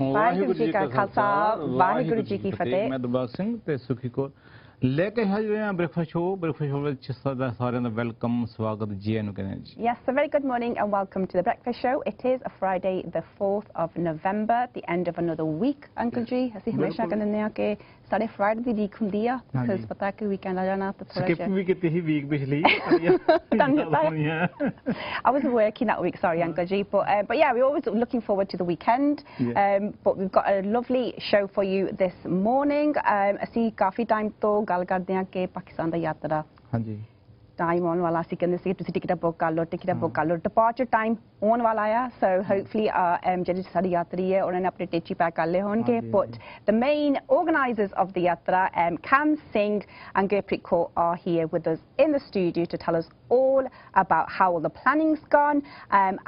ਵਾਹਿਗੁਰੂ ਜੀ ਕਾ ਖਾਲਸਾ ਵਾਹਿਗੁਰੂ ਜੀ ਕੀ ਫਤਿਹ। ਮੈਂ ਦਰਬਾਰ ਸਿੰਘ ਤੇ ਸੁਖੀ ਕੌਰ ਲੈ ਕੇ ਹਾਜ਼ਰ ਹਾਂ ਬ੍ਰੇਕਫਾਸਟ ਸ਼ੋਅ ਵਿੱਚ ਸਾਰਿਆਂ ਦਾ ਵੈਲਕਮ ਸਵਾਗਤ ਜੀ ਨੂੰ ਕਹਿੰਦੇ ਜੀ। Yes, a very good morning and welcome to the breakfast show. It is a Friday the 4th of November, the end of another week, Uncle Ji. ਅਸੀਂ ਹਮੇਸ਼ਾ ਕਹਿੰਦੇ ਹਾਂ ਕਿ ਸਾਡੇ ਫਰਾਈਡੇ ਦੀ ਵੀਕ ਹੁੰਦੀ ਆ because ਪਤਾ ਕਿ ਵੀਕਐਂਡ ਆ ਜਾਣਾ ਤਾਂ ਥੋੜਾ ਸਕਿਪ ਵੀ ਕੀਤੀ ਸੀ ਵੀਕ ਪਿਛਲੀ I was working that week, sorry Uncle Ji, but yeah, we're always looking forward to the weekend. But we've got a lovely show for you this morning. ਅਸੀਂ ਕਾਫੀ time ਤੋਂ ਗੱਲ ਕਰਦੇ ਹਾਂ ਕਿ ਪਾਕਿਸਤਾਨ ਦਾ ਯਾਤਰਾ ਹਾਂਜੀ ਟਾਈਮ ਆਉਣ ਵਾਲਾ ਸੀ ਕਹਿੰਦੇ ਸੀ ਤੁਸੀਂ ਟਿਕਟਾਂ ਬੁੱਕ ਕਰ ਲਓ ਡਿਪਾਰਚਰ ਟਾਈਮ ਆਉਣ ਵਾਲਾ ਆ ਸੋ ਹੋਪਫੁਲੀ ਜਿਹੜੀ ਸਾਡੀ ਯਾਤਰੀ ਹੈ ਉਹਨਾਂ ਨੇ ਆਪਣੇ ਟੇਚੀ ਪੈਕ ਕਰ ਲਏ ਹੋਣਗੇ but the main organisers of the ਯਾਤਰਾ Kam Singh and Gurpreet Kaur are here with us in the studio to tell us all about how all the planning's gone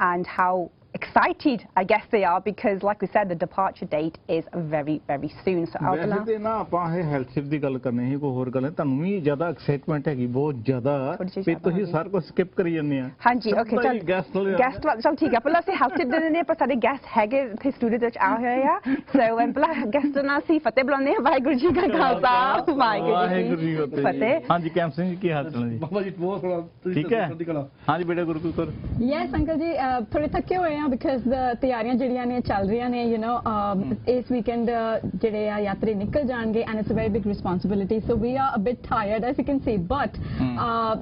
and how excited I guess they are because like we said the departure date is very very soon so ਵੈਸੇ ਤੇ ਨਾ ਆਪਾਂ ਇਹ health ship ਦੀ ਗੱਲ ਕਰਨੀ ਸੀ ਕੋਈ ਹੋਰ ਗੱਲ ਨਹੀਂ ਤੁਹਾਨੂੰ ਵੀ ਜ਼ਿਆਦਾ ਐਕਸਾਈਟਮੈਂਟ ਹੈਗੀ ਬਹੁਤ ਜ਼ਿਆਦਾ ਵੀ ਤੁਸੀਂ ਸਾਰਾ ਕੁਝ ਸਕਿਪ ਕਰੀ ਜਾਂਦੇ ਆ ਹਾਂਜੀ ਓਕੇ ਚਲ ਗੈਸਟ ਚਲ ਠੀਕ ਹੈ ਪਹਿਲਾਂ ਅਸੀਂ ਹੈਲਥ ਸ਼ਿਪ ਦੇ ਨੇ ਪਰ ਸਾਡੇ ਗੈਸਟ ਹੈਗੇ ਇੱਥੇ ਸਟੂਡੀਓ ਵਿੱਚ ਆ ਹੋਏ ਆ ਸੋ ਪਹਿਲਾਂ ਗੈਸਟ ਨਾਲ ਅਸੀਂ ਫਤਿਹ ਬੁਲਾਉਂਦੇ ਹਾਂ ਵਾਹਿਗੁਰੂ ਜੀ ਕਾ ਖਾਲਸਾ ਵਾਹਿਗੁਰੂ ਜੀ ਕੀ ਫਤਿਹ ਹਾਂਜੀ ਕੈਮ ਸਿੰਘ ਜੀ ਕੀ ਹਾਲ ਚਾਲ ਜੀ ਬਾਬਾ ਜੀ ਬਹੁਤ ਠੀਕ ਹੈ ਹਾਂਜੀ ਬੇਟਾ ਗੁਰਪ੍ਰੀਤ ਕੌਰ ਯੈਸ ਅੰਕਲ ਜੀ ਥੋੜੇ ਥੱਕੇ ਹੋਏ ਆ because the ਤਿਆਰੀਆਂ ਜਿਹੜੀਆਂ ਨੇ ਚੱਲ ਰਹੀਆਂ ਨੇ you know ਇਸ ਵੀਕਐਂਡ ਜਿਹੜੇ ਆ ਯਾਤਰੀ ਨਿਕਲ ਜਾਣਗੇ and it's a very big responsibility so we are a bit tired as you can see but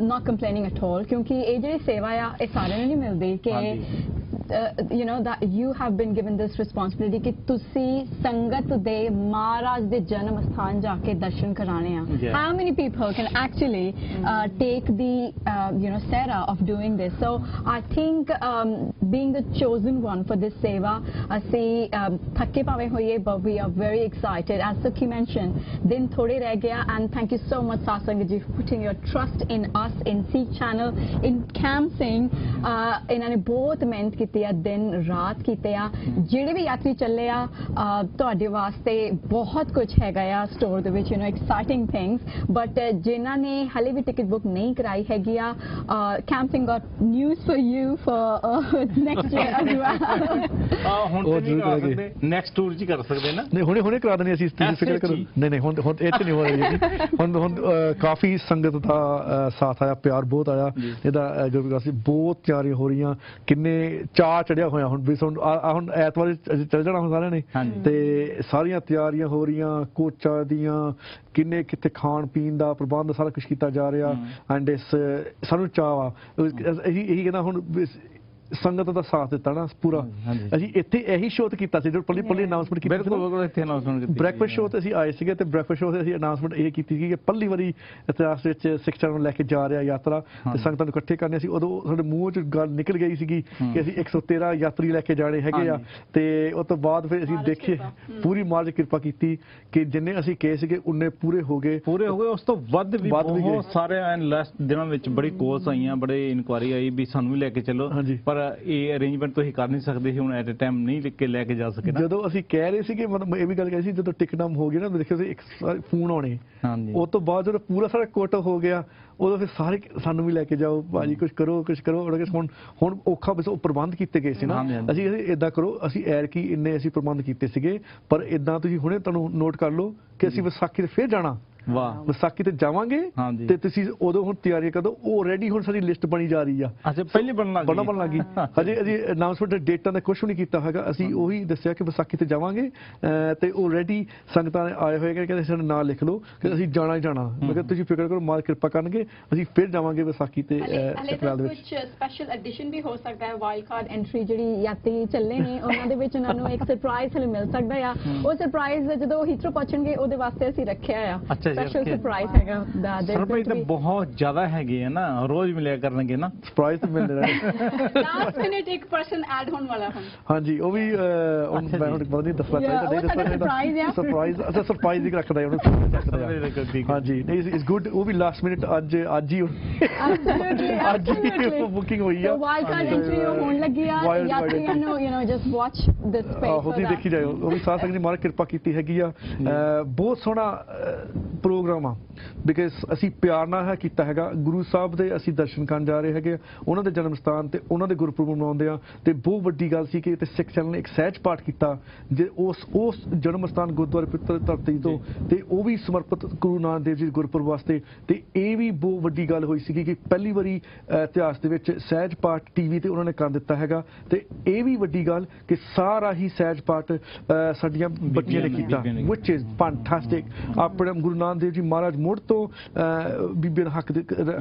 not complaining at all ਕਿਉਂਕਿ ਇਹ ਜਿਹੜੀ ਸੇਵਾ ਆ ਇਹ ਸਾਰਿਆਂ ਨੂੰ ਨਹੀਂ ਮਿਲਦੀ ਕਿ you know that you have been given this responsibility ਕਿ ਤੁਸੀਂ ਸੰਗਤ ਦੇ ਮਹਾਰਾਜ ਦੇ ਜਨਮ ਸਥਾਨ ਜਾ ਕੇ ਦਰਸ਼ਨ ਕਰਾਣੇ ਆ how many people can actually take the you know sera of doing this so I think being the chosen one for this seva ਅਸੀਂ ਥੱਕੇ ਭਾਵੇਂ ਹੋਈਏ but we are very excited as Sukhi mentioned ਦਿਨ ਥੋੜੇ ਰਹਿ ਗਿਆ and thank you so much ਸਾਸੰਗ ਜੀ for putting your trust in us in Sikh channel in Kam Singh ਇਹਨਾਂ ਨੇ ਬਹੁਤ ਮਿਹਨਤ ਕੀਤੀ ਆ ਦਿਨ ਰਾਤ ਕੀਤੇ ਆ ਜਿਹੜੇ ਵੀ ਯਾਤਰੀ ਚੱਲੇ ਆ ਤੁਹਾਡੇ ਵਾਸਤੇ ਬਹੁਤ ਕੁਝ ਹੈਗਾ ਆ ਸਟੋਰ ਦੇ ਵਿੱਚ you know exciting things but ਜਿਨ੍ਹਾਂ ਨੇ ਹਲੇ ਵੀ ਟਿਕਟ ਬੁੱਕ ਨਹੀਂ ਕਰਾਈ ਹੈਗੀ ਆ Kam Singh got news for you for next year as well ਹੁਣ ਤੇ ਕਰ ਸਕਦੇ ਨੈਕਸਟ ਟੂਰ ਚ ਕਰ ਸਕਦੇ ਨਾ ਨਹੀਂ ਹੁਣੇ ਕਰਾ ਦੇਣੀ ਅਸੀਂ ਫਿਕਰ ਕਰੋ ਨਹੀਂ ਹੁਣ ਇਹ ਤੇ ਨਹੀਂ ਹੋ ਰਹੀ ਹੁਣ ਕਾਫੀ ਸੰਗਤ ਦਾ ਸਾਥ ਆਇਆ ਪਿਆਰ ਬਹੁਤ ਆਇਆ ਇਹਦਾ ਜੋ ਵੀ ਬਹੁਤ ਤਿਆਰੀਆਂ ਹੋ ਰਹੀਆਂ ਕਿੰਨੇ ਚਾਅ ਚੜਿਆ ਹੋਇਆ ਹੁਣ ਵੀ ਹੁਣ ਐਤਵਾਰ ਚੱਲ ਜਾਣਾ ਹੁਣ ਸਾਰਿਆਂ ਨੇ ਤੇ ਸਾਰੀਆਂ ਤਿਆਰੀਆਂ ਹੋ ਰਹੀਆਂ ਕੋਚਾਂ ਦੀਆਂ ਕਿੰਨੇ ਕਿੱਥੇ ਖਾਣ ਪੀਣ ਦਾ ਪ੍ਰਬੰਧ ਸਾਰਾ ਕੁਝ ਕੀਤਾ ਜਾ ਰਿਹਾ ਐਂਡ ਇਸ ਸਾਨੂੰ ਚਾਅ ਆ ਇਹੀ ਕਹਿੰਦਾ ਹੁਣ ਸੰਗਤ ਦਾ ਸਾਥ ਦਿੱਤਾ ਨਾ ਪੂਰਾ ਅਸੀਂ ਇੱਥੇ ਇਹੀ ਸ਼ੋਅ ਤੇ ਕੀਤਾ ਸੀ ਜੋ ਪਹਿਲੀ ਅਨਾਉਂਸਮੈਂਟ ਕੀਤੀ ਬਿਲਕੁਲ ਇੱਥੇ ਅਨਾਉਂਸਮੈਂਟ ਕੀਤੀ ਬ੍ਰੇਕਫਾਸਟ ਸ਼ੋਅ ਤੇ ਅਸੀਂ ਆਏ ਸੀਗੇ ਤੇ ਬ੍ਰੇਕਫਾਸਟ ਸ਼ੋਅ ਤੇ ਅਸੀਂ ਅਨਾਉਂਸਮੈਂਟ ਇਹ ਕੀਤੀ ਸੀ ਕਿ ਪਹਿਲੀ ਵਾਰੀ ਇਤਿਹਾਸ ਵਿੱਚ ਸਿੱਖ ਚੈਨਲ ਨੂੰ ਲੈ ਕੇ ਜਾ ਰਿਹਾ ਯਾਤਰਾ ਤੇ ਸੰਗਤਾਂ ਨੂੰ ਇਕੱਠੇ ਕਰਨੇ ਸੀ ਉਦੋਂ ਸਾਡੇ ਮੂੰਹ 'ਚ ਗੱਲ ਨਿਕਲ ਗਈ ਸੀਗੀ ਕਿ ਅਸੀਂ 113 ਯਾਤਰੀ ਲੈ ਕੇ ਜਾਣੇ ਹੈਗੇ ਆ ਤੇ ਉਸ ਤੋਂ ਬਾਅਦ ਫਿਰ ਅਸੀਂ ਦੇਖੀਏ ਪੂਰੀ ਮਾਰਜ ਕਿਰਪਾ ਕੀਤੀ ਕਿ ਜਿੰਨੇ ਅਸੀਂ ਕਹੇ ਸੀਗੇ ਉਨੇ ਪੂਰੇ ਹੋ ਗਏ ਉਸ ਤੋਂ ਵੱਧ ਵੀ ਬਹੁਤ ਸਾਰੇ ਲਾਸਟ ਦਿਨਾਂ ਵਿੱਚ ਬੜੀ ਕੋਲਸ ਆਈਆਂ ਬੜੇ ਇਨਕੁਆਰੀ ਆਈ ਵੀ ਸਾਨੂੰ ਵੀ ਲੈ ਕੇ ਚੱਲੋ ਪਰ ਇਹ ਅਰੇਂਜਮੈਂਟ ਤੁਸੀਂ ਕਰ ਨਹੀਂ ਸਕਦੇ ਸੀ ਹੁਣ ਐਟ ਅ ਟਾਈਮ ਨਹੀਂ ਲਿਖ ਕੇ ਲੈ ਕੇ ਜਾ ਸਕੇ ਜਦੋਂ ਅਸੀਂ ਕਹਿ ਰਹੇ ਸੀ ਕਿ ਮਤਲਬ ਇਹ ਵੀ ਗੱਲ ਕਹੀ ਸੀ ਜਦੋਂ ਟਿਕਟਾਂ ਹੋ ਗਈ ਨਾ ਦੇਖਿਓ ਇੱਕ ਫੋਨ ਆਉਣੇ ਉਸ ਤੋਂ ਬਾਅਦ ਜਦੋਂ ਪੂਰਾ ਸਾਰਾ ਕੋਟਾ ਹੋ ਗਿਆ ਉਦੋਂ ਫਿਰ ਸਾਰੇ ਸਾਨੂੰ ਵੀ ਲੈ ਕੇ ਜਾਓ ਭਾਜੀ ਕੁਝ ਕਰੋ ਹੁਣ ਔਖਾ ਬਸ ਉਹ ਪ੍ਰਬੰਧ ਕੀਤੇ ਗਏ ਸੀ ਨਾ ਅਸੀਂ ਏਦਾਂ ਕਰੋ ਅਸੀਂ ਐਰਕੀ ਇੰਨੇ ਅਸੀਂ ਪ੍ਰਬੰਧ ਕੀਤੇ ਸੀਗੇ ਪਰ ਏਦਾਂ ਤੁਸੀਂ ਹੁਣੇ ਤੁਹਾਨੂੰ ਨੋਟ ਕਰ ਲਓ ਕਿ ਅਸੀਂ ਵਿਸਾਖੀ ਤੇ ਫਿਰ ਜਾਣਾ ਵਾਹ ਵਿਸਾਖੀ ਤੇ ਜਾਵਾਂਗੇ ਤੇ ਤੁਸੀਂ ਉਦੋਂ ਹੁਣ ਤਿਆਰੀ ਕਰੋ ਉਹ ਰੈਡੀ ਹੁਣ ਸਾਡੀ ਲਿਸਟ ਬਣੀ ਜਾ ਰਹੀ ਆ ਅੱਛਾ ਪਹਿਲੇ ਬਣਨ ਲੱਗੀ ਹਜੇ ਅਸੀਂ ਅਨਾਉਂਸਮੈਂਟ ਡੇਟਾਂ ਦਾ ਕੁਝ ਵੀ ਨਹੀਂ ਕੀਤਾ ਹੈਗਾ ਅਸੀਂ ਉਹੀ ਦੱਸਿਆ ਕਿ ਵਿਸਾਖੀ ਤੇ ਜਾਵਾਂਗੇ ਤੇ ਉਹ ਰੈਡੀ ਸੰਗਤਾਂ ਨੇ ਆਏ ਹੋਏ ਕਹਿੰਦੇ ਸਾਡੇ ਨਾਂ ਲਿਖ ਲਓ ਕਿ ਅਸੀਂ ਜਾਣਾ ਹੀ ਜਾਣਾ ਮੈਂ ਕਿਹਾ ਤੁਸੀਂ ਫਿਕਰ ਕਰੋ ਮਾਲ ਕਿਰਪਾ ਕਰਨਗੇ ਅਸੀਂ ਫਿਰ ਜਾਵਾਂਗੇ ਵਿਸਾਖੀ ਤੇ ਅਪ੍ਰੈਲ ਦੇ ਵਿੱਚ ਕੁਝ ਸਪੈਸ਼ਲ ਐਡੀਸ਼ਨ ਵੀ ਹੋ ਸਕਦਾ ਹੈ ਵਾਈਲਡ ਕਾਰਡ ਐਂਟਰੀ ਜਿਹੜੀ ਯਾਤਰੀ ਚੱਲੇ ਨੇ ਉਹਨਾਂ ਦੇ ਵਿੱਚ ਉਹਨਾਂ ਨੂੰ ਇੱਕ ਸਰਪ੍ਰਾਈਜ਼ ਹਲੇ ਮਿਲ ਸਕਦਾ ਆ ਉਹ ਸਰਪ੍ਰਾਈਜ਼ ਜਦੋਂ ਹੀਥਰੋ ਪਹੁੰਚਣਗੇ ਉਹਦੇ ਵਾਸਤੇ ਅਸੀਂ ਰੱਖਿਆ ਆ ਸਪੈਸ਼ਲ ਸਰਪ੍ਰਾਈਜ਼ ਹੈਗਾ ਸਰਪ੍ਰਾਈਜ਼ ਤਾਂ ਬਹੁਤ ਜ਼ਿਆਦਾ ਹੈਗੇ ਆ ਨਾ ਰੋਜ਼ ਮਿਲਿਆ ਕਰਨਗੇ ਨਾ ਸਰਪ੍ਰਾਈਜ਼ ਤਾਂ ਮਿਲ ਰਿਹਾ ਲਾਸਟ ਮਿੰਟ ਇੱਕ ਪਰਸਨ ਐਡ ਹੋਣ ਵਾਲਾ ਹੁਣ ਹਾਂਜੀ ਉਹ ਵੀ ਮੈਂ ਹੁਣ ਪਤਾ ਨਹੀਂ ਦੱਸਣਾ ਚਾਹੀਦਾ ਸਰਪ੍ਰਾਈਜ਼ ਹੀ ਰੱਖਦਾ ਉਹਨੂੰ ਹਾਂਜੀ ਨਹੀਂ ਇਟਸ ਗੁੱਡ ਉਹ ਵੀ ਲਾਸਟ ਮਿੰਟ ਅੱਜ ਹੀ ਅੱਜ ਬੁਕਿੰਗ ਹੋਈ ਆ ਵਾਈਲਡ ਕਾਰਡ ਐਂਟਰੀ ਹੋਣ ਲੱਗੀ ਆ ਯਾਤਰੀਆਂ ਨੂੰ you know just watch this space ਉਹਦੀ ਦੇਖੀ ਜਾਓ ਉਹ ਵੀ ਸਾਧ ਸੰਗਤ ਦੀ ਮਾਰ ਕਿਰਪਾ ਕੀਤੀ ਹੈਗੀ ਆ ਬਹੁਤ ਸੋਹਣਾ ਪ੍ਰੋਗਰਾਮ ਆ ਬਿਕਾਜ਼ ਅਸੀਂ ਪਿਆਰ ਨਾਲ ਹੈ ਕੀਤਾ ਹੈਗਾ ਗੁਰੂ ਸਾਹਿਬ ਦੇ ਅਸੀਂ ਦਰਸ਼ਨ ਕਰਨ ਜਾ ਰਹੇ ਹੈਗੇ ਉਹਨਾਂ ਦੇ ਜਨਮ ਸਥਾਨ ਤੇ ਉਹਨਾਂ ਦੇ ਗੁਰਪੁਰਬ ਮਨਾਉਂਦੇ ਆ ਤੇ ਬਹੁਤ ਵੱਡੀ ਗੱਲ ਸੀ ਕਿ ਤੇ ਸਿੱਖ ਚੈਨਲ ਨੇ ਇੱਕ ਸਹਿਜ ਪਾਠ ਕੀਤਾ ਜੇ ਉਸ ਜਨਮ ਸਥਾਨ ਗੁਰਦੁਆਰੇ ਪਿੱਤਰ ਧਰਤੀ ਤੋਂ ਤੇ ਉਹ ਵੀ ਸਮਰਪਿਤ ਗੁਰੂ ਨਾਨਕ ਦੇਵ ਜੀ ਦੇ ਗੁਰਪੁਰਬ ਵਾਸਤੇ ਤੇ ਇਹ ਵੀ ਬਹੁਤ ਵੱਡੀ ਗੱਲ ਹੋਈ ਸੀ ਕਿ ਪਹਿਲੀ ਵਾਰੀ ਇਤਿਹਾਸ ਦੇ ਵਿੱਚ ਸਹਿਜ ਪਾਠ ਟੀਵੀ ਤੇ ਉਹਨਾਂ ਨੇ ਕਰ ਦਿੱਤਾ ਹੈਗਾ ਤੇ ਇਹ ਵੀ ਵੱਡੀ ਗੱਲ ਕਿ ਸਾਰਾ ਹੀ ਸਹਿਜ ਪਾਠ ਸਾਡੀਆਂ ਬੱਚੀਆਂ ਨੇ ਕੀਤਾ which is fantastic ਆਪਣੇ ਗੁਰੂ ਨਾਨਕ ਦੇਵ ਜੀ ਮਹਾਰਾਜ ਮੁੜ ਤੋਂ ਬੀਬੀਆਂ ਹੱਕ ਦੇ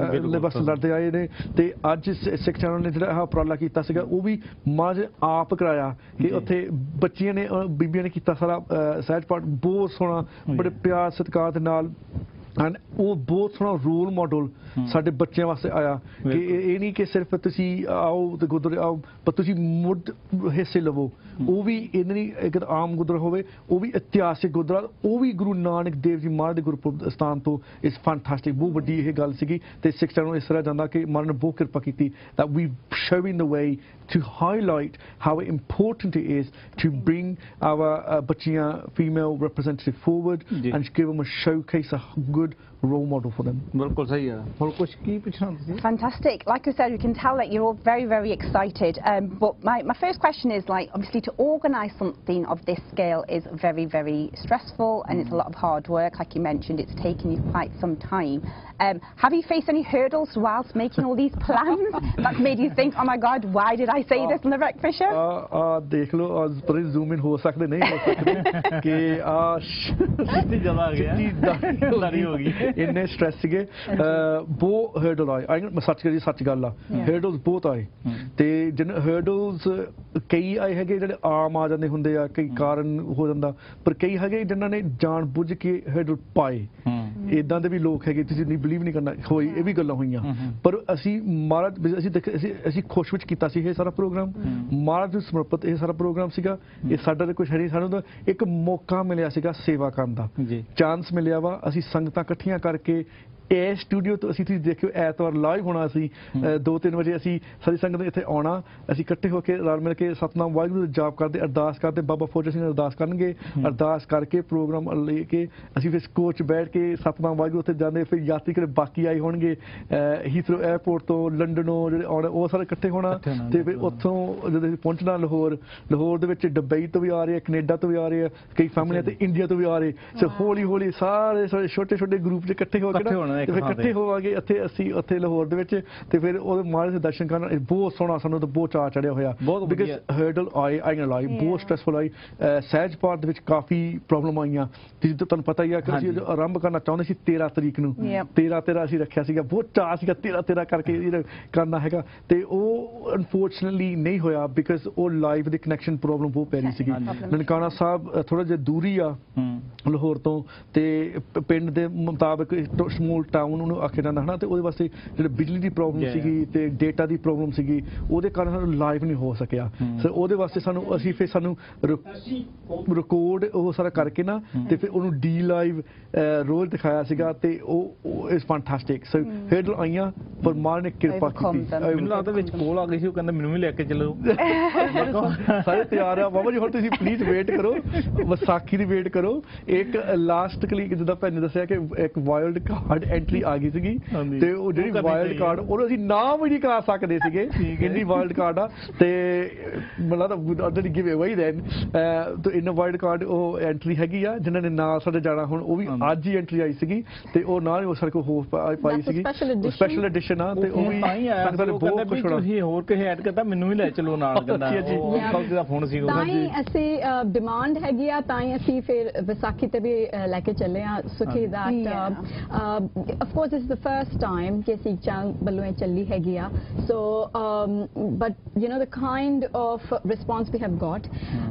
ਵਾਸਤੇ ਲੜਦੇ ਆਏ ਨੇ ਤੇ ਅੱਜ ਸਿੱਖ ਚੈਨਲ ਨੇ ਜਿਹੜਾ ਉਪਰਾਲਾ ਕੀਤਾ ਸੀਗਾ ਉਹ ਵੀ ਮਹਾਰਾਜ ਆਪ ਕਰਾਇਆ ਕਿ ਉੱਥੇ ਬੱਚੀਆਂ ਨੇ ਬੀਬੀਆਂ ਨੇ ਕੀਤਾ ਸਾਰਾ ਸਹਿਜ ਪਾਠ ਬਹੁਤ ਸੋਹਣਾ ਬੜੇ ਪਿਆਰ ਸਤਿਕਾਰ ਦੇ ਨਾਲ ਐਂਡ ਉਹ ਬਹੁਤ ਸੋਹਣਾ ਰੋਲ ਮਾਡਲ ਸਾਡੇ ਬੱਚਿਆਂ ਵਾਸਤੇ ਆਇਆ ਕਿ ਇਹ ਨਹੀਂ ਕਿ ਸਿਰਫ ਤੁਸੀਂ ਆਓ ਤੇ ਗੁਰਦੁਆਰੇ ਆਓ ਪਰ ਤੁਸੀਂ ਮੁੱਢ ਹਿੱਸੇ ਲਵੋ ਉਹ ਵੀ ਇਹ ਨਹੀਂ ਇੱਕ ਆਮ ਗੁਰਦੁਆਰਾ ਹੋਵੇ ਉਹ ਵੀ ਇਤਿਹਾਸਿਕ ਗੁਰਦੁਆਰਾ ਉਹ ਵੀ ਗੁਰੂ ਨਾਨਕ ਦੇਵ ਜੀ ਮਹਾਰਾਜ ਦੇ ਗੁਰਪੁਰਬ ਸਥਾਨ ਤੋਂ ਇਸ ਫੈਂਟੈਸਟਿਕ ਬਹੁਤ ਵੱਡੀ ਇਹ ਗੱਲ ਸੀਗੀ ਤੇ ਸਿੱਖ ਚੈਨਲ ਨੂੰ ਇਸ ਤਰ੍ਹਾਂ ਜਾਂਦਾ ਕਿ ਮਹਾਰਾਜ ਨੇ ਬਹੁਤ ਕਿਰਪਾ ਕੀਤੀ that we showing the way to highlight how important it is to bring our ਬੱਚੀਆਂ female representative forward and give them a showcase a good role model for them. ਬਿਲਕੁਲ ਸਹੀ ਹੈ ਹੋਰ ਕੁਝ ਕੀ ਪੁੱਛਣਾ ਤੁਸੀਂ Fantastic. Like I said, we can tell that you're all very, very excited. But my first question is, like, obviously to organise something of this scale is very, very stressful and it's a lot of hard work. Like you mentioned, it's taken you quite some time. Have you faced any hurdles whilst making all these plans that's made you think, oh my God, why did I say this on the breakfast show? ਦੇਖ ਲਓ ਅੱਜ ਪਰ zoom ਇਨ ਹੋ ਸਕਦੇ ਨਹੀਂ ਹੋ ਸਕਦੇ ਕਿ ਕਿੰਨੀ ਜ਼ਿਆਦਾ ਆ ਗਿਆ ਲੜੀ ਹੋ ਗਈ ਇੰਨੇ ਸਟ੍ਰੈਸ ਸੀਗੇ ਬਹੁਤ ਹਰਡਲ ਆਏ ਮੈਂ ਸੱਚ ਗੱਲ ਆ ਹਰਡਲਸ ਬਹੁਤ ਆਏ ਤੇ ਜਿਨ ਹਰਡਲਸ ਕਈ ਆਏ ਹੈਗੇ ਜਿਹੜੇ ਆਮ ਆ ਜਾਂਦੇ ਹੁੰਦੇ ਆ ਕਈ ਕਾਰਨ ਹੋ ਜਾਂਦਾ ਪਰ ਕਈ ਹੈਗੇ ਜਿਨ੍ਹਾਂ ਨੇ ਜਾਣ ਬੁੱਝ ਕੇ ਹਰਡਲ ਪਾਏ ਇਦਾਂ ਦੇ ਵੀ ਲੋਕ ਹੈਗੇ ਤੁਸੀਂ ਨਹੀਂ ਬਿਲੀਵ ਨਹੀਂ ਕਰਨਾ ਹੋਈ ਇਹ ਵੀ ਗੱਲਾਂ ਹੋਈਆਂ ਪਰ ਅਸੀਂ ਮਹਾਰਾਜ ਅਸੀਂ ਖੁਸ਼ ਵਿੱਚ ਕੀਤਾ ਸੀ ਇਹ ਸਾਰਾ ਪ੍ਰੋਗਰਾਮ ਮਹਾਰਾਜ ਨੂੰ ਸਮਰਪਿਤ ਇਹ ਸਾਰਾ ਪ੍ਰੋਗਰਾਮ ਸੀਗਾ ਇਹ ਸਾਡਾ ਤਾਂ ਕੁਝ ਹੈ ਨਹੀਂ ਸਾਨੂੰ ਤਾਂ ਇੱਕ ਮੌਕਾ ਮਿਲਿਆ ਸੀਗਾ ਸੇਵਾ ਕਰਨ ਦਾ ਚਾਂਸ ਮਿਲਿਆ ਵਾ ਅਸੀਂ ਸੰਗਤਾਂ ਇਕੱਠੀਆਂ ਕਰਕੇ ਇਹ ਸਟੂਡੀਓ ਤੋਂ ਅਸੀਂ ਤੁਸੀਂ ਦੇਖਿਓ ਐਤਵਾਰ ਲਾਈਵ ਹੋਣਾ ਸੀ 2-3 ਵਜੇ ਅਸੀਂ ਸਾਰੀ ਸੰਗਤ ਇੱਥੇ ਆਉਣਾ ਅਸੀਂ ਇਕੱਠੇ ਹੋ ਕੇ ਰਲ ਮਿਲ ਕੇ ਸਤਨਾਮ ਵਾਹਿਗੁਰੂ ਦਾ ਜਾਪ ਕਰਦੇ ਅਰਦਾਸ ਕਰਦੇ ਬਾਬਾ ਫੌਜਾ ਸਿੰਘ ਅਰਦਾਸ ਕਰਨਗੇ ਅਰਦਾਸ ਕਰਕੇ ਪ੍ਰੋਗਰਾਮ ਲੈ ਕੇ ਅਸੀਂ ਫਿਰ ਕੋਚ ਬੈਠ ਕੇ ਸਤਨਾਮ ਵਾਹਿਗੁਰੂ ਉੱਥੇ ਜਾਂਦੇ ਫਿਰ ਯਾਤਰੀ ਜਿਹੜੇ ਬਾਕੀ ਆਏ ਹੋਣਗੇ ਹੀਥਰੋ 에ਅਰਪੋਰਟ ਤੋਂ ਲੰਡਨੋਂ ਜਿਹੜੇ ਆਉਣੇ ਉਹ ਸਾਰੇ ਇਕੱਠੇ ਹੋਣਾ ਤੇ ਫਿਰ ਉੱਥੋਂ ਜਦੋਂ ਅਸੀਂ ਪਹੁੰਚਣਾ ਲਾਹੌਰ ਦੇ ਵਿੱਚ ਦੁਬਈ ਤੋਂ ਵੀ ਆ ਰਹੇ ਕੈਨੇਡਾ ਤੋਂ ਵੀ ਆ ਰਹੇ ਕਈ ਫੈਮਲੀਆਂ ਤੇ ਇੰਡੀਆ ਤੋਂ ਵੀ ਆ ਰਹੇ ਸੋ ਹੌਲੀ ਸਾਰੇ ਛੋਟੇ ਗਰੁੱਪ 'ਚ ਇਕੱਠੇ ਹੋ ਕੇ ਤੇ ਫਿਰ ਇਕੱਠੇ ਹੋਵਾਂਗੇ ਇੱਥੇ ਅਸੀਂ ਉੱਥੇ ਲਾਹੌਰ ਦੇ ਵਿੱਚ ਤੇ ਫਿਰ ਉਹਦੇ ਮਹਾਰਾਜ ਦੇ ਦਰਸ਼ਨ ਕਰਨ ਬਹੁਤ ਸੋਹਣਾ ਸਾਨੂੰ ਤਾਂ ਬਹੁਤ ਚਾਅ ਚੜਿਆ ਹੋਇਆ ਬਿਕਾਜ਼ ਹਰਡਲ ਆਈ ਬਹੁਤ ਸਟ੍ਰੈਸਫੁਲ ਆਈ ਸਹਿਜ ਪਾਠ ਦੇ ਵਿੱਚ ਕਾਫੀ ਪ੍ਰੋਬਲਮ ਆਈਆਂ ਜਿਸ ਤੋਂ ਤੁਹਾਨੂੰ ਪਤਾ ਹੀ ਆ ਕਿ ਅਸੀਂ ਆਰੰਭ ਕਰਨਾ ਚਾਹੁੰਦੇ ਸੀ 13 ਤਰੀਕ ਨੂੰ 13 ਅਸੀਂ ਰੱਖਿਆ ਸੀਗਾ ਬਹੁਤ ਚਾਅ ਸੀਗਾ 13 ਕਰਕੇ ਕਰਨਾ ਹੈਗਾ ਤੇ ਉਹ ਅਨਫੋਰਚੂਨੇਟਲੀ ਨਹੀਂ ਹੋਇਆ ਬਿਕਾਜ਼ ਉਹ ਲਾਈਵ ਦੇ ਕਨੈਕਸ਼ਨ ਪ੍ਰੋਬਲਮ ਬਹੁਤ ਪੈ ਰਹੀ ਸੀਗੀ ਨਨਕਾਣਾ ਸਾਹਿਬ ਥੋੜਾ ਜਿਹਾ ਦੂਰੀ ਆ ਲਾਹੌਰ ਤੋਂ ਤੇ ਪਿੰਡ ਦੇ ਮੁਤਾਬਕ ਸਮੂਲ ਟਾਊਨ ਉਹਨੂੰ ਆਖਿਆ ਜਾਂਦਾ ਹਨਾ ਤੇ ਉਹਦੇ ਵਾਸਤੇ ਜਿਹੜੇ ਬਿਜਲੀ ਦੀ ਪ੍ਰੋਬਲਮ ਸੀਗੀ ਤੇ ਡੇਟਾ ਦੀ ਪ੍ਰੋਬਲਮ ਸੀਗੀ ਉਹਦੇ ਕਾਰਨ ਸਾਨੂੰ ਲਾਈਵ ਨਹੀਂ ਹੋ ਸਕਿਆ ਸੋ ਉਹਦੇ ਵਾਸਤੇ ਸਾਨੂੰ ਰਿਕਾਰਡ ਉਹ ਸਾਰਾ ਕਰਕੇ ਨਾ ਤੇ ਫਿਰ ਉਹਨੂੰ ਡੀ ਲਾਈਵ ਰੋਜ਼ ਦਿਖਾਇਆ ਸੀਗਾ ਤੇ ਉਹ ਇਜ਼ ਫੈਂਟੈਸਟਿਕ ਸੋ ਹਰਡਲ ਆਈਆਂ ਪਰ ਮਾਰ ਨੇ ਕਿਰਪਾ ਕੀਤੀ ਮੈਨੂੰ ਲੱਗਦਾ ਵਿੱਚ ਕੋਲ ਆ ਗਈ ਸੀ ਉਹ ਕਹਿੰਦਾ ਮੈਨੂੰ ਵੀ ਲੈ ਕੇ ਚੱਲੋ ਸਾਰੇ ਤਿਆਰ ਆ ਬਾਬਾ ਜੀ ਹੁਣ ਤੁਸੀਂ ਪਲੀਜ਼ ਵੇਟ ਕਰੋ ਵਿਸਾਖੀ ਦੀ ਵੇਟ ਕਰੋ ਇੱਕ ਲਾਸਟ ਕਲੀਕ ਜਿੱਦਾਂ ਭੈਣ ਨੇ ਦੱਸਿਆ ਕਿ ਇੱਕ ਵਾਈਲਡ ਕਾਰਡ ਐਂਟਰੀ ਆ ਗਈ ਸੀਗੀ ਤੇ ਉਹ ਜਿਹੜੀ ਵਾਈਲਡ ਕਾਰਡ ਉਹਨੂੰ ਅਸੀਂ ਨਾਮ ਹੀ ਨਹੀਂ ਕਰਾ ਸਕਦੇ ਸੀਗੇ ਇੰਨੀ ਵਾਈਲਡ ਕਾਰਡ ਆ ਤੇ ਮੈਨੂੰ ਲੱਗਦਾ ਅਦਰ ਗਿਵ ਅਵੇ ਦੈਨ ਤੇ ਇਨ ਵਾਈਲਡ ਕਾਰਡ ਉਹ ਐਂਟਰੀ ਹੈਗੀ ਆ ਜਿਨ੍ਹਾਂ ਨੇ ਨਾਲ ਸਾਡੇ ਜਾਣਾ ਹੁਣ ਉਹ ਵੀ ਅੱਜ ਹੀ ਐਂਟਰੀ ਆਈ ਸੀਗੀ ਤੇ ਉਹ ਨਾਲ ਹੀ ਉਹ ਸਾਡੇ ਕੋਲ ਹੋਪ ਪਾਈ ਸੀਗੀ ਸਪੈਸ਼ਲ ਐਡੀਸ਼ਨ ਆ ਤੇ ਉਹ ਵੀ ਬਹੁਤ ਖੁਸ਼ ਹੋਣਾ ਤੁਸੀਂ ਹੋਰ ਕਿਸੇ ਐਡ ਕਰਤਾ ਮੈਨੂੰ ਵੀ ਲੈ ਚਲੋ ਨਾਲ ਕਹਿੰਦਾ ਉਹ ਦਾ ਫੋਨ ਸੀ ਤਾਂ ਹੀ ਅਸੀਂ ਡਿਮਾਂਡ ਹੈਗੀ ਆ ਤਾਂ ਹੀ ਅਸੀਂ ਫਿਰ ਵਿਸਾਖੀ ਤੇ ਵੀ ਲੈ ਕੇ ਚੱਲੇ ਆ ਸੁਖੀ ਦਾ of course this is the first time ਕਿ ਅਸੀਂ ਵੱਲੋਂ ਇਹ ਚੱਲੀ ਹੈਗੀ ਆ so but you know the kind of response we have got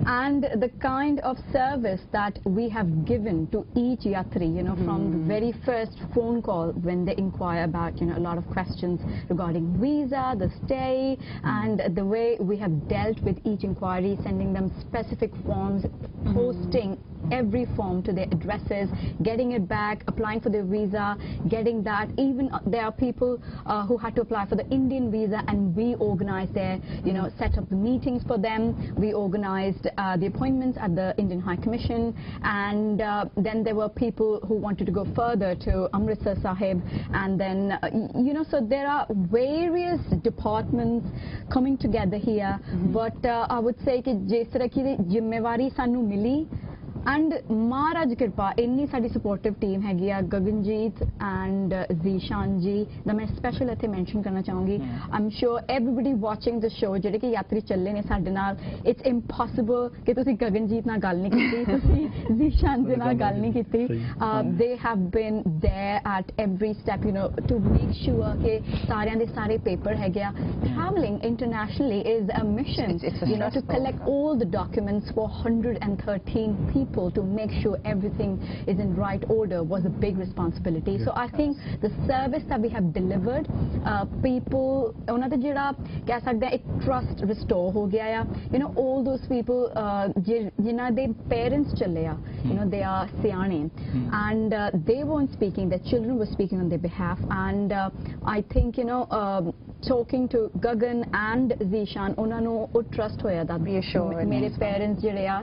and the kind of service that we have given to each yatri you know from the very first phone call when they inquire about you know a lot of questions regarding visa the stay and the way we have dealt with each inquiry sending them specific forms posting every form to their addresses getting it back applying for their visa getting that. Even there are people who had to apply for the Indian visa, and we organized their, set up the meetings for them. We organized the appointments at the Indian High Commission, and then there were people who wanted to go further to Amritsar Sahib, and then, so there are various departments coming together here, but I would say कि जिस तरह की जिम्मेवारी सानू मिली and Maharaj Kirpa, ਇੰਨੀ ਸਾਡੀ supportive team ਹੈਗੀ ਆ, ਗਗਨਜੀਤ ਐਂਡ ਜ਼ੀਸ਼ਾਨ ਜੀ ਦਾ ਮੈਂ ਸਪੈਸ਼ਲ ਇੱਥੇ ਮੈਂਸ਼ਨ ਕਰਨਾ ਚਾਹੂੰਗੀ. ਆਮ ਸ਼ੋਰ ਐਵਰੀਬਡੀ ਵਾਚਿੰਗ ਦ ਸ਼ੋ, ਜਿਹੜੇ ਕਿ ਯਾਤਰੀ ਚੱਲੇ ਨੇ ਸਾਡੇ ਨਾਲ, ਇਟਸ ਇੰਪੋਸੀਬਲ ਕਿ ਤੁਸੀਂ ਗਗਨਜੀਤ ਨਾਲ ਗੱਲ ਨਹੀਂ ਕੀਤੀ, ਤੁਸੀਂ ਜ਼ੀਸ਼ਾਨ ਦੇ ਨਾਲ ਗੱਲ ਨਹੀਂ ਕੀਤੀ. They have been there at every step, to make sure ਕਿ ਸਾਰਿਆਂ ਦੇ ਸਾਰੇ ਪੇਪਰ ਹੈਗੇ ਆ. Traveling internationally is a mission, to collect all the documents for 113 people. To make sure everything is in right order was a big responsibility. So I think the service that we have delivered, people, ਉਹਨਾਂ ਦਾ ਜਿਹੜਾ ਕਹਿ ਸਕਦੇ ਆ ਇੱਕ trust restore ਹੋ ਗਿਆ ਆ. All those people ਜਿਨ੍ਹਾਂ ਦੇ parents ਚੱਲੇ ਆ, they are ਸਿਆਣੇ, and they weren't speaking, their children were speaking on their behalf, and I think talking to Gagan and Zishan, ਉਹਨਾਂ ਨੂੰ ਉਹ trust ਹੋਇਆ that ਮੇਰੇ parents ਜਿਹੜੇ ਆ,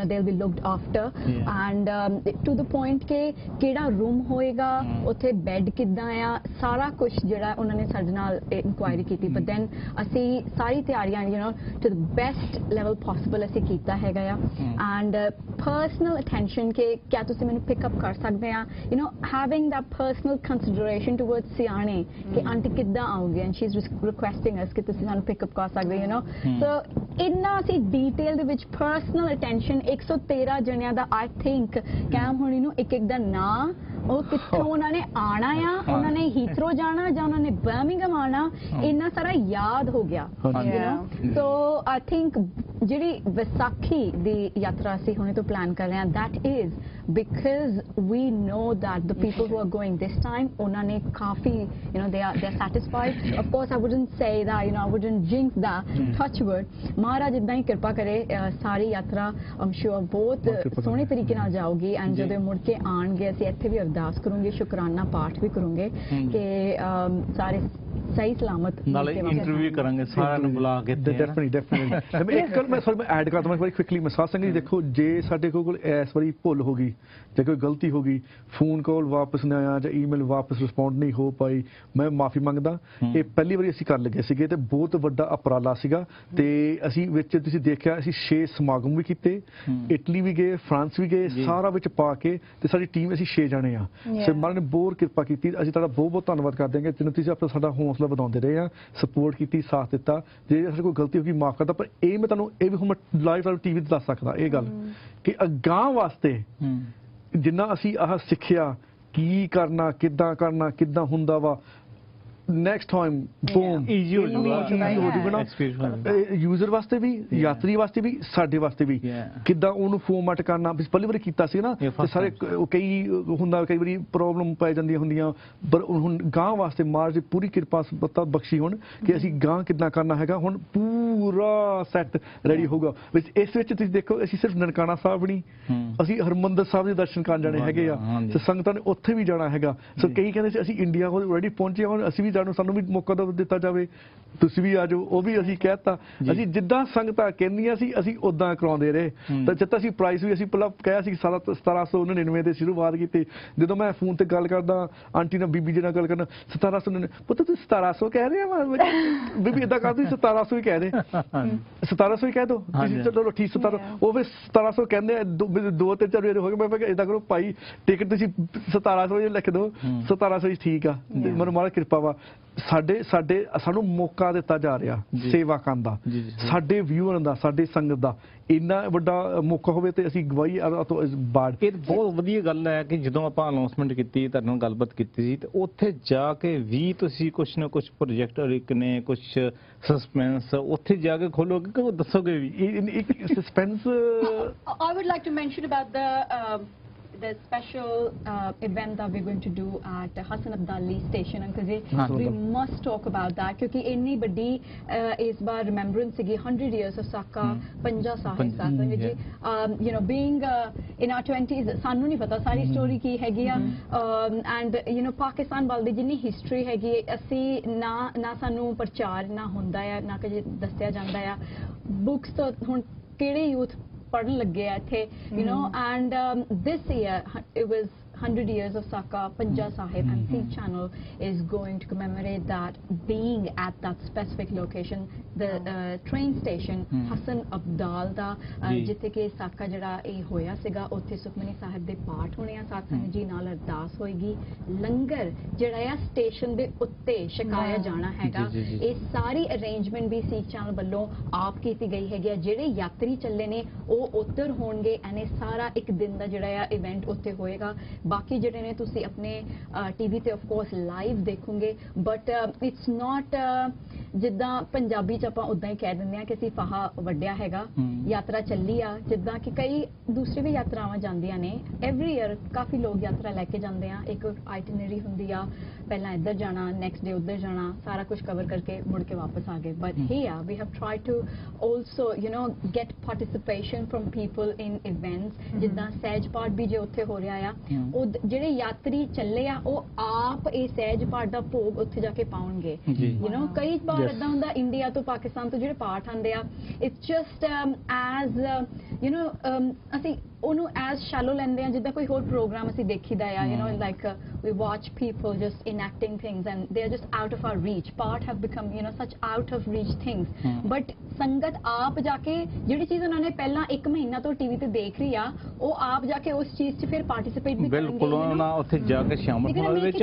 they'll be looked after, and to the point ਕਿ ਕਿਹੜਾ ਰੂਮ ਹੋਏਗਾ, ਉੱਥੇ ਬੈੱਡ ਕਿੱਦਾਂ ਆ, ਸਾਰਾ ਕੁਝ ਜਿਹੜਾ ਉਹਨਾਂ ਨੇ ਸਾਡੇ ਨਾਲ ਇਨਕੁਆਇਰੀ ਕੀਤੀ. but then ਅਸੀਂ ਸਾਰੀ ਤਿਆਰੀਆਂ to the best level possible ਅਸੀਂ ਕੀਤਾ ਹੈਗਾ ਆ. and personal attention ਕਿ ਕਿਆ ਤੁਸੀਂ ਮੈਨੂੰ ਪਿਕ ਅਪ ਕਰ ਸਕਦੇ ਆ, having that personal consideration towards ਸਿਆਣੇ ਕਿ ਆਂਟੀ ਕਿੱਦਾਂ ਆਉਗੇ, and she's requesting us ਕਿ ਤੁਸੀਂ ਸਾਨੂੰ ਪਿਕ ਅਪ ਕਰ ਸਕਦੇ, so ਇੰਨਾ ਅਸੀਂ ਡੀਟੇਲ ਦੇ ਵਿੱਚ personal attention 113 ਜਣਿਆਂ ਦਾ I think ਕੈਮ ਹੋਣੀ ਨੂੰ ਇੱਕ ਦਾ ਨਾਂ, ਉਹ ਕਿੱਥੋਂ ਉਹਨਾਂ ਨੇ ਆਣਾ ਆ, ਉਹਨਾਂ ਨੇ ਹੀਥਰੋ ਜਾਣਾ ਜਾਂ ਉਹਨਾਂ ਨੇ ਬਰਮਿੰਗਮ ਆਣਾ, ਇੰਨਾ ਸਾਰਾ ਯਾਦ ਹੋ ਗਿਆ. so I think ਜਿਹੜੀ ਵਿਸਾਖੀ ਦੀ ਯਾਤਰਾ ਅਸੀਂ ਹੁਣੇ ਤੋਂ ਪਲਾਨ ਕਰ ਰਹੇ ਹਾਂ, that is because we know that the people who are going this time, ਉਹਨਾਂ ਨੇ ਕਾਫੀ they're satisfied. Of course I wouldn't say that, I wouldn't jinx that, touch wood. ਮਹਾਰਾਜ ਇਦਾਂ ਹੀ ਕਿਰਪਾ ਕਰੇ, ਸਾਰੀ ਯਾਤਰਾ I'm sure ਬਹੁਤ ਸੋਹਣੇ ਤਰੀਕੇ ਨਾਲ ਜਾਊਗੀ, ਐਂਡ ਜਦੋਂ ਮੁੜ ਕੇ ਆਣਗੇ ਅਸੀਂ ਇੱਥੇ ਵੀ ਅਰਦਾਸ ਕਰੂੰਗੇ, ਸ਼ੁਕਰਾਨਾ ਪਾਠ ਵੀ ਕਰੂੰਗੇ ਕਿ ਸਾਰੇ ਸਹੀ ਸਲਾਮਤ ਨਾਲੇ ਇੰਟਰਵਿਊ ਕਰਾਂਗੇ ਸਾਰਿਆਂ ਨੂੰ ਬੁਲਾ ਕੇ. ਡੈਫੀਨਿਟਲੀ ਇੱਕ ਗੱਲ ਮੈਂ ਐਡ ਕਰ ਦਵਾਂ ਕੁਇਕਲੀ. ਮਸਾਜ ਸਿੰਘ ਜੀ ਦੇਖੋ, ਜੇ ਸਾਡੇ ਕੋਲ ਇਸ ਵਾਰੀ ਭੁੱਲ ਹੋ ਗਈ ਜਾਂ ਕੋਈ ਗਲਤੀ ਹੋ ਗਈ, ਫੋਨ ਕਾਲ ਵਾਪਸ ਨਾ ਆਇਆ ਜਾਂ ਈਮੇਲ ਵਾਪਸ ਰਿਸਪੌਂਡ ਨਹੀਂ ਹੋ ਪਾਈ, ਮੈਂ ਮਾਫੀ ਮੰਗਦਾ. ਇਹ ਪਹਿਲੀ ਵਾਰੀ ਅਸੀਂ ਕਰਨ ਲੱਗੇ ਸੀਗੇ ਤੇ ਬਹੁਤ ਵੱਡਾ ਉਪਰਾਲਾ ਸੀਗਾ, ਤੇ ਅਸੀਂ ਵਿੱਚ ਤੁਸੀਂ ਦੇਖਿਆ ਅਸੀਂ 6 ਸਮਾਗਮ ਵੀ ਕੀਤੇ, ਇਟਲੀ ਵੀ ਗਏ, ਫਰਾਂਸ ਵੀ ਗਏ, ਸਾਰਾ ਵਿੱਚ ਪਾ ਕੇ, ਤੇ ਸਾਡੀ ਟੀਮ ਅਸੀਂ 6 ਜਾਣੇ ਆ. ਸੋ ਮਹਾਰਾਜ ਨੇ ਬਹੁਤ ਕਿਰਪਾ ਕੀਤੀ, ਅਸੀਂ ਤੁਹਾਡਾ ਬਹੁਤ ਬਹੁਤ ਧੰਨਵਾਦ ਕਰਦੇ ਹਾਂ ਕਿ ਜਿਹਨੂੰ ਤੁਸੀਂ ਆਪਣਾ ਸਾਡਾ ਹੌਸਲਾ ਵਧਾਉਂਦੇ ਰਹੇ ਆ, ਸਪੋਰਟ ਕੀਤੀ, ਸਾਥ ਦਿੱਤਾ. ਜੇ ਸਾਡੇ ਕੋਈ ਗਲਤੀ ਹੋ ਗਈ ਮਾਫ ਕਰਦਾ, ਪਰ ਇਹ ਮੈਂ ਤੁਹਾਨੂੰ ਇਹ ਵੀ ਹੁਣ ਲਾਈਵ ਤੁਹਾਨੂੰ ਟੀਵੀ ਤੇ ਦੱਸ ਸਕਦਾ ਇਹ ਗੱਲ ਕਿ ਅਗਾਂਹ ਵਾਸਤੇ ਜਿੰਨਾ ਅਸੀਂ ਆਹ ਸਿੱਖਿਆ, ਕੀ ਕਰਨਾ, ਕਿੱਦਾਂ ਹੁੰਦਾ ਵਾ, next time boom easy ਹੋ ਜੂਗਾ ਯੂਜ਼ਰ ਵਾਸਤੇ ਵੀ, ਯਾਤਰੀ ਵਾਸਤੇ ਵੀ, ਸਾਡੇ ਵਾਸਤੇ ਵੀ. ਕਿੱਦਾਂ ਉਹਨੂੰ ਫਾਰਮੈਟ ਕਰਨਾ, ਪਹਿਲੀ ਵਾਰੀ ਕੀਤਾ ਸੀ ਨਾ, ਤੇ ਸਾਰੇ ਕਈ ਹੁੰਦਾ, ਕਈ ਵਾਰੀ ਪ੍ਰੋਬਲਮ ਪੈ ਜਾਂਦੀਆਂ ਹੁੰਦੀਆਂ, ਪਰ ਹੁਣ ਗਾਂਹ ਵਾਸਤੇ ਮਾਰਜ ਪੂਰੀ ਕਿਰਪਾ ਬਖਸ਼ੀ ਹੁਣ ਕਿ ਅਸੀਂ ਗਾਂਹ ਕਿੱਦਾਂ ਕਰਨਾ ਹੈਗਾ. ਹੁਣ ਪੂਰਾ ਸੈੱਟ ਰੈਡੀ ਹੋਊਗਾ. ਇਸ ਵਿੱਚ ਤੁਸੀਂ ਦੇਖੋ, ਅਸੀਂ ਸਿਰਫ ਨਨਕਾਣਾ ਸਾਹਿਬ ਨਹੀਂ, ਅਸੀਂ ਹਰਮੰਦਰ ਸਾਹਿਬ ਦੇ ਦਰਸ਼ਨ ਕਰਨ ਜਾਣੇ ਹੈਗੇ ਆ, ਤੇ ਸੰਗਤਾਂ ਨੇ ਉੱਥੇ ਵੀ ਜਾਣਾ ਹੈਗਾ. ਸੋ ਕਈ ਕਹਿੰਦੇ ਸੀ ਅਸੀਂ ਇੰਡੀਆ ਕੋਲ ਆਲਰੇਡੀ ਪਹੁੰਚੇ, ਹੁਣ ਅਸੀਂ ਵੀ ਸਾਨੂੰ ਵੀ ਮੌਕਾ ਦਿੱਤਾ ਜਾਵੇ, ਤੁਸੀਂ ਵੀ ਆ ਜਾਓ. ਉਹ ਵੀ ਅਸੀਂ ਕਹਿਤਾ, ਅਸੀਂ ਜਿੱਦਾਂ ਸੰਗਤਾਂ ਕਹਿੰਦੀਆਂ ਸੀ ਅਸੀਂ ਉਦਾਂ ਕਰਾਉਂਦੇ ਰਹੇ. ਤਾਂ ਜਿੱਦਾਂ ਅਸੀਂ ਪ੍ਰਾਈਸ ਵੀ ਅਸੀਂ ਪਹਿਲਾਂ ਕਿਹਾ ਸੀ 1799 ਦੇ ਸ਼ੁਰੂਆਤ ਕੀਤੀ. ਜਦੋਂ ਮੈਂ ਫੋਨ ਤੇ ਗੱਲ ਕਰਦਾ ਆਂਟੀ ਨਾਲ, ਬੀਬੀ ਜੀ ਨਾਲ ਗੱਲ ਕਰਨਾ, 1799 ਪੁੱਤ ਤੁਸੀਂ 1700 ਕਹਿ ਰਹੇ ਆ, ਬੀਬੀ ਏਦਾਂ ਕਰਦੀ 1700 ਹੀ ਕਹਿ ਦੇ, 1700 ਹੀ ਕਹਿ ਦੋ ਤੁਸੀਂ, ਚਲੋ ਠੀਕ 1700. ਉਹ ਫਿਰ 1700 ਕਹਿੰਦੇ 2-3 ਵੇਲੇ ਹੋ ਗਏ. ਮੈਂ ਕਿਹਾ ਏਦਾਂ ਕਰੋ ਭਾਈ, ਟਿਕਟ ਤੁਸੀਂ 1700 ਲਿਖ ਦਿਓ, 1700 ਹੀ ਠੀਕ ਆ. ਮੈਨੂੰ ਮਾੜਾ ਕਿਰਪਾ ਵਾ, ਸਾਨੂੰ ਮੌਕਾ ਦਿੱਤਾ ਜਾ ਰਿਹਾ ਸੇਵਾ ਕਰਨ ਦਾ, ਸਾਡੇ ਵਿਊਅਰਾਂ ਦਾ, ਸਾਡੇ ਸੰਗਤ ਦਾ ਇੰਨਾ ਵੱਡਾ ਮੌਕਾ ਹੋਵੇ ਤੇ ਅਸੀਂ ਗਵਾਹੀ ਬਾੜ. ਇਹ ਬਹੁਤ ਵਧੀਆ ਗੱਲ ਹੈ ਕਿ ਜਦੋਂ ਆਪਾਂ ਅਨਾਉਂਸਮੈਂਟ ਕੀਤੀ, ਤੁਹਾਡੇ ਨਾਲ ਗੱਲਬਾਤ ਕੀਤੀ ਸੀ, ਤੇ ਉੱਥੇ ਜਾ ਕੇ ਵੀ ਤੁਸੀਂ ਕੁਛ ਨਾ ਕੁਛ ਪ੍ਰੋਜੈਕਟ ਨੇ, ਕੁਛ ਸਸਪੈਂਸ ਉੱਥੇ ਜਾ ਕੇ ਖੋਲੋਗੇ ਕਿ ਦੱਸੋਗੇ ਵੀ? ਇੱਕ suspense I would like to mention about the special event that we're going to do at Hassan Abdali station, Uncle Ji. We must talk about that क्योंकि इतनी बड़ी इस बार remembrance की 100 years of Sakka पंजा साहिब साथ Uncle Ji. You know, being in our 20s, सानू नहीं पता सारी story की हैगी and you know Pakistan वाल दी जिन्नी history हैगी असी ना सानू प्रचार ना होंदा है ना कजे दस्या जांदा है books तो हुन केड़े youth पढ़न लगे थे you know and this year it was 100 years of Sakka Panja Sahib and Sikh channel is going to commemorate that being at that specific location the train station Hassan Abdal da ਜਿੱਥੇ ਕਿ ਸਾਕਾ ਜਿਹੜਾ ਇਹ ਹੋਇਆ ਸੀਗਾ ਉੱਥੇ ਸੁਖਮਨੀ ਸਾਹਿਬ ਦੇ ਪਾਠ ਹੋਣੇ ਆ ਸਾਧ ਸੰਗਤ ਜੀ ਨਾਲ ਅਰਦਾਸ ਹੋਏਗੀ ਲੰਗਰ ਜਿਹੜਾ ਆ ਸਟੇਸ਼ਨ ਦੇ ਉੱਤੇ ਛਕਾਇਆ ਜਾਣਾ ਹੈਗਾ ਇਹ ਸਾਰੀ ਅਰੇਂਜਮੈਂਟ ਵੀ ਸਿੱਖ ਚੈਨਲ ਵੱਲੋਂ ਆਪ ਕੀਤੀ ਗਈ ਹੈਗੀ ਆ ਜਿਹੜੇ ਯਾਤਰੀ ਚੱਲੇ ਨੇ ਉਹ ਉੱਧਰ ਹੋਣਗੇ ਐਂਡ ਇਹ ਸਾਰਾ ਇੱਕ ਦਿਨ ਦਾ ਜਿਹੜਾ ਆ ਇਵੈਂਟ ਉੱਥੇ ਹੋਏਗਾ ਬਾਕੀ ਜਿਹੜੇ ਨੇ ਤੁਸੀਂ ਆਪਣੇ ਟੀਵੀ ਤੇ ਆਫ ਕੋਰਸ ਲਾਈਵ ਦੇਖੋਗੇ ਬਟ ਇਟਸ ਨਾਟ ਜਿੱਦਾਂ ਪੰਜਾਬੀ ਚ ਆਪਾਂ ਉਦਾਂ ਹੀ ਕਹਿ ਦਿੰਦੇ ਆ ਕਿ ਅਸੀਂ ਫਾਹਾ ਵੱਡਿਆ ਹੈਗਾ ਯਾਤਰਾ ਚੱਲੀ ਆ ਜਿੱਦਾਂ ਕਿ ਕਈ ਦੂਸਰੀ ਵੀ ਯਾਤਰਾਵਾਂ ਜਾਂਦੀਆਂ ਨੇ ਐਵਰੀ ਈਅਰ ਕਾਫੀ ਲੋਕ ਯਾਤਰਾ ਲੈ ਕੇ ਜਾਂਦੇ ਆ ਇੱਕ ਆਈਟਨਰੀ ਹੁੰਦੀ ਆ ਪਹਿਲਾਂ ਇੱਧਰ ਜਾਣਾ ਨੈਕਸਟ ਡੇ ਉੱਧਰ ਜਾਣਾ ਸਾਰਾ ਕੁਝ ਕਵਰ ਕਰਕੇ ਮੁੜ ਕੇ ਵਾਪਸ ਆ ਗਏ but here we have tried to also you know get participation from people in events ਜਿੱਦਾਂ ਸਹਿਜ ਪਾਠ ਵੀ ਜੇ ਉੱਥੇ ਹੋ ਰਿਹਾ ਆ ਉਹ ਜਿਹੜੇ ਯਾਤਰੀ ਚੱਲੇ ਆ ਉਹ ਆਪ ਇਹ ਸਹਿਜ ਪਾਠ ਦਾ ਭੋਗ ਉੱਥੇ ਜਾ ਕੇ ਪਾਉਣਗੇ ਯੂ نو ਕਈ ਵਾਰ ਇਦਾਂ ਹੁੰਦਾ ਇੰਡੀਆ ਤੋਂ ਪਾਕਿਸਤਾਨ ਤੋਂ ਜਿਹੜੇ ਪਾਠ ਆਉਂਦੇ ਆ it's just as you know ਅਸੀਂ ਉਹਨੂੰ ਐਜ਼ ਸ਼ੈਲੋ ਲੈਂਦੇ ਆ ਜਿੱਦਾਂ ਕੋਈ ਹੋਰ ਪ੍ਰੋਗਰਾਮ ਅਸੀਂ ਦੇਖੀਦਾ ਆ you know like we watch people just enacting things and they are just out of our reach part have become you know such out of reach things but ਸੰਗਤ ਆਪ ਜਾ ਕੇ ਜਿਹੜੀ ਚੀਜ਼ ਉਹਨਾਂ ਨੇ ਪਹਿਲਾਂ 1 ਮਹੀਨਾ ਤੋਂ ਟੀਵੀ ਤੇ ਦੇਖ ਰਹੀ ਆ ਉਹ ਆਪ ਜਾ ਕੇ ਉਸ ਚੀਜ਼ 'ਚ ਫਿਰ ਪਾਰਟਿਸਿਪੇਟ ਵੀ ਕਰਨਗੇ ਬਿਲਕੁਲ ਉਹਨਾਂ ਉੱਥੇ ਜਾ ਕੇ ਸ਼ਾਮਲ ਹੋਣ ਵਿੱਚ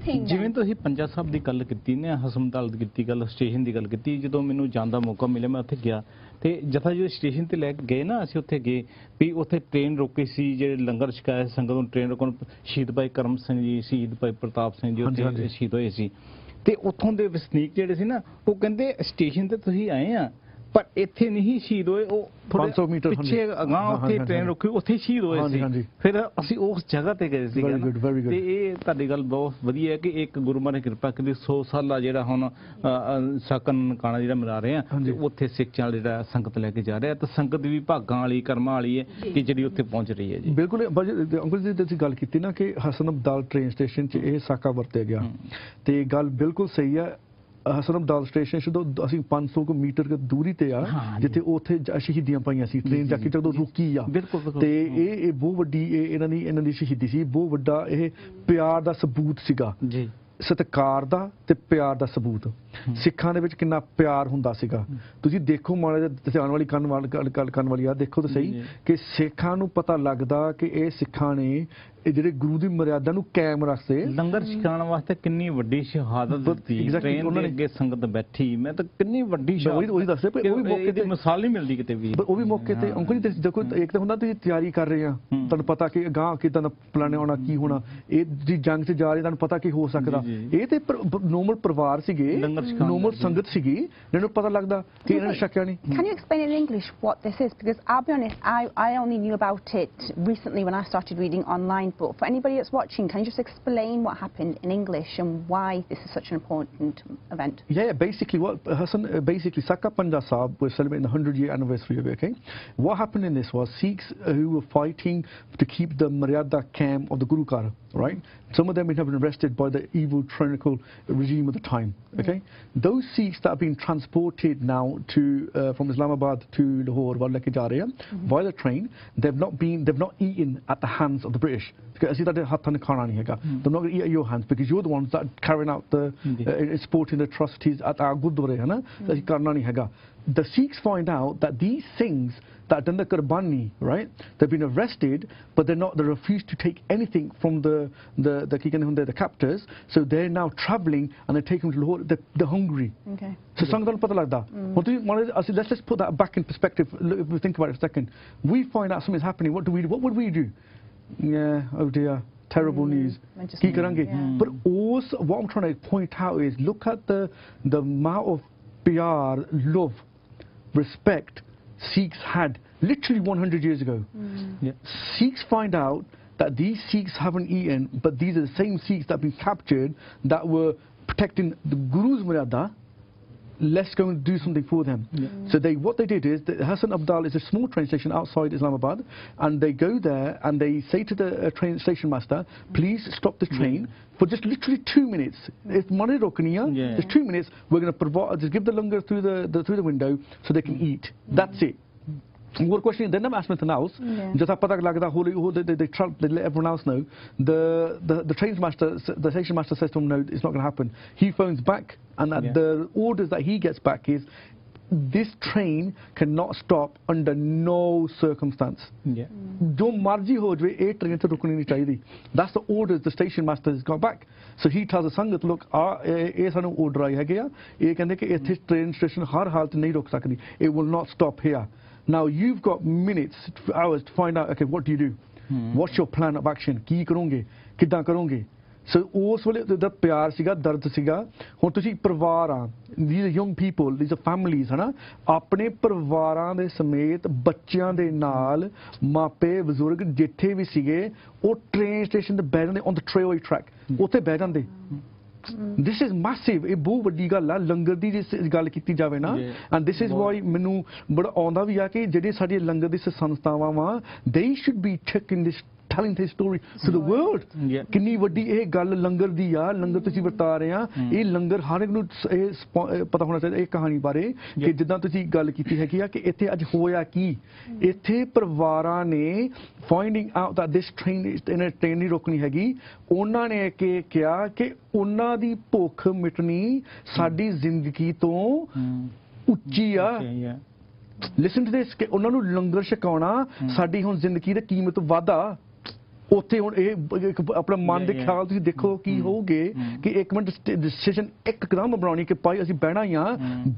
ਜਿਵੇਂ ਤੁਸੀਂ ਪੰਜਾ ਸਾਹਿਬ ਦੀ ਗੱਲ ਕੀਤੀ ਨੇ ਹਸਮਤਾਲ ਦੀ ਕੀਤੀ ਗੱਲ ਸਟੇਸ਼ਨ ਦੀ ਗੱਲ ਕੀਤੀ ਜਦੋਂ ਮੈਨੂੰ ਜਾਣ ਦਾ ਮੌਕਾ ਮਿਲਿਆ ਮੈਂ ਉੱਥੇ ਗਿਆ ਤੇ ਜਥਾ ਜਦੋਂ ਸਟੇਸ਼ਨ ਤੇ ਲੈ ਕੇ ਗਏ ਨਾ ਅਸੀਂ ਉੱਥੇ ਗਏ ਵੀ ਉੱਥੇ ਟ੍ਰੇਨ ਰੋਕੀ ਸੀ ਜਿਹੜੇ ਲੰਗਰ ਛਕਾਇਆ ਸੰਗਤ ਨੂੰ ਟ੍ਰੇਨ ਰੋਕਣ ਸ਼ਹੀਦ ਭਾਈ ਕਰਮ ਸਿੰਘ ਜੀ ਸ਼ਹੀਦ ਭਾਈ ਪ੍ਰਤਾਪ ਸਿੰਘ ਜੀ ਉੱਥੇ ਸ਼ਹੀਦ ਹੋਏ ਸੀ ਤੇ ਉੱਥੋਂ ਦੇ ਵਸਨੀਕ ਜਿਹੜੇ ਸੀ ਨਾ ਉਹ ਕਹਿੰਦੇ ਸਟੇਸ਼ਨ ਤੇ ਤੁਸੀਂ ਆਏ ਆ ਪਰ ਇੱਥੇ ਨਹੀਂ ਸ਼ਹੀਦ ਹੋਏ ਉਹ 500 ਮੀਟਰ ਪਿੱਛੇ ਅਗਾਂ ਉੱਥੇ ਟ੍ਰੇਨ ਰੁਕੀ ਉੱਥੇ ਸ਼ਹੀਦ ਹੋਏ ਸੀ ਫਿਰ ਅਸੀਂ ਉਸ ਜਗ੍ਹਾ ਤੇ ਗਏ ਸੀ ਤੇ ਇਹ ਤੁਹਾਡੀ ਗੱਲ ਬਹੁਤ ਵਧੀਆ ਹੈ ਕਿ ਇੱਕ ਗੁਰੂ ਮਹਾਰਾਜ ਦੀ ਕਿਰਪਾ ਕੀਤੀ 100 ਸਾਲਾ ਜਿਹੜਾ ਹੁਣ ਸਾਕਾ ਨਨਕਾਣਾ ਜਿਹੜਾ ਮਨਾ ਰਹੇ ਆ ਉੱਥੇ ਸਿੱਖ ਚੈਨਲ ਜਿਹੜਾ ਸੰਗਤ ਲੈ ਕੇ ਜਾ ਰਿਹਾ ਤਾਂ ਸੰਗਤ ਵੀ ਭਾਗਾਂ ਵਾਲੀ ਕਰਮਾਂ ਵਾਲੀ ਹੈ ਕਿ ਜਿਹੜੀ ਉੱਥੇ ਪਹੁੰਚ ਰਹੀ ਹੈ ਜੀ ਬਿਲਕੁਲ ਅੰਕਲ ਜੀ ਤੁਸੀਂ ਗੱਲ ਕੀਤੀ ਨਾ ਕਿ ਹਸਨ ਅਬਦਾਲ ਟ੍ਰੇਨ ਸਟੇਸ਼ਨ 'ਚ ਇਹ ਸਾਕਾ ਵਰਤਿਆ ਗਿਆ ਤੇ ਗੱਲ ਬਿਲਕੁਲ ਸਹੀ ਹੈ ਹਸਨ ਅਬਦਾਲ ਸਟੇਸ਼ਨ ਤੋਂ ਅਸੀਂ 500 ਮੀਟਰ ਦੂਰੀ ਤੇ ਆ ਜਿੱਥੇ ਉੱਥੇ ਸ਼ਹੀਦੀਆਂ ਪਾਈਆਂ ਸੀ ਟ੍ਰੇਨ ਜਾ ਕੇ ਜਦੋਂ ਰੁਕੀ ਆ ਤੇ ਇਹ ਬਹੁਤ ਵੱਡੀ ਇਹਨਾਂ ਦੀ ਸ਼ਹੀਦੀ ਸੀ ਬਹੁਤ ਵੱਡਾ ਇਹ ਪਿਆਰ ਦਾ ਸਬੂਤ ਸੀਗਾ ਜੀ ਸਤਿਕਾਰ ਦਾ ਤੇ ਪਿਆਰ ਦਾ ਸਬੂਤ ਸਿੱਖਾਂ ਦੇ ਵਿੱਚ ਕਿੰਨਾ ਪਿਆਰ ਹੁੰਦਾ ਸੀਗਾ ਤੁਸੀਂ ਦੇਖੋ ਮਾੜਾ ਜਿਹਾ ਧਿਆਨ ਵਾਲੀ ਕੰਨ ਵਾਲੀ ਆ ਦੇਖੋ ਤਾਂ ਸਹੀ ਕਿ ਸਿੱਖਾਂ ਨੂੰ ਪਤਾ ਲੱਗਦਾ ਕਿ ਇਹ ਸਿੱਖਾਂ ਨੇ ਇਹ ਜਿਹੜੇ ਗੁਰੂ ਦੀ ਮਰਿਆਦਾ ਨੂੰ ਕਾਇਮ ਰੱਖਦੇ ਲੰਗਰ ਛਕਾਉਣ ਵਾਸਤੇ ਕਿੰਨੀ ਵੱਡੀ ਸ਼ਹਾਦਤ ਦਿੱਤੀ ਟ੍ਰੇਨ ਦੇ ਅੱਗੇ ਸੰਗਤ ਬੈਠੀ ਮੈਂ ਤਾਂ ਕਿੰਨੀ ਵੱਡੀ ਸ਼ਹਾਦਤ ਉਹੀ ਦੱਸਦੇ ਪਰ ਉਹ ਵੀ ਮੌਕੇ ਤੇ ਮਿਸਾਲ ਨਹੀਂ ਮਿਲਦੀ ਕਿਤੇ ਵੀ ਉਹ ਵੀ ਮੌਕੇ ਤੇ ਅੰਕਲ ਜੀ ਦੇਖੋ ਇੱਕ ਤਾਂ ਹੁੰਦਾ ਤੁਸੀਂ ਤਿਆਰੀ ਕਰ ਰਹੇ ਆ ਤੁਹਾਨੂੰ ਪਤਾ ਕਿ ਅਗਾਂਹ ਕਿਦਾਂ ਦਾ ਪਲਾਨ ਹੋਣਾ ਕੀ ਹੋਣਾ ਇਹ ਜੀ ਜੰਗ 'ਚ ਜਾ ਰਹੇ ਤੁਹਾਨੂੰ ਪਤਾ ਕੀ ਹੋ ਸਕਦਾ ਇਹ ਤੇ ਨੋਰਮਲ ਪਰਿਵਾਰ ਸੀਗੇ ਨੋਰਮਲ ਸੰਗਤ ਸੀਗੀ ਜਿਹਨਾਂ ਨੂੰ ਪਤਾ ਲੱਗਦਾ ਕਿ ਇਹਨਾਂ ਨੇ ਛਕਿਆ ਨਹੀਂ Can you explain in English what this is? Because I'll be honest, I only knew about it recently when I started reading online. But for anybody that's watching, can you just explain what happened in English and why this is such an important event? Yeah, basically basically Sakka Panja Sahib was celebrating the 100-year anniversary of it, okay? What happened in this was Sikhs who were fighting to keep the Maryada camp of the Guru Kar, right? Some of them have been arrested by the evil tyrannical regime of the time, okay? Those Sikhs that have been transported now to from Islamabad to Lahore by the train, they've not eaten at the hands of the British. Because they're not going to eat at your hands because you're the ones that are carrying out the supporting the atrocities at our Gurdwara. The Sikhs find out that these things that are done the Qurbani, right? They've been arrested, but they refuse to take anything from the captors. So they're now travelling and they're taking them to Lahore. They're hungry. Okay. So Sangdan pata lagda. Let's just put that back in perspective. If we think about it a second, we find out something's happening. What would we do? Yeah, oh dear, terrible news. But also, what I'm trying to point out is look at the amount of pyar, love, respect Sikhs had literally 100 years ago. Sikhs find out that these Sikhs haven't eaten, but these are the same Sikhs that have been captured that were protecting the Guru's Maryada. Let's go and do something for them. So what they did is that Hassan Abdal is a small train station outside Islamabad, and they go there and they say to the train station master, please stop the train for just literally 2 minutes. It's money rokniya. Just 2 minutes. We're going to provide, just give the langar through the window so they can eat. That's it. More question, they never asked me anything else. Just they let everyone else know. The train master, the station master says to him, no, it's not going to happen. He phones back, and the orders that he gets back is, this train cannot stop under no circumstance. Jo marji ho jave, a train to rukni nahi chahiye. That's the orders the station master has got back. So he tells the Sangat, look, ਇਹ ਸਾਨੂੰ order ਆਇਆ ਹੈਗਾ, ਇਹ ਕਹਿੰਦੇ ਕਿ ਇੱਥੇ train station ਹਰ ਹਾਲਤ ਨਹੀਂ ਰੁਕ ਸਕਦੀ. It will not stop here. Now you've got minutes, hours to find out, okay, what do you do? What's your plan of action? ਕੀ ਕਰੋਗੇ? ਕਿੱਦਾਂ ਕਰੋਗੇ? So ਉਸ ਵੇਲੇ ਦਾ ਪਿਆਰ ਸੀਗਾ, ਦਰਦ ਸੀਗਾ. ਹੁਣ ਤੁਸੀਂ ਪਰਿਵਾਰ ਆ, these are young people, these are families, ਹਨਾ, ਆਪਣੇ ਪਰਿਵਾਰਾਂ ਦੇ ਸਮੇਤ ਬੱਚਿਆਂ ਦੇ ਨਾਲ ਮਾਪੇ ਬਜ਼ੁਰਗ ਜਿੱਥੇ ਵੀ ਸੀਗੇ ਉਹ ਟ੍ਰੇਨ ਸਟੇਸ਼ਨ ਤੇ ਬਹਿ ਜਾਂਦੇ on the railway track, ਉੱਥੇ ਬਹਿ ਜਾਂਦੇ. This is massive. ਇਹ ਬਹੁਤ ਵੱਡੀ ਗੱਲ ਆ ਲੰਗਰ ਦੀ, ਜੇ ਗੱਲ ਕੀਤੀ ਜਾਵੇ ਨਾ. And this is why ਮੈਨੂੰ ਬੜਾ ਆਉਂਦਾ ਵੀ ਆ ਕਿ ਜਿਹੜੇ ਸਾਡੇ ਲੰਗਰ ਦੀ ਸੰਸਥਾਵਾਂ ਵਾ, they should be taking this, telling this story to the world. ਕਿੰਨੀ ਵੱਡੀ ਇਹ ਗੱਲ ਲੰਗਰ ਦੀ ਆ, ਲੰਗਰ ਤੁਸੀਂ ਵਰਤਾ ਰਹੇ ਆ. ਇਹ ਲੰਗਰ ਹਰ ਇੱਕ ਨੂੰ ਪਤਾ ਹੋਣਾ ਚਾਹੀਦਾ ਇਹ ਕਹਾਣੀ ਬਾਰੇ, ਕਿ ਜਿੱਦਾਂ ਤੁਸੀਂ ਗੱਲ ਕੀਤੀ ਹੈਗੀ ਆ ਕਿ ਇੱਥੇ ਅੱਜ ਹੋਇਆ ਕੀ. ਇੱਥੇ ਪਰਿਵਾਰਾਂ ਨੇ finding out that this train ਇਹਨੇ ਟ੍ਰੇਨ ਨਹੀਂ ਰੋਕਣੀ ਹੈਗੀ, ਉਹਨਾਂ ਨੇ ਕਿਹਾ ਕਿ ਉਹਨਾਂ ਦੀ ਭੁੱਖ ਮਿਟਣੀ ਸਾਡੀ ਜ਼ਿੰਦਗੀ ਤੋਂ ਉੱਚੀ ਆ. ਲਿਸਨ ਟੂ ਦਿਸ, ਕਿ ਉਹਨਾਂ ਨੂੰ ਲੰਗਰ ਛਕਾਉਣਾ ਸਾਡੀ ਹੁਣ ਜ਼ਿੰਦਗੀ ਦੀ ਕੀਮਤ ਵਾਧਾ. ਉੱਥੇ ਹੁਣ ਇਹ ਆਪਣਾ ਮਨ ਦੇ ਖਿਆਲ ਤੁਸੀਂ ਦੇਖੋ ਕੀ ਹੋਊਗੇ ਕਿ ਇੱਕ ਮਿੰਟ ਡਿਸੀਜਨ ਇੱਕਦਮ ਬਣਾਉਣੀ ਕਿ ਭਾਈ ਅਸੀਂ ਬਹਿਣਾ ਹੀ ਆ.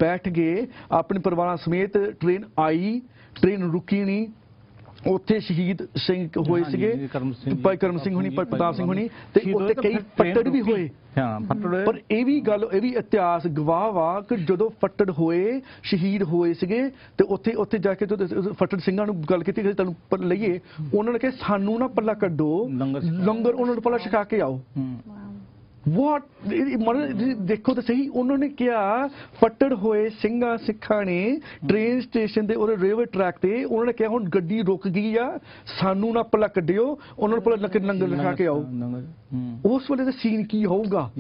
ਬੈਠ ਗਏ ਆਪਣੇ ਪਰਿਵਾਰਾਂ ਸਮੇਤ, ਟ੍ਰੇਨ ਆਈ, ਟ੍ਰੇਨ ਰੁਕੀ ਨਹੀਂ. ਉੱਥੇ ਸ਼ਹੀਦ ਸਿੰਘ ਹੋਏ ਸੀਗੇ, ਭਾਈ ਕਰਮ ਸਿੰਘ ਹੋਣੀ, ਭਾਈ ਪ੍ਰਤਾਪ ਸਿੰਘ ਹੋਣੀ, ਤੇ ਉੱਥੇ ਕਈ ਫੱਟੜ ਵੀ ਹੋਏ. ਪਰ ਇਹ ਵੀ ਗੱਲ, ਇਹ ਵੀ ਇਤਿਹਾਸ ਗਵਾਹ ਵਾ ਕਿ ਜਦੋਂ ਫੱਟੜ ਹੋਏ, ਸ਼ਹੀਦ ਹੋਏ ਸੀਗੇ, ਤੇ ਉੱਥੇ ਜਾ ਕੇ ਫੱਟੜ ਸਿੰਘਾਂ ਨੂੰ ਗੱਲ ਕੀਤੀ ਕਿ ਤੁਹਾਨੂੰ ਲਈਏ, ਉਹਨਾਂ ਨੇ ਕਿਹਾ ਸਾਨੂੰ ਨਾ ਪੱਲਾ ਕੱਢੋ, ਲੰਗਰ ਉਹਨਾਂ ਨੂੰ ਪੱਲਾ ਛਕਾ ਕੇ ਆਓ. What? ਦੇਖੋ ਤਾਂ ਸਹੀ, ਉਹਨਾਂ ਨੇ ਕਿਹਾ ਫੱਟੜ ਹੋਏ ਸਿੰਘਾਂ ਸਿੱਖਾਂ ਨੇ ਟ੍ਰੇਨ ਸਟੇਸ਼ਨ ਦੇ ਉਹਦੇ ਰੇਲਵੇ ਟਰੈਕ ਤੇ, ਉਹਨਾਂ ਨੇ ਕਿਹਾ ਹੁਣ ਗੱਡੀ ਰੁਕ ਗਈ ਆ, ਸਾਨੂੰ ਨਾ ਪੱਲਾ ਕੱਢਿਓ, ਉਹਨਾਂ ਨੂੰ ਪੱਲਾ ਲੰਗਰ ਲਿਖਾ ਕੇ ਆਓ. ਉਸ ਵੇਲੇ ਦਾ ਸੀਨ ਕੀ ਹੋਊਗਾ?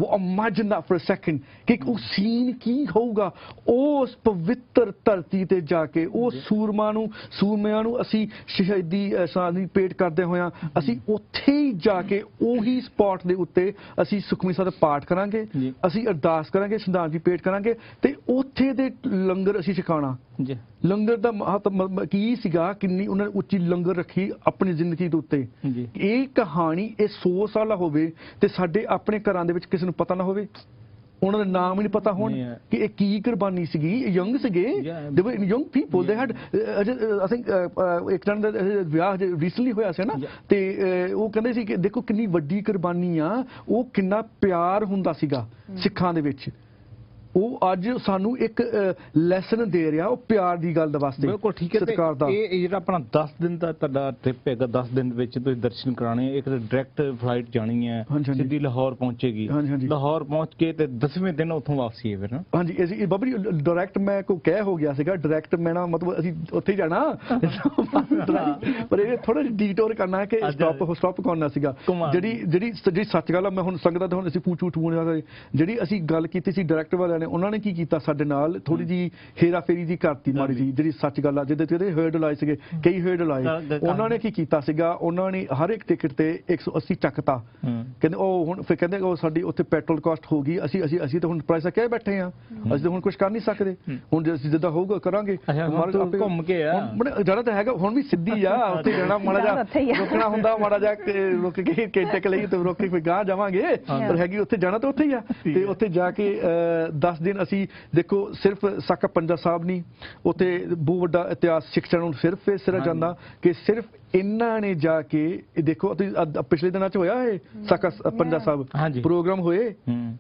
ਉਹ imagine that for a second, ਕਿ ਉਹ ਸੀਨ ਕੀ ਹੋਊਗਾ ਉਸ ਪਵਿੱਤਰ ਧਰਤੀ ਤੇ ਜਾ ਕੇ. ਉਹ ਸੂਰਮਿਆਂ ਨੂੰ ਅਸੀਂ ਸ਼ਹੀਦੀ ਭੇਟ ਕਰਦੇ ਹੋਇਆ, ਅਸੀਂ ਉੱਥੇ ਹੀ ਜਾ ਕੇ ਉਹੀ ਸਪੌਟ ਦੇ ਉੱਤੇ ਅਸੀਂ ਸੁਖਮਨੀ ਸਾਹਿਬ ਦਾ ਪਾਠ ਕਰਾਂਗੇ, ਅਸੀਂ ਅਰਦਾਸ ਕਰਾਂਗੇ, ਸ਼ਰਧਾਂਜਲੀ ਭੇਟ ਕਰਾਂਗੇ, ਤੇ ਉੱਥੇ ਦੇ ਲੰਗਰ ਅਸੀਂ ਛਕਾਉਣਾ. ਲੰਗਰ ਦਾ ਮਹੱਤਵ ਕੀ ਸੀਗਾ, ਕਿੰਨੀ ਉਹਨਾਂ ਨੇ ਉੱਚੀ ਲੰਗਰ ਰੱਖੀ ਆਪਣੀ ਜ਼ਿੰਦਗੀ ਦੇ ਉੱਤੇ. ਇਹ ਕਹਾਣੀ ਇਹ 100 ਸਾਲਾ ਹੋਵੇ ਤੇ ਸਾਡੇ ਆਪਣੇ ਘਰਾਂ ਦੇ ਵਿੱਚ ਕਿਸੇ ਨੂੰ ਪਤਾ ਨਾ ਹੋਵੇ, ਉਹਨਾਂ ਦਾ ਨਾਮ ਹੀ ਨਹੀਂ ਪਤਾ ਹੋਣ ਕਿ ਇਹ ਕੀ ਕੁਰਬਾਨੀ ਸੀਗੀ. ਯੰਗ ਸੀਗੇ, ਦੇ ਵਰ ਯੰਗ ਪੀਪਲ, ਦੇ ਹੈਡ ਆਈ ਥਿੰਕ ਇੱਕ ਜਣ ਦਾ ਵਿਆਹ ਰੀਸੈਂਟਲੀ ਹੋਇਆ ਸੀ ਨਾ, ਤੇ ਉਹ ਕਹਿੰਦੇ ਸੀ ਕਿ ਦੇਖੋ ਕਿੰਨੀ ਵੱਡੀ ਕੁਰਬਾਨੀ ਆ, ਉਹ ਕਿੰਨਾ ਪਿਆਰ ਹੁੰਦਾ ਸੀਗਾ ਸਿੱਖਾਂ ਦੇ ਵਿੱਚ. ਉਹ ਅੱਜ ਸਾਨੂੰ ਇੱਕ ਲੈਸਨ ਦੇ ਰਿਹਾ ਉਹ ਪਿਆਰ ਦੀ ਗੱਲ ਦੇ ਵਾਸਤੇ. ਬਿਲਕੁਲ ਠੀਕ ਹੈ. ਸਤਿਕਾਰ ਦਾ ਇਹ ਜਿਹੜਾ ਆਪਣਾ 10 ਦਿਨ ਦਾ ਤੁਹਾਡਾ ਟ੍ਰਿਪ ਹੈਗਾ, 10 ਦਿਨ ਵਿੱਚ ਤੁਸੀਂ ਦਰਸ਼ਨ ਕਰਾਣੇ. ਇੱਕ ਡਾਇਰੈਕਟ ਫਲਾਈਟ ਜਾਣੀ ਹੈ, ਸਿੱਧੀ ਲਾਹੌਰ ਪਹੁੰਚੇਗੀ, ਲਾਹੌਰ ਪਹੁੰਚ ਕੇ ਤੇ 10ਵੇਂ ਦਿਨ ਉੱਥੋਂ ਵਾਪਸੀ ਹੈ ਫਿਰ ਨਾ? ਹਾਂਜੀ, ਇਹ ਬਾਬਾ ਜੀ ਡਾਇਰੈਕਟ ਮੈਂ ਕੋਈ ਕਹਿ ਹੋ ਗਿਆ ਸੀਗਾ, ਡਾਇਰੈਕਟ ਮੈਂ ਨਾ ਮਤਲਬ ਅਸੀਂ ਉੱਥੇ ਹੀ ਜਾਣਾ, ਪਰ ਇਹ ਥੋੜਾ ਜਿਹਾ ਡੀਟੋਰ ਕਰਨਾ ਕਿ ਸਟਾਪ ਕਰਨਾ ਸੀਗਾ. ਜਿਹੜੀ ਸੱਚ ਗੱਲ ਆ, ਮੈਂ ਹੁਣ ਸੰਗਤਾਂ ਤੇ ਹੁਣ ਅਸੀਂ ਝੂਠ ਬੋਲਣਾ, ਜਿਹੜੀ ਅਸੀਂ ਗੱਲ ਕੀਤੀ ਸੀ ਡਾਇਰੈਕਟ ਵਾਲਿਆਂ ਨੇ, ਉਹਨਾਂ ਨੇ ਕੀ ਕੀਤਾ ਸਾਡੇ ਨਾਲ ਥੋੜੀ ਜੀ ਹੇਰਾ ਫੇਰੀ ਜੀ ਕਰਤੀ ਮਾੜੀ ਜੀ. ਜਿਹੜੀ ਸੱਚ ਗੱਲ ਆ, ਜਿਹਦੇ ਹਰਡ ਲਾਏ ਸੀਗੇ, ਕਈ ਹਰਡ ਲਾਏ, ਉਹਨਾਂ ਨੇ ਕੀ ਕੀਤਾ ਸੀਗਾ, ਉਹਨਾਂ ਨੇ ਹਰ ਇੱਕ ਟਿਕਟ ਤੇ 180 ਚੱਕਤਾ. ਕਹਿੰਦੇ ਉਹ ਹੁਣ ਫਿਰ ਕਹਿੰਦੇ ਉਹ ਸਾਡੀ ਉੱਥੇ ਪੈਟਰੋਲ ਕਾਸਟ ਹੋ ਗਈ, ਅਸੀਂ ਤਾਂ ਹੁਣ ਪ੍ਰਾਈਸ ਕਹਿ ਬੈਠੇ ਆ, ਅਸੀਂ ਤਾਂ ਹੁਣ ਕੁਝ ਕਰ ਨਹੀਂ ਸਕਦੇ, ਹੁਣ ਜੇ ਅਸੀਂ ਜਿੱਦਾਂ ਹੋਊਗਾ ਕਰਾਂਗੇ. ਘੁੰਮ ਕੇ ਜਾਣਾ ਤਾਂ ਹੈਗਾ, ਹੁਣ ਵੀ ਸਿੱਧੀ ਆ, ਉੱਥੇ ਜਾਣਾ ਮਾੜਾ ਜਿਹਾ ਰੁਕਣਾ ਹੁੰਦਾ, ਮਾੜਾ ਜਿਹਾ ਰੁਕ ਕੇ ਘੰਟੇ ਲਈ ਤੇ ਰੁਕ ਕੇ ਫਿਰ ਗਾਂ ਜਾਵਾਂਗੇ, ਪਰ ਹੈਗੀ ਉੱਥੇ ਜਾਣਾ ਤਾਂ ਉੱਥੇ ਹੀ ਆ. ਤੇ ਉੱਥੇ ਜਾ ਕੇ 10 10 ਦਿਨ ਅਸੀਂ ਦੇਖੋ ਸਿਰਫ ਸਾਕਾ ਪੰਜਾ ਸਾਹਿਬ ਨਹੀਂ, ਉੱਥੇ ਬਹੁਤ ਵੱਡਾ ਇਤਿਹਾਸ ਸਿੱਖ ਚੈਨਲ ਨੂੰ ਸਿਰਫ ਇਸ ਤਰ੍ਹਾਂ ਜਾਂਦਾ ਕਿ ਸਿਰਫ ਇਹਨਾਂ ਨੇ ਜਾ ਕੇ ਦੇਖੋ ਪਿਛਲੇ ਦਿਨਾਂ 'ਚ ਹੋਇਆ ਇਹ ਸਾਕਾ ਪੰਜਾ ਸਾਹਿਬ ਪ੍ਰੋਗਰਾਮ ਹੋਏ,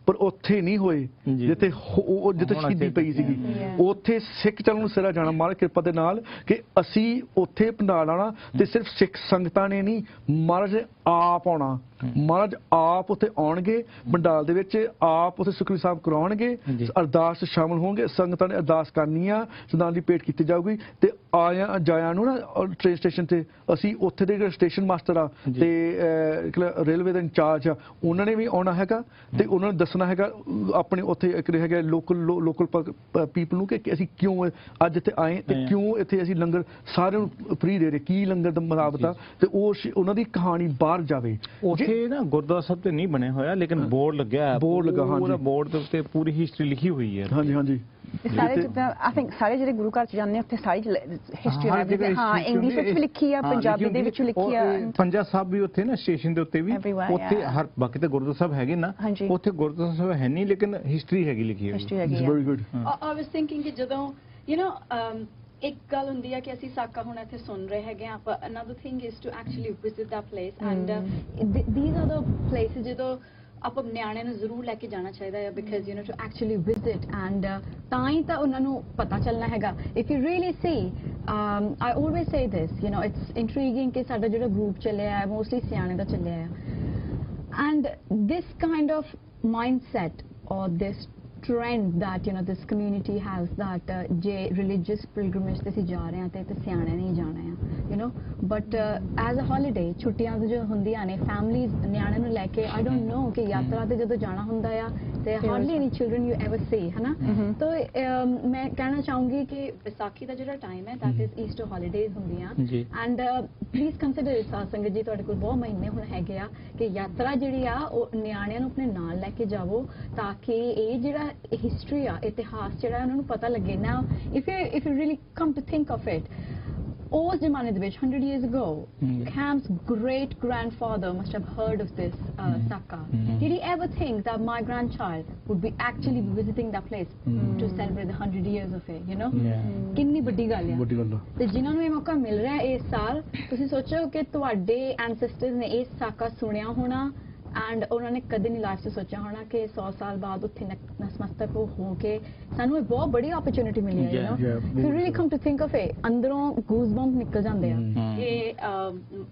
ਪਰ ਉੱਥੇ ਨਹੀਂ ਹੋਏ ਜਿੱਥੇ ਸ਼ਹੀਦੀ ਪਈ ਸੀਗੀ। ਉੱਥੇ ਸਿੱਖ ਚੈਨਲ ਨੂੰ ਸਿਰਾ ਜਾਣਾ ਮਹਾਰਾਜ ਕਿਰਪਾ ਦੇ ਨਾਲ ਕਿ ਅਸੀਂ ਉੱਥੇ ਪੰਡਾਲ ਆਉਣਾ, ਤੇ ਸਿਰਫ ਸਿੱਖ ਸੰਗਤਾਂ ਨੇ ਨਹੀਂ, ਮਹਾਰਾਜ ਨੇ ਆਪ ਆਉਣਾ, ਮਹਾਰਾਜ ਆਪ ਉੱਥੇ ਆਉਣਗੇ ਪੰਡਾਲ ਦੇ ਵਿੱਚ, ਆਪ ਉੱਥੇ ਸੁਖਮਨੀ ਸਾਹਿਬ ਕਰਾਉਣਗੇ, ਅਰਦਾਸ 'ਚ ਸ਼ਾਮਲ ਹੋਣਗੇ, ਸੰਗਤਾਂ ਨੇ ਅਰਦਾਸ ਕਰਨੀ ਆ, ਸਰਦਾਰ ਦੀ ਭੇਟ ਕੀਤੀ ਜਾਊਗੀ, ਤੇ ਆਇਆ ਜਾਇਆ ਨੂੰ ਨਾ ਟ੍ਰੇਨ ਸਟੇਸ਼ਨ ਤੇ ਅਸੀਂ ਉੱਥੇ ਦੇ ਜਿਹੜੇ ਸਟੇਸ਼ਨ ਮਾਸਟਰ ਆ ਤੇ ਰੇਲਵੇ ਦੇ ਇੰਚਾਰਜ ਆ, ਉਹਨਾਂ ਨੇ ਵੀ ਆਉਣਾ ਹੈਗਾ ਤੇ ਉਹਨਾਂ ਨੂੰ ਦੱਸਣਾ ਹੈਗਾ ਆਪਣੇ ਉੱਥੇ ਇੱਕ ਹੈਗਾ ਲੋਕਲ ਪੀਪਲ ਨੂੰ ਕਿ ਅਸੀਂ ਕਿਉਂ ਅੱਜ ਇੱਥੇ ਆਏ ਤੇ ਕਿਉਂ ਇੱਥੇ ਅਸੀਂ ਲੰਗਰ ਸਾਰਿਆਂ ਨੂੰ ਫ੍ਰੀ ਦੇ ਰਹੇ, ਕੀ ਲੰਗਰ ਦਾ ਮੁਤਾਬਕ ਆ, ਤੇ ਉਹਨਾਂ ਦੀ ਕਹਾਣੀ ਬਾਹਰ ਜਾਵੇ। ਉੱਥੇ ਨਾ ਗੁਰਦੁਆਰਾ ਸਾਹਿਬ ਤੇ ਨਹੀਂ ਬਣਿਆ ਹੋਇਆ, ਲੇਕਿਨ ਬੋਰਡ ਲੱਗਿਆ ਹੈ, ਬੋਰਡ ਲੱਗਾ, ਹਾਂਜੀ, ਬੋਰਡ ਦੇ ਉੱਤੇ ਪੂਰੀ ਹਿਸਟਰੀ ਲਿਖੀ ਹੋਈ ਹੈ। ਹਾਂਜੀ ਹਾਂਜੀ, ਸਾਰੇ ਜਿੱਦਾਂ ਆਈ ਥਿੰਕ ਸਾਰੇ ਜਿਹੜੇ ਗੁਰੂ ਘਰ ਚ ਜਾਂਦੇ ਉੱਥੇ ਸਾਰੀ ਹਿਸਟਰੀ ਹਾਂ ਇੰਗਲਿਸ਼ ਵਿੱਚ ਵੀ ਲਿਖੀ ਆ, ਪੰਜਾਬੀ ਦੇ ਵਿੱਚ ਲਿਖੀ ਆ। ਪੰਜਾ ਸਾਹਿਬ ਵੀ ਉੱਥੇ ਨਾ ਸਟੇਸ਼ਨ ਦੇ ਉੱਤੇ ਵੀ, ਉੱਥੇ ਹਰ ਬਾਕੀ ਤਾਂ ਗੁਰਦੁਆਰਾ ਸਾਹਿਬ ਹੈਗੇ ਨਾ, ਉੱਥੇ ਗੁਰਦੁਆਰਾ ਸਾਹਿਬ ਹੈ ਨਹੀਂ, ਲੇਕਿਨ ਹਿਸਟਰੀ ਹੈਗੀ ਲਿਖੀ ਹੋਈ। It's very good. I was thinking ਕਿ ਜਦੋਂ ਯੂ نو ਇੱਕ ਗੱਲ ਹੁੰਦੀ ਹੈ ਕਿ ਅਸੀਂ ਸਾਕਾ ਹੁਣ ਇੱਥੇ ਸੁਣ ਰਹੇ ਹੈਗੇ ਆ, ਪਰ another thing is to actually visit that place, and these are the places ਜਦੋਂ ਆਪਾਂ ਨਿਆਣਿਆਂ ਨੂੰ ਜ਼ਰੂਰ ਲੈ ਕੇ ਜਾਣਾ ਚਾਹੀਦਾ ਹੈ, because you know to actually visit, and ਤਾਂ ਹੀ ਤਾਂ ਉਹਨਾਂ ਨੂੰ ਪਤਾ ਚੱਲਣਾ ਹੈਗਾ। If you really see I always say this, you know it's intriguing ਕਿ ਸਾਡਾ ਜਿਹੜਾ ਗਰੁੱਪ ਚੱਲਿਆ ਹੈ ਮੋਸਟਲੀ ਸਿਆਣੇ ਦਾ ਚੱਲਿਆ ਹੈ, and this kind of mindset or this trend that you know this community has that je religious pilgrimage ਤੇ ਅਸੀਂ ਜਾ ਰਹੇ ਹਾਂ ਤੇ ਸਿਆਣੇ ਨਹੀਂ ਜਾਣਾ ਹੈ, you know, but as a holiday ਛੁੱਟੀਆਂ ਜੋ ਹੁੰਦੀਆਂ ਨੇ families ਨਿਆਣੇ ਨੂੰ ਲੈ ਕੇ, I don't know ਕਿ ਯਾਤਰਾ ਤੇ ਜਦੋਂ ਜਾਣਾ ਹੁੰਦਾ ਆ ਤੇ hardly any children you ever see, ਹੈ ਨਾ। ਤਾਂ ਮੈਂ ਕਹਿਣਾ ਚਾਹੂੰਗੀ ਕਿ ਵਿਸਾਖੀ ਦਾ ਜਿਹੜਾ ਟਾਈਮ ਹੈ that is Easter holidays ਹੁੰਦੀਆਂ, and please consider it ਸਾਧ ਸੰਗਤ ਜੀ, ਤੁਹਾਡੇ ਕੋਲ ਬਹੁਤ ਮਹੀਨੇ ਹੁਣ ਹੈਗੇ ਆ ਕਿ ਯਾਤਰਾ ਜਿਹੜੀ ਆ ਉਹ ਨਿਆਣਿਆਂ ਨੂੰ ਆਪਣੇ ਨਾਲ ਲੈ ਕੇ ਜਾਵੋ, ਤਾਂ ਕਿ ਇਹ ਜਿਹੜਾ ਹਿਸਟਰੀ ਆ ਇਤਿਹਾਸ ਜਿਹੜਾ ਉਹਨਾਂ ਨੂੰ ਪਤਾ ਲੱਗੇ ਨਾ। if you really come to think of it, ਉਸ ਜ਼ਮਾਨੇ ਦੇ ਵਿੱਚ 100 years ago Cam's great grandfather must have heard of this Saka. Did he ever think that my grandchild would be actually visiting that place to celebrate the 100 years of it, you know? ਕਿੰਨੀ ਵੱਡੀ ਗੱਲ ਹੈ, ਤੇ ਜਿਨ੍ਹਾਂ ਨੂੰ ਇਹ ਮੌਕਾ ਮਿਲ ਰਿਹਾ ਇਸ ਸਾਲ, ਤੁਸੀਂ ਸੋਚੋ ਕਿ ਤੁਹਾਡੇ ਐਂਸੈਸਟਰਸ ਨੇ ਇਹ ਸਾਕਾ ਸੁਣਿਆ ਹੋਣਾ, ਐਂਡ ਉਹਨਾਂ ਨੇ ਕਦੇ ਨਹੀਂ ਲਾਈਫ 'ਚ ਸੋਚਿਆ ਹੋਣਾ ਕਿ 100 ਸਾਲ ਬਾਅਦ ਉੱਥੇ ਨਤਮਸਤਕ ਹੋ ਕੇ ਸਾਨੂੰ ਇਹ ਬਹੁਤ ਬੜੀ ਓਪਰਚੁਨਿਟੀ ਮਿਲੀ ਹੈ, you know. If you really come to think of it, ਅੰਦਰੋਂ ਗੂਜ਼ਬੰਪ ਨਿਕਲ ਜਾਂਦੇ ਆ ਕਿ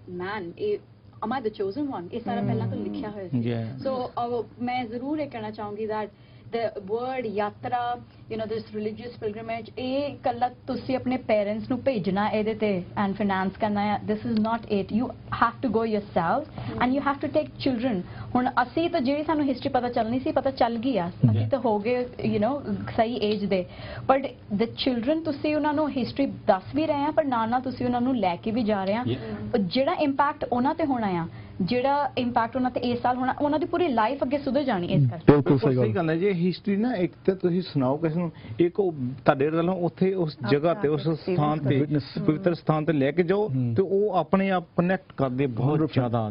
ਮੈਨ ਇਹ am I the chosen one, ਇਹ ਸਾਰਾ ਪਹਿਲਾਂ ਤੋਂ ਲਿਖਿਆ ਹੋਇਆ ਸੀ। ਸੋ ਮੈਂ ਜ਼ਰੂਰ ਇਹ ਕਹਿਣਾ ਚਾਹੂੰਗੀ that the word ਯਾਤਰਾ, you know, this religious pilgrimage, ਇਹ ਕੱਲਾ ਤੁਸੀਂ ਆਪਣੇ ਪੇਰੈਂਟਸ ਨੂੰ ਭੇਜਣਾ ਇਹਦੇ ਤੇ and finance ਕਰਨਾ ਹੈ, this is not it, you have to go yourself and you have to take children। ਹੁਣ ਅਸੀਂ ਤਾਂ ਜਿਹੜੀ ਸਾਨੂੰ ਹਿਸਟਰੀ ਪਤਾ ਚੱਲਣੀ ਸੀ ਪਤਾ ਚੱਲ ਗਈ ਆ, ਅਸੀਂ ਤਾਂ ਹੋ ਗਏ ਯੂ نو ਸਹੀ ਏਜ ਦੇ, ਬਟ the children ਤੁਸੀਂ ਉਹਨਾਂ ਨੂੰ ਹਿਸਟਰੀ ਦੱਸ ਵੀ ਰਹੇ ਆ, ਪਰ ਨਾਲ ਨਾਲ ਤੁਸੀਂ ਉਹਨਾਂ ਨੂੰ ਲੈ ਕੇ ਵੀ ਜਾ ਰਹੇ ਆ, ਜਿਹੜਾ ਇੰਪੈਕਟ ਉਹਨਾਂ ਤੇ ਹੋਣਾ ਆ, ਜਿਹੜਾ ਇੰਪੈਕਟ ਉਹਨਾਂ ਤੇ ਇਸ ਸਾਲ ਹੋਣਾ, ਉਹਨਾਂ ਦੀ ਪੂਰੀ ਲਾਈਫ ਅੱਗੇ ਸੁਧਰ ਜਾਣੀ ਇਸ ਕਰਕੇ। ਬਿਲਕੁਲ ਸਹੀ ਗੱਲ ਹੈ ਜੀ। ਹਿਸਟਰੀ ਨਾ ਇੱਕ ਤਾਂ ਤੁਸੀਂ ਸੁਣਾਓ ਕਿਸੇ ਨੂੰ, ਇੱਕ ਉਹ ਤੁਹਾਡੇ ਵੱਲੋਂ ਉੱਥੇ ਉਸ ਜਗ੍ਹਾ ਤੇ ਉਸ ਸਥਾਨ ਤੇ ਪਵਿੱਤਰ ਸਥਾਨ ਤੇ ਲੈ ਕੇ ਜਾਓ, ਤੇ ਉਹ ਆਪਣੇ ਆਪ ਕਨੈਕਟ ਕਰਦੇ ਬਹੁਤ ਜ਼ਿਆਦਾ,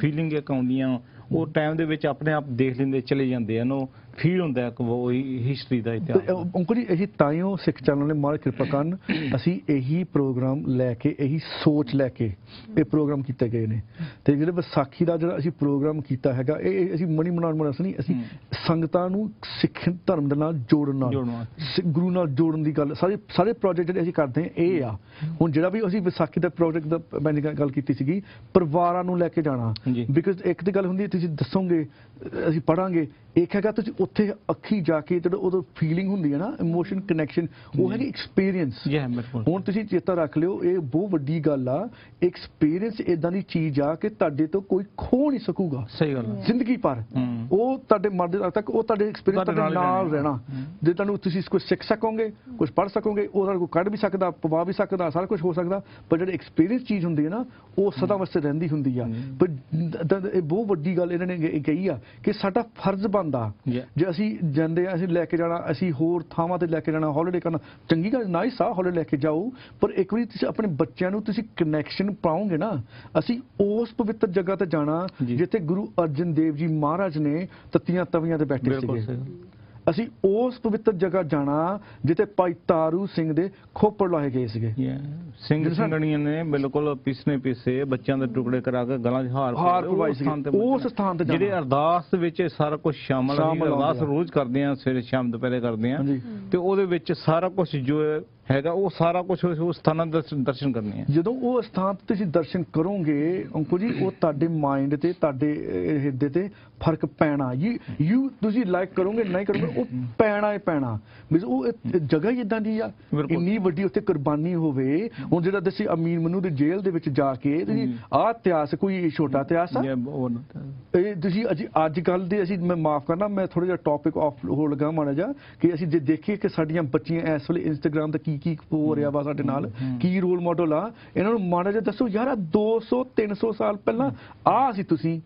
ਫੀਲਿੰਗ ਇੱਕ ਆਉਂਦੀਆਂ, ਉਹ ਟਾਈਮ ਦੇ ਵਿੱਚ ਆਪਣੇ ਆਪ ਦੇਖ ਲੈਂਦੇ ਚਲੇ ਜਾਂਦੇ ਹਨ, ਉਹ ਫੀਲ ਹੁੰਦਾ ਹੈ ਉਹ ਹਿਸਟਰੀ ਦਾ ਇਤਿਹਾਸ। ਅੰਕਲ ਜੀ ਇਹੀ ਤਾਈਓ ਸਿੱਖ ਚੈਨਲ ਨੇ ਮਹਾਰਾਜ ਕਿਰਪਾ ਕਰਨ ਅਸੀਂ ਇਹੀ ਪ੍ਰੋਗਰਾਮ ਲੈ ਕੇ, ਇਹੀ ਸੋਚ ਲੈ ਕੇ ਇਹ ਪ੍ਰੋਗਰਾਮ ਕੀਤੇ ਗਏ ਨੇ, ਤੇ ਜਿਹੜੇ ਵਿਸਾਖੀ ਦਾ ਜਿਹੜਾ ਅਸੀਂ ਪ੍ਰੋਗਰਾਮ ਕੀਤਾ ਹੈਗਾ, ਇਹ ਅਸੀਂ ਮਨੀ ਮਨਾਉਣ ਵਾਲਾ ਨਹੀਂ, ਅਸੀਂ ਸੰਗਤਾਂ ਨੂੰ ਸਿੱਖ ਧਰਮ ਦੇ ਨਾਲ ਜੋੜਨ ਨਾਲ, ਗੁਰੂ ਨਾਲ ਜੋੜਨ ਦੀ ਗੱਲ, ਸਾਰੇ ਪ੍ਰੋਜੈਕਟ ਜਿਹੜੇ ਅਸੀਂ ਕਰਦੇ ਹਾਂ ਇਹ ਆ। ਹੁਣ ਜਿਹੜਾ ਵੀ ਅਸੀਂ ਵਿਸਾਖੀ ਦਾ ਪ੍ਰੋਜੈਕਟ ਦਾ ਮੈਂ ਗੱਲ ਕੀਤੀ ਸੀਗੀ, ਪਰਿਵਾਰਾਂ ਨੂੰ ਲੈ ਕੇ ਜਾਣਾ, ਬਿਕਾਜ਼ ਇੱਕ ਤੇ ਗੱਲ ਹੁੰਦੀ ਤੁਸੀਂ ਦੱਸੋਗੇ ਅਸੀਂ ਪੜਾਂਗੇ, ਇੱਕ ਹੈਗਾ ਤੁਸੀਂ ਉੱਥੇ ਅੱਖੀ ਜਾ ਕੇ ਜਿਹੜਾ ਉਦੋਂ ਫੀਲਿੰਗ ਹੁੰਦੀ ਹੈ ਨਾ, ਇਮੋਸ਼ਨ ਕਨੈਕਸ਼ਨ, ਉਹ ਹੈਗੀ ਐਕਸਪੀਰੀਅੰਸ। ਹੁਣ ਤੁਸੀਂ ਚੇਤਾ ਰੱਖ ਲਿਓ, ਇਹ ਬਹੁਤ ਵੱਡੀ ਗੱਲ ਆ, ਐਕਸਪੀਰੀਅੰਸ ਇਦਾਂ ਦੀ ਚੀਜ਼ ਆ ਕਿ ਤੁਹਾਡੇ ਤੋਂ ਕੋਈ ਖੋ ਨਹੀਂ ਸਕੂਗਾ, ਸਹੀ ਗੱਲ ਜ਼ਿੰਦਗੀ ਭਰ, ਉਹ ਤੁਹਾਡੇ ਮਰਦੇ ਤੱਕ ਉਹ ਤੁਹਾਡੇ ਐਕਸਪੀਰੀਅੰਸ ਤੁਹਾਡੇ ਨਾਲ ਰਹਿਣਾ। ਜੇ ਤੁਹਾਨੂੰ ਤੁਸੀਂ ਕੁਝ ਸਿੱਖ ਸਕੋਗੇ, ਕੁਝ ਪੜ੍ਹ ਸਕੋਗੇ, ਉਹਦਾ ਕੋਈ ਕੱਢ ਵੀ ਸਕਦਾ, ਪਵਾ ਵੀ ਸਕਦਾ, ਸਾਰਾ ਕੁਝ ਹੋ ਸਕਦਾ, ਪਰ ਜਿਹੜੀ ਐਕਸਪੀਰੀਅੰਸ ਚੀਜ਼ ਹੁੰਦੀ ਹੈ ਨਾ, ਉਹ ਸਦਾ ਵਾਸਤੇ ਰਹਿੰਦੀ ਹੁੰਦੀ ਆ। ਪਰ ਇਹ ਬਹੁਤ ਵੱਡੀ ਗੱਲ ਇਹਨਾਂ ਨੇ ਕਹੀ ਆ ਕਿ ਸਾਡਾ ਫਰਜ਼ ਬਣਦਾ, ਜੇ ਅਸੀਂ ਜਾਂਦੇ ਆ, ਅਸੀਂ ਲੈ ਕੇ ਜਾਣਾ, ਅਸੀਂ ਹੋਰ ਥਾਵਾਂ ਤੇ ਲੈ ਕੇ ਜਾਣਾ, ਹੌਲੀਡੇ ਕਰਨਾ, ਚੰਗੀ ਗੱਲ, ਨਾਈਸ ਆ, ਹੌਲੀਡੇ ਲੈ ਕੇ ਜਾਓ, ਪਰ ਇੱਕ ਵਾਰੀ ਤੁਸੀਂ ਆਪਣੇ ਬੱਚਿਆਂ ਨੂੰ ਤੁਸੀਂ ਕਨੈਕਸ਼ਨ ਪਾਓਗੇ ਨਾ, ਅਸੀਂ ਉਸ ਪਵਿੱਤਰ ਜਗ੍ਹਾ ਤੇ ਜਾਣਾ ਜਿੱਥੇ ਗੁਰੂ ਅਰਜਨ ਦੇਵ ਜੀ ਮਹਾਰਾਜ ਨੇ ਤੱਤੀਆਂ ਤਵੀਆਂ ਤੇ ਬੈਠੇ ਸੀਗੇ। ਅਸੀਂ ਉਸ ਪਵਿੱਤਰ ਜਗ੍ਹਾ ਜਾਣਾ ਜਿੱਥੇ ਭਾਈ ਤਾਰੂ ਸਿੰਘ ਦੇ ਖੋਪੜ ਲਾਏ ਗਏ ਸੀਗੇ। ਸਿੰਘ ਸਿੰਘਣੀਆਂ ਨੇ ਬਿਲਕੁਲ ਪੀਸੇ ਬੱਚਿਆਂ ਦੇ ਟੁਕੜੇ ਕਰਾ ਕੇ ਗਲਾਂ 'ਚ ਹਾਰ ਪਵਾਏ ਸੀ ਉਸ ਸਥਾਨ ਤੇ ਜਿਹੜੇ ਅਰਦਾਸ ਵਿੱਚ ਸਾਰਾ ਕੁਝ ਸ਼ਾਮਲ ਹੈ। ਅਰਦਾਸ ਰੋਜ਼ ਕਰਦੇ ਆ, ਸਵੇਰੇ ਸ਼ਾਮ ਦੁਪਹਿਰੇ ਕਰਦੇ ਆ, ਤੇ ਉਹਦੇ ਵਿੱਚ ਸਾਰਾ ਕੁਝ ਜੋ ਹੈਗਾ ਉਹ ਸਾਰਾ ਕੁਝ ਉਸ ਸਥਾਨਾਂ ਦੇ ਦਰਸ਼ਨ ਕਰਨੇ ਆ। ਜਦੋਂ ਉਹ ਸਥਾਨ ਤੇ ਤੁਸੀਂ ਦਰਸ਼ਨ ਕਰੋਗੇ ਅੰਕੁਲ ਜੀ, ਉਹ ਤੁਹਾਡੇ ਮਾਈਂਡ ਤੇ ਤੁਹਾਡੇ ਹਿਰਦੇ ਤੇ ਫਰਕ ਪੈਣਾ। ਯੂ ਤੁਸੀਂ ਲਾਈਕ ਕਰੋਗੇ ਨਹੀਂ ਕਰੋਗੇ, ਉਹ ਪੈਣਾ ਹੀ ਪੈਣਾ। ਉਹ ਜਗ੍ਹਾ ਹੀ ਇਦਾਂ ਦੀ ਆ, ਇੰਨੀ ਵੱਡੀ ਉੱਥੇ ਕੁਰਬਾਨੀ ਹੋਵੇ। ਹੁਣ ਜਿਹੜਾ ਦੱਸੀ ਅਮੀਰ ਮਨੂ ਦੀ ਜੇਲ੍ਹ ਦੇ ਵਿੱਚ ਜਾ ਕੇ ਤੁਸੀਂ ਆਹ ਇਤਿਹਾਸ ਕੋਈ ਛੋਟਾ ਇਤਿਹਾਸ ਆ ਇਹ ਤੁਸੀਂ ਅੱਜ ਕੱਲ੍ਹ ਦੇ ਅਸੀਂ ਮੈਂ ਮਾਫ ਕਰਨਾ ਮੈਂ ਥੋੜਾ ਜਿਹਾ ਟੌਪਿਕ ਆਫ ਹੋ ਲਗਾ ਮਾੜਾ ਜਿਹਾ ਕਿ ਅਸੀਂ ਜੇ ਦੇਖੀਏ ਕਿ ਸਾਡੀਆਂ ਬੱਚੀਆਂ ਇਸ ਵੇਲੇ ਇੰਸਟਾਗ੍ਰਾਮ ਤੇ ਕੀ ਹੋ ਰਿਹਾ ਵਾ ਸਾਡੇ ਨਾਲ, ਕੀ ਰੋਲ ਮਾਡਲ ਆ, ਇਹਨਾਂ ਨੂੰ ਮਾੜਾ ਜਿਹਾ ਦੱਸੋ ਯਾਰ 200-300 ਸਾਲ ਪਹਿਲਾਂ ਆ ਸੀ ਤੁਸੀਂ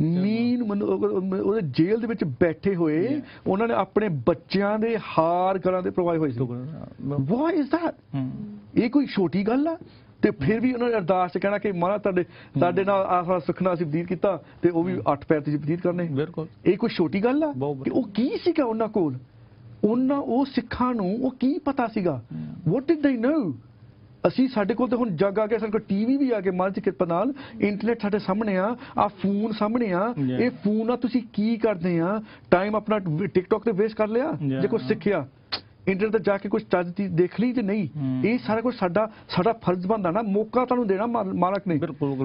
ਮੀਨ ਉਹਦੇ ਜੇਲ੍ਹ ਦੇ ਵਿੱਚ ਬੈਠੇ ਹੋਏ, ਉਹਨਾਂ ਨੇ ਆਪਣੇ ਬੱਚਿਆਂ ਦੇ ਹਾਰ ਗਲਾਂ ਦੇ ਪਰਵਾਏ ਹੋਏ ਸੀ। What is that? ਇਹ ਕੋਈ ਛੋਟੀ ਗੱਲ ਆ? ਤੇ ਫਿਰ ਵੀ ਉਹਨਾਂ ਨੇ ਅਰਦਾਸ ਚ ਕਹਿਣਾ ਕਿ ਮਹਾਰਾਜ ਤੁਹਾਡੇ ਨਾਲ ਆਸਰਾ ਸੁਖਨਾ ਅਸੀਂ ਬਤੀਤ ਕੀਤਾ ਤੇ ਉਹ ਵੀ 8 ਪੈਰ ਤੇ ਬਤੀਤ ਕਰਨੇ। ਬਿਲਕੁਲ ਇਹ ਕੋਈ ਛੋਟੀ ਗੱਲ ਆ? ਕਿ ਉਹ ਕੀ ਸੀਗਾ ਉਹਨਾਂ ਕੋਲ? ਉਹ ਸਿੱਖਾਂ ਨੂੰ ਉਹ ਕੀ ਪਤਾ ਸੀਗਾ? ਵਾਟ ਡਿਡ ਦੇ ਨੋ? ਅਸੀਂ ਸਾਡੇ ਕੋਲ ਤਾਂ ਹੁਣ ਜੱਗ ਆ ਗਿਆ, ਸਾਡੇ ਕੋਲ ਟੀਵੀ ਵੀ ਆ ਗਏ ਮਾਲਕ ਦੀ ਕਿਰਪਾ ਨਾਲ, ਇੰਟਰਨੈਟ ਸਾਡੇ ਸਾਹਮਣੇ ਆ ਫੋਨ ਸਾਹਮਣੇ ਆ। ਇਹ ਫੋਨ ਨਾਲ ਤੁਸੀਂ ਕੀ ਕਰਦੇ ਆ? ਟਾਈਮ ਆਪਣਾ ਟਿਕਟੌਕ ਤੇ ਵੇਸਟ ਕਰ ਲਿਆ ਜੇ ਕੁਝ ਸਿੱਖਿਆ, ਇੰਟਰਨੈਟ ਤੇ ਜਾ ਕੇ ਕੁਝ ਚੱਜ ਦੀ ਦੇਖ ਲਈ ਤੇ ਨਹੀਂ। ਇਹ ਸਾਰਾ ਕੁਝ ਸਾਡਾ ਫਰਜ਼ ਬਣਦਾ ਨਾ, ਮੌਕਾ ਤੁਹਾਨੂੰ ਦੇਣਾ ਮਾਲਕ ਨੇ। ਬਿਲਕੁਲ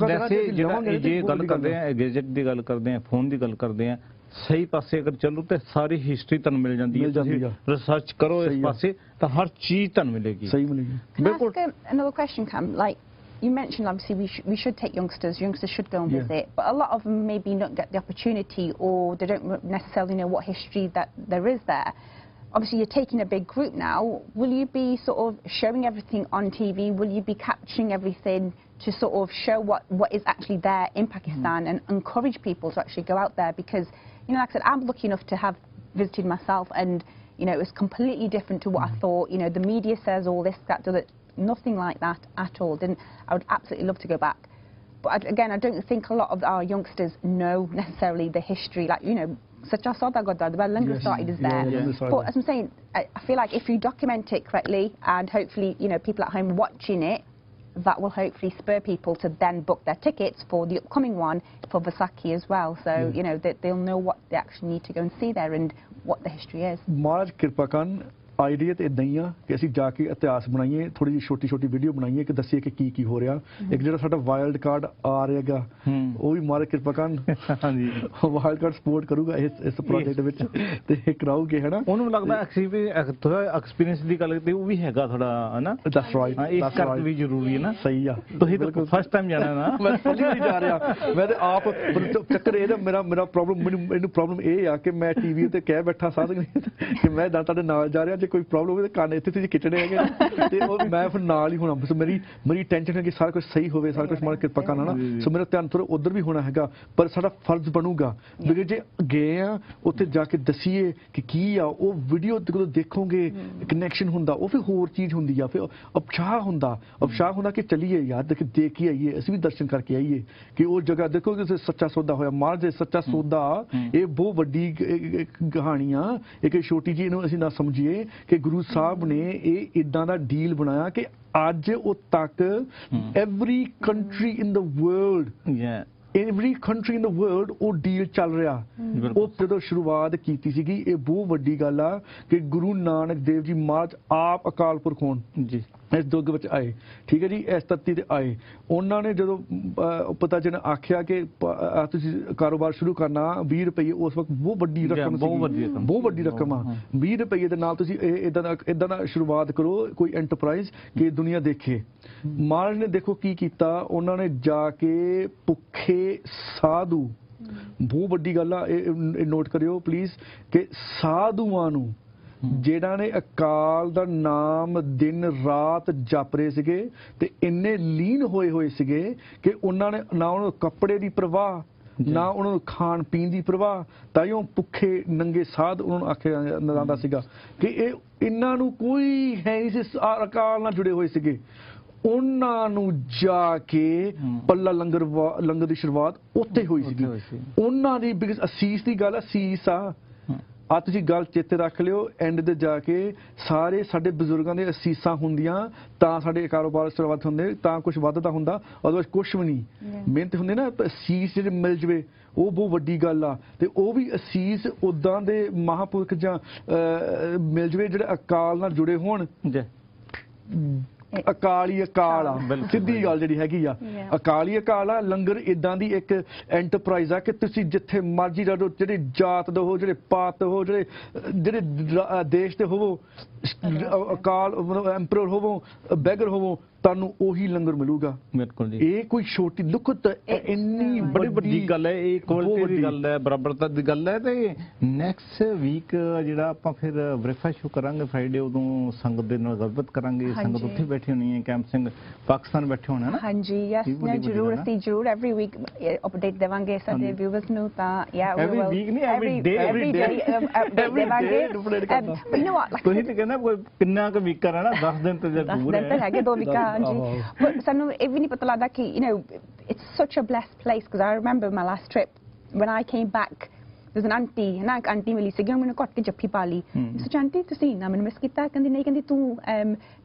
ਵੈਸੇ ਜਿਹੜਾ ਇਹ ਗੱਲ ਕਰਦੇ ਆ ਗੈਜਟ ਦੀ ਗੱਲ ਕਰਦੇ ਆ, ਫੋਨ ਦੀ ਗੱਲ ਕਰਦੇ ਆ, ਸਹੀ ਪਾਸੇ ਅਗਰ ਚੱਲੋ ਤੇ ਸਾਰੀ ਹਿਸਟਰੀ ਤੁਹਾਨੂੰ ਮਿਲ ਜਾਂਦੀ ਹੈ। ਤੁਸੀਂ ਰਿਸਰਚ ਕਰੋ ਇਸ ਪਾਸੇ ਤਾਂ ਹਰ ਚੀਜ਼ ਤੁਹਾਨੂੰ ਮਿਲੇਗੀ, ਸਹੀ ਮਿਲੇਗੀ। ਬਿਲਕੁਲ। Another question, Cam, like you mentioned obviously we should take youngsters should go and visit, but a lot of them maybe not get the opportunity or they don't necessarily know what history that there is there. Obviously you're taking a big group now, will you be sort of showing everything on TV? Will you be capturing everything to sort of show what is actually there in Pakistan and encourage people to actually go out there? Because like I said, I'm lucky enough to have visited myself, and it was completely different to what I thought. The media says all this, that, that. Nothing like that at all. I would absolutely love to go back. But again, I don't think a lot of our youngsters know necessarily the history. Like, Sacha Soda Godda, the Langar started is there. But as I'm saying, I feel like if you document it correctly and hopefully, people at home watching it, that will hopefully spur people to then book their tickets for the upcoming one for Vaisakhi as well. So, they'll know what they actually need to go and see there and what the history is. Maharaj Kirpa Khan, idea ਤੇ ਇਦਾਂ ਹੀ ਆ ਕਿ ਅਸੀਂ ਜਾ ਕੇ ਇਤਿਹਾਸ ਬਣਾਈਏ, ਥੋੜੀ ਜਿਹੀ ਛੋਟੀ ਵੀਡੀਓ ਬਣਾਈਏ ਕਿ ਦੱਸੀਏ ਕਿ ਕੀ ਹੋ ਰਿਹਾ। ਇੱਕ ਜਿਹੜਾ ਸਾਡਾ ਵਾਈਲਡ ਕਾਰਡ ਆ ਰਿਹਾਗਾ ਉਹ ਵੀ ਮਾਰੇ ਕਿਰਪਾ ਕਰਨ ਹਾਂਜੀ ਵਾਈਲਡ ਕਾਰਡ ਸਪੋਰਟ ਕਰੂਗਾ ਇਸ ਪ੍ਰੋਜੈਕਟ ਦੇ ਵਿੱਚ ਤੇ ਕਰਾਉਗੇ ਹੈ ਨਾ। ਉਹਨੂੰ ਲੱਗਦਾ ਥੋੜਾ ਐਕਸਪੀਰੀਅੰਸ ਦੀ ਗੱਲ ਤੇ ਉਹ ਵੀ ਹੈਗਾ ਥੋੜਾ ਹੈ ਨਾ। ਦੈਟਸ ਰਾਈਟ, ਇਸ ਕਰਕੇ ਵੀ ਜ਼ਰੂਰੀ ਹੈ ਨਾ। ਸਹੀ ਆ, ਤੁਸੀਂ ਬਿਲਕੁਲ ਫਸਟ ਟਾਈਮ ਜਾਣਾ ਨਾ। ਮੈਂ ਪਹਿਲੀ ਵਾਰੀ ਜਾ ਰਿਹਾ, ਮੈਂ ਤੇ ਆਪ ਚੱਕਰ ਇਹ ਮੇਰਾ ਪ੍ਰੋਬਲਮ ਮੈਨੂੰ ਪ੍ਰੋਬਲਮ ਇਹ ਆ ਕਿ ਮੈਂ ਟੀਵੀ ਉੱਤੇ ਕਹਿ ਬੈਠਾ ਸਾਧ ਕਿ ਮੈਂ ਤੁਹਾਡੇ ਨਾਲ ਜਾ ਰਿਹਾ, ਕੋਈ ਪ੍ਰੋਬਲਮ ਹੋਵੇ ਤਾਂ ਕੰਨ ਇੱਥੇ ਤੁਸੀਂ ਖਿੱਚਣੇ ਹੈਗੇ ਤੇ ਉਹ ਮੈਂ ਫਿਰ ਨਾਲ ਹੀ ਹੋਣਾ। ਬਸ ਮੇਰੀ ਟੈਨਸ਼ਨ ਹੈ ਕਿ ਸਾਰਾ ਕੁਝ ਸਹੀ ਹੋਵੇ, ਸਾਰਾ ਕੁਝ ਮਾਲਕ ਕਿਰਪਾ ਕਰਨਾ ਨਾ। ਸੋ ਮੇਰਾ ਧਿਆਨ ਥੋੜਾ ਉਧਰ ਵੀ ਹੋਣਾ ਹੈਗਾ, ਪਰ ਸਾਡਾ ਫਰਜ਼ ਬਣੂਗਾ ਵੀ ਜੇ ਗਏ ਆ ਉੱਥੇ ਜਾ ਕੇ ਦਸੀਏ ਕਿ ਕੀ ਆ। ਉਹ ਵੀਡੀਓ ਜਦੋਂ ਦੇਖੋਗੇ ਕਨੈਕਸ਼ਨ ਹੁੰਦਾ, ਉਹ ਫਿਰ ਹੋਰ ਚੀਜ਼ ਹੁੰਦੀ ਆ, ਫਿਰ ਉਤਸ਼ਾਹ ਹੁੰਦਾ ਕਿ ਚੱਲੀਏ ਯਾਰ ਦੇਖ ਕੇ ਆਈਏ, ਅਸੀਂ ਵੀ ਦਰਸ਼ਨ ਕਰਕੇ ਆਈਏ ਕਿ ਉਹ ਜਗ੍ਹਾ ਦੇਖੋ ਕਿ ਸੱਚਾ ਸੌਦਾ ਹੋਇਆ। ਮਹਾਰਾਜ ਦੇ ਸੱਚਾ ਸੌਦਾ ਇਹ ਬਹੁਤ ਵੱਡੀ ਕਹਾਣੀ ਆ, ਇੱਕ ਛੋਟੀ ਜਿਹੀ ਇਹਨੂੰ ਅਸੀਂ ਨਾ ਸਮਝੀਏ ਕਿ ਗੁਰੂ ਸਾਹਿਬ ਨੇ ਇਹ ਇਦਾਂ ਦਾ ਡੀਲ ਬਣਾਇਆ ਕਿ ਅੱਜ ਉਹ ਤੱਕ every country in the world every country in the world ਉਹ ਡੀਲ ਚੱਲ ਰਿਹਾ। ਉਹ ਜਦੋਂ ਸ਼ੁਰੂਆਤ ਕੀਤੀ ਸੀਗੀ, ਇਹ ਬਹੁਤ ਵੱਡੀ ਗੱਲ ਆ ਕਿ ਗੁਰੂ ਨਾਨਕ ਦੇਵ ਜੀ ਮਹਾਰਾਜ ਆਪ ਅਕਾਲ ਪੁਰਖ ਹੋਣ ਜੀ ਇਸ ਦੁੱਗ ਵਿੱਚ ਆਏ, ਠੀਕ ਹੈ ਜੀ, ਇਸ ਧਰਤੀ ਤੇ ਆਏ। ਉਹਨਾਂ ਨੇ ਜਦੋਂ ਪਤਾ ਜਿਹਨੇ ਆਖਿਆ ਕਿ ਤੁਸੀਂ ਕਾਰੋਬਾਰ ਸ਼ੁਰੂ ਕਰਨਾ 20 ਰੁਪਏ, ਉਸ ਵਕਤ ਬਹੁਤ ਵੱਡੀ ਰਕਮ, ਬਹੁਤ ਵੱਡੀ ਰਕਮ ਆ। 20 ਰੁਪਏ ਦੇ ਨਾਲ ਤੁਸੀਂ ਇਦਾਂ ਦਾ ਸ਼ੁਰੂਆਤ ਕਰੋ ਕੋਈ ਐਂਟਰਪ੍ਰਾਈਜ਼ ਕਿ ਦੁਨੀਆ ਦੇਖੇ। ਮਹਾਰਾਜ ਨੇ ਦੇਖੋ ਕੀ ਕੀਤਾ, ਉਹਨਾਂ ਨੇ ਜਾ ਕੇ ਭੁੱਖੇ ਸਾਧੂ, ਬਹੁਤ ਵੱਡੀ ਗੱਲ ਆ ਇਹ ਨੋਟ ਕਰਿਓ ਪਲੀਜ਼, ਕਿ ਸਾਧੂਆਂ ਨੂੰ ਜਿਹੜਾ ਨੇ ਅਕਾਲ ਦਾ ਨਾਮ ਦਿਨ ਰਾਤ ਜਪ ਰਹੇ ਸੀਗੇ ਤੇ ਇੰਨੇ ਲੀਨ ਹੋਏ ਸੀਗੇ ਕਿ ਉਹਨਾਂ ਨੇ ਨਾ ਉਹਨਾਂ ਨੂੰ ਕੱਪੜੇ ਦੀ ਪਰਵਾਹ, ਨਾ ਉਹਨਾਂ ਨੂੰ ਖਾਣ ਪੀਣ ਦੀ ਪਰਵਾਹ। ਤਾਈਓ ਭੁੱਖੇ ਨੰਗੇ ਸਾਧ ਉਹਨਾਂ ਨੂੰ ਆਖਿਆ ਜਾਂਦਾ ਸੀਗਾ ਕਿ ਇਹਨਾਂ ਨੂੰ ਕੋਈ ਹੈ ਨਹੀਂ ਸੀ, ਅਕਾਲ ਨਾਲ ਜੁੜੇ ਹੋਏ ਸੀਗੇ। ਉਹਨਾਂ ਨੂੰ ਜਾ ਕੇ ਪੱਲਾ ਲੰਗਰ ਦੀ ਸ਼ੁਰੂਆਤ ਉੱਥੇ ਹੋਈ ਸੀਗੀ। ਉਹਨਾਂ ਦੀ ਬਿਕਾਜ਼ ਅਸੀਸ ਦੀ ਗੱਲ, ਅਸੀਸ ਆ ਆ ਤੁਸੀਂ ਗੱਲ ਚੇਤੇ ਰੱਖ ਲਿਓ ਐਂਡ ਤੇ ਜਾ ਕੇ ਸਾਰੇ ਸਾਡੇ ਬਜ਼ੁਰਗਾਂ ਦੇ ਅਸੀਸਾਂ ਹੁੰਦੀਆਂ ਤਾਂ ਸਾਡੇ ਕਾਰੋਬਾਰ ਸਰਵਤ ਹੁੰਦੇ ਤਾਂ ਕੁਝ ਵੱਧਦਾ ਹੁੰਦਾ ਅਦਰਵਾਇਜ਼ ਕੁਝ ਵੀ ਨਹੀਂ ਮਿਹਨਤ ਹੁੰਦੇ ਨਾ ਅਸੀਸ ਜਿਹੜੇ ਮਿਲ ਜਵੇ ਉਹ ਬਹੁਤ ਵੱਡੀ ਗੱਲ ਆ ਤੇ ਉਹ ਵੀ ਅਸੀਸ ਉਦਾਂ ਦੇ ਮਹਾਂਪੁਰਖ ਜਾਂ ਮਿਲ ਜਵੇ ਜਿਹੜੇ ਅਕਾਲ ਨਾਲ ਜੁੜੇ ਹੋਣ ਅਕਾਲ ਹੀ ਅਕਾਲ ਆ ਸਿੱਧੀ ਗੱਲ ਜਿਹੜੀ ਹੈਗੀ ਆ ਅਕਾਲ ਹੀ ਅਕਾਲ ਆ ਲੰਗਰ ਇਦਾਂ ਦੀ ਇੱਕ ਐਂਟਰਪ੍ਰਾਈਜ਼ ਆ ਕਿ ਤੁਸੀਂ ਜਿੱਥੇ ਮਰਜ਼ੀ ਰਹੋ ਜਿਹੜੇ ਜਾਤ ਦੇ ਹੋ ਜਿਹੜੇ ਪਾਤ ਹੋ ਜਿਹੜੇ ਦੇਸ਼ ਦੇ ਹੋਵੋ ਅਕਾਲ ਐਮਪਰਰ ਹੋਵੋ ਬੈਗਰ ਹੋਵੋ ਤੁਹਾਨੂੰ ਉਹੀ ਲੰਗਰ ਮਿਲੂਗਾ ਬਿਲਕੁਲ ਜੀ ਇਹ ਕੋਈ ਛੋਟੀ ਦੁੱਖ ਇੰਨੀ ਬੜੀ ਵੱਡੀ ਗੱਲ ਹੈ ਇਹ ਕੁਆਲਿਟੀ ਦੀ ਗੱਲ ਹੈ ਬਰਾਬਰਤਾ ਦੀ ਗੱਲ ਹੈ ਤੇ ਨੈਕਸਟ ਵੀਕ ਜਿਹੜਾ ਆਪਾਂ ਫਿਰ ਬ੍ਰੇਕਫਾਸਟ ਸ਼ੋ ਕਰਾਂਗੇ ਫਰਾਈਡੇ ਉਦੋਂ ਸੰਗਤ ਦੇ ਨਾਲ ਗੱਲਬਾਤ ਕਰਾਂਗੇ ਸੰਗਤ ਉੱਥੇ ਬੈਠੀ ਹੋਣੀ ਹੈ ਕੈਂਪ ਸਿੰਘ ਪਾਕਿਸਤਾਨ ਬੈਠੇ ਹੋਣੇ ਨਾ ਹਾਂਜੀ ਯੈਸ ਨਾ ਜ਼ਰੂਰ ਅਸੀਂ ਜ਼ਰੂਰ ਐਵਰੀ ਵੀਕ ਅਪਡੇਟ ਦੇਵਾਂਗੇ ਸਾਡੇ ਵਿਊਅਰਸ ਨੂੰ ਤਾਂ ਯਾ ਐਵਰੀ ਵੀਕ ਨਹੀਂ ਐਵਰੀ ਡੇ ਅਪਡੇਟ ਦੇਵਾਂਗੇ ਯੂ ਨੋ ਵਾਟ ਤੁਸੀਂ ਤੇ ਕਹਿੰਦਾ ਕੋਈ ਕਿੰਨਾ ਕੁ ਵੀਕ ਕਰਾਣਾ 10 ਦਿਨ ਤੇ ਜ਼ਰੂਰ ਹੈ 10 ਦਿਨ ਹੈਗੇ 2 ਵੀਕਾਂ ਹਾਂਜੀ but ਸਾਨੂੰ ਇਹ ਵੀ ਨਹੀਂ ਪਤਾ ਲੱਗਦਾ ਕਿ you know it's such a blessed place because I remember my last trip when I came back there's an auntie ਨਾ ਇੱਕ ਆਂਟੀ ਮਿਲੀ ਸੀਗੀ ਮੈਨੂੰ ਘੱਟ ਕੇ ਜੱਫੀ ਪਾ ਲਈ ਸੱਚ ਆਂਟੀ ਤੁਸੀਂ ਨਾ ਮੈਨੂੰ ਮਿਸ ਕੀਤਾ ਕਹਿੰਦੀ ਨਹੀਂ ਕਹਿੰਦੀ ਤੂੰ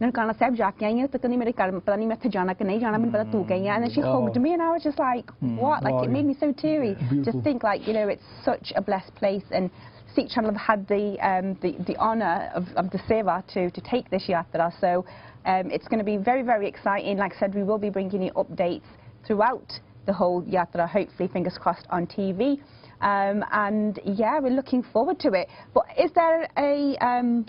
ਨਨਕਾਣਾ ਸਾਹਿਬ ਜਾ ਕੇ ਆਈ ਹੈ ਤਾਂ ਕਹਿੰਦੀ ਮੇਰੇ ਘਰ ਪਤਾ ਨਹੀਂ ਮੈਂ ਇੱਥੇ ਜਾਣਾ ਕਿ ਨਹੀਂ ਜਾਣਾ ਮੈਨੂੰ ਪਤਾ ਤੂੰ ਗਈ ਹੈ and then she hugged me and I was just like what like it made me so teary just think like you know it's such a blessed place and Sikh Channel have had the honour of the seva to take this yatra so it's going to be very, very exciting. Like I said, we will be bringing you updates throughout the whole yatra, hopefully, fingers crossed, on TV. And yeah, we're looking forward to it. But is there an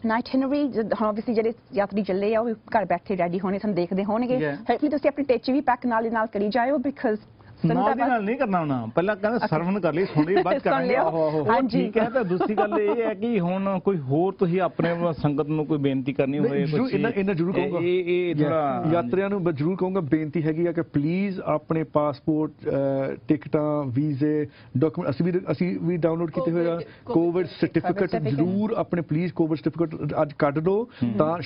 itinerary? Obviously, ਜਿਹੜੇ ਯਾਤਰੀ ਚੱਲੇ ਆ ਉਹ ਘਰ ਬੈਠੇ ready ਹੋਣੇ ਸਾਨੂੰ ਦੇਖਦੇ ਹੋਣਗੇ hopefully ਤੁਸੀਂ ਆਪਣੀ ਟੇਚੀ ਵੀ ਪੈਕ ਨਾਲ ਕਰੀ ਜਾਇਓ because ਨਾਲ ਨਹੀਂ ਕਰਨਾ ਹੋਣਾ ਪਹਿਲਾਂ ਕਹਿੰਦੇ ਸਰਵਨ ਕਰ ਲਈ ਸੁਣ ਲਈ ਬਾਅਦ ਕਰਾਂਗੇ ਉਹ ਠੀਕ ਹੈ ਤਾਂ ਦੂਸਰੀ ਗੱਲ ਇਹ ਹੈ ਕਿ ਹੁਣ ਕੋਈ ਹੋਰ ਤੁਸੀਂ ਆਪਣੇ ਸੰਗਤ ਨੂੰ ਕੋਈ ਬੇਨਤੀ ਕਰਨੀ ਹੋਵੇ ਕੁਝ ਇਹਨਾਂ ਜ਼ਰੂਰ ਕਹੂੰਗਾ ਇਹ ਥੋੜਾ ਯਾਤਰੀਆਂ ਨੂੰ ਜ਼ਰੂਰ ਕਹੂੰਗਾ ਬੇਨਤੀ ਹੈਗੀ ਆ ਕਿ ਪਲੀਜ਼ ਆਪਣੇ ਪਾਸਪੋਰਟ ਟਿਕਟਾਂ ਵੀਜ਼ੇ ਡਾਕੂਮੈਂਟ ਅਸੀਂ ਵੀ ਡਾਊਨਲੋਡ ਕੀਤੇ ਹੋਏ ਆ ਕੋਵਿਡ ਸਰਟੀਫਿਕੇਟ ਜ਼ਰੂਰ ਆਪਣੇ ਪਲੀਜ਼ ਕੋਵਿਡ ਸਰਟੀਫਿਕੇਟ ਅੱਜ ਕੱਢ ਲਓ ਤਾਂ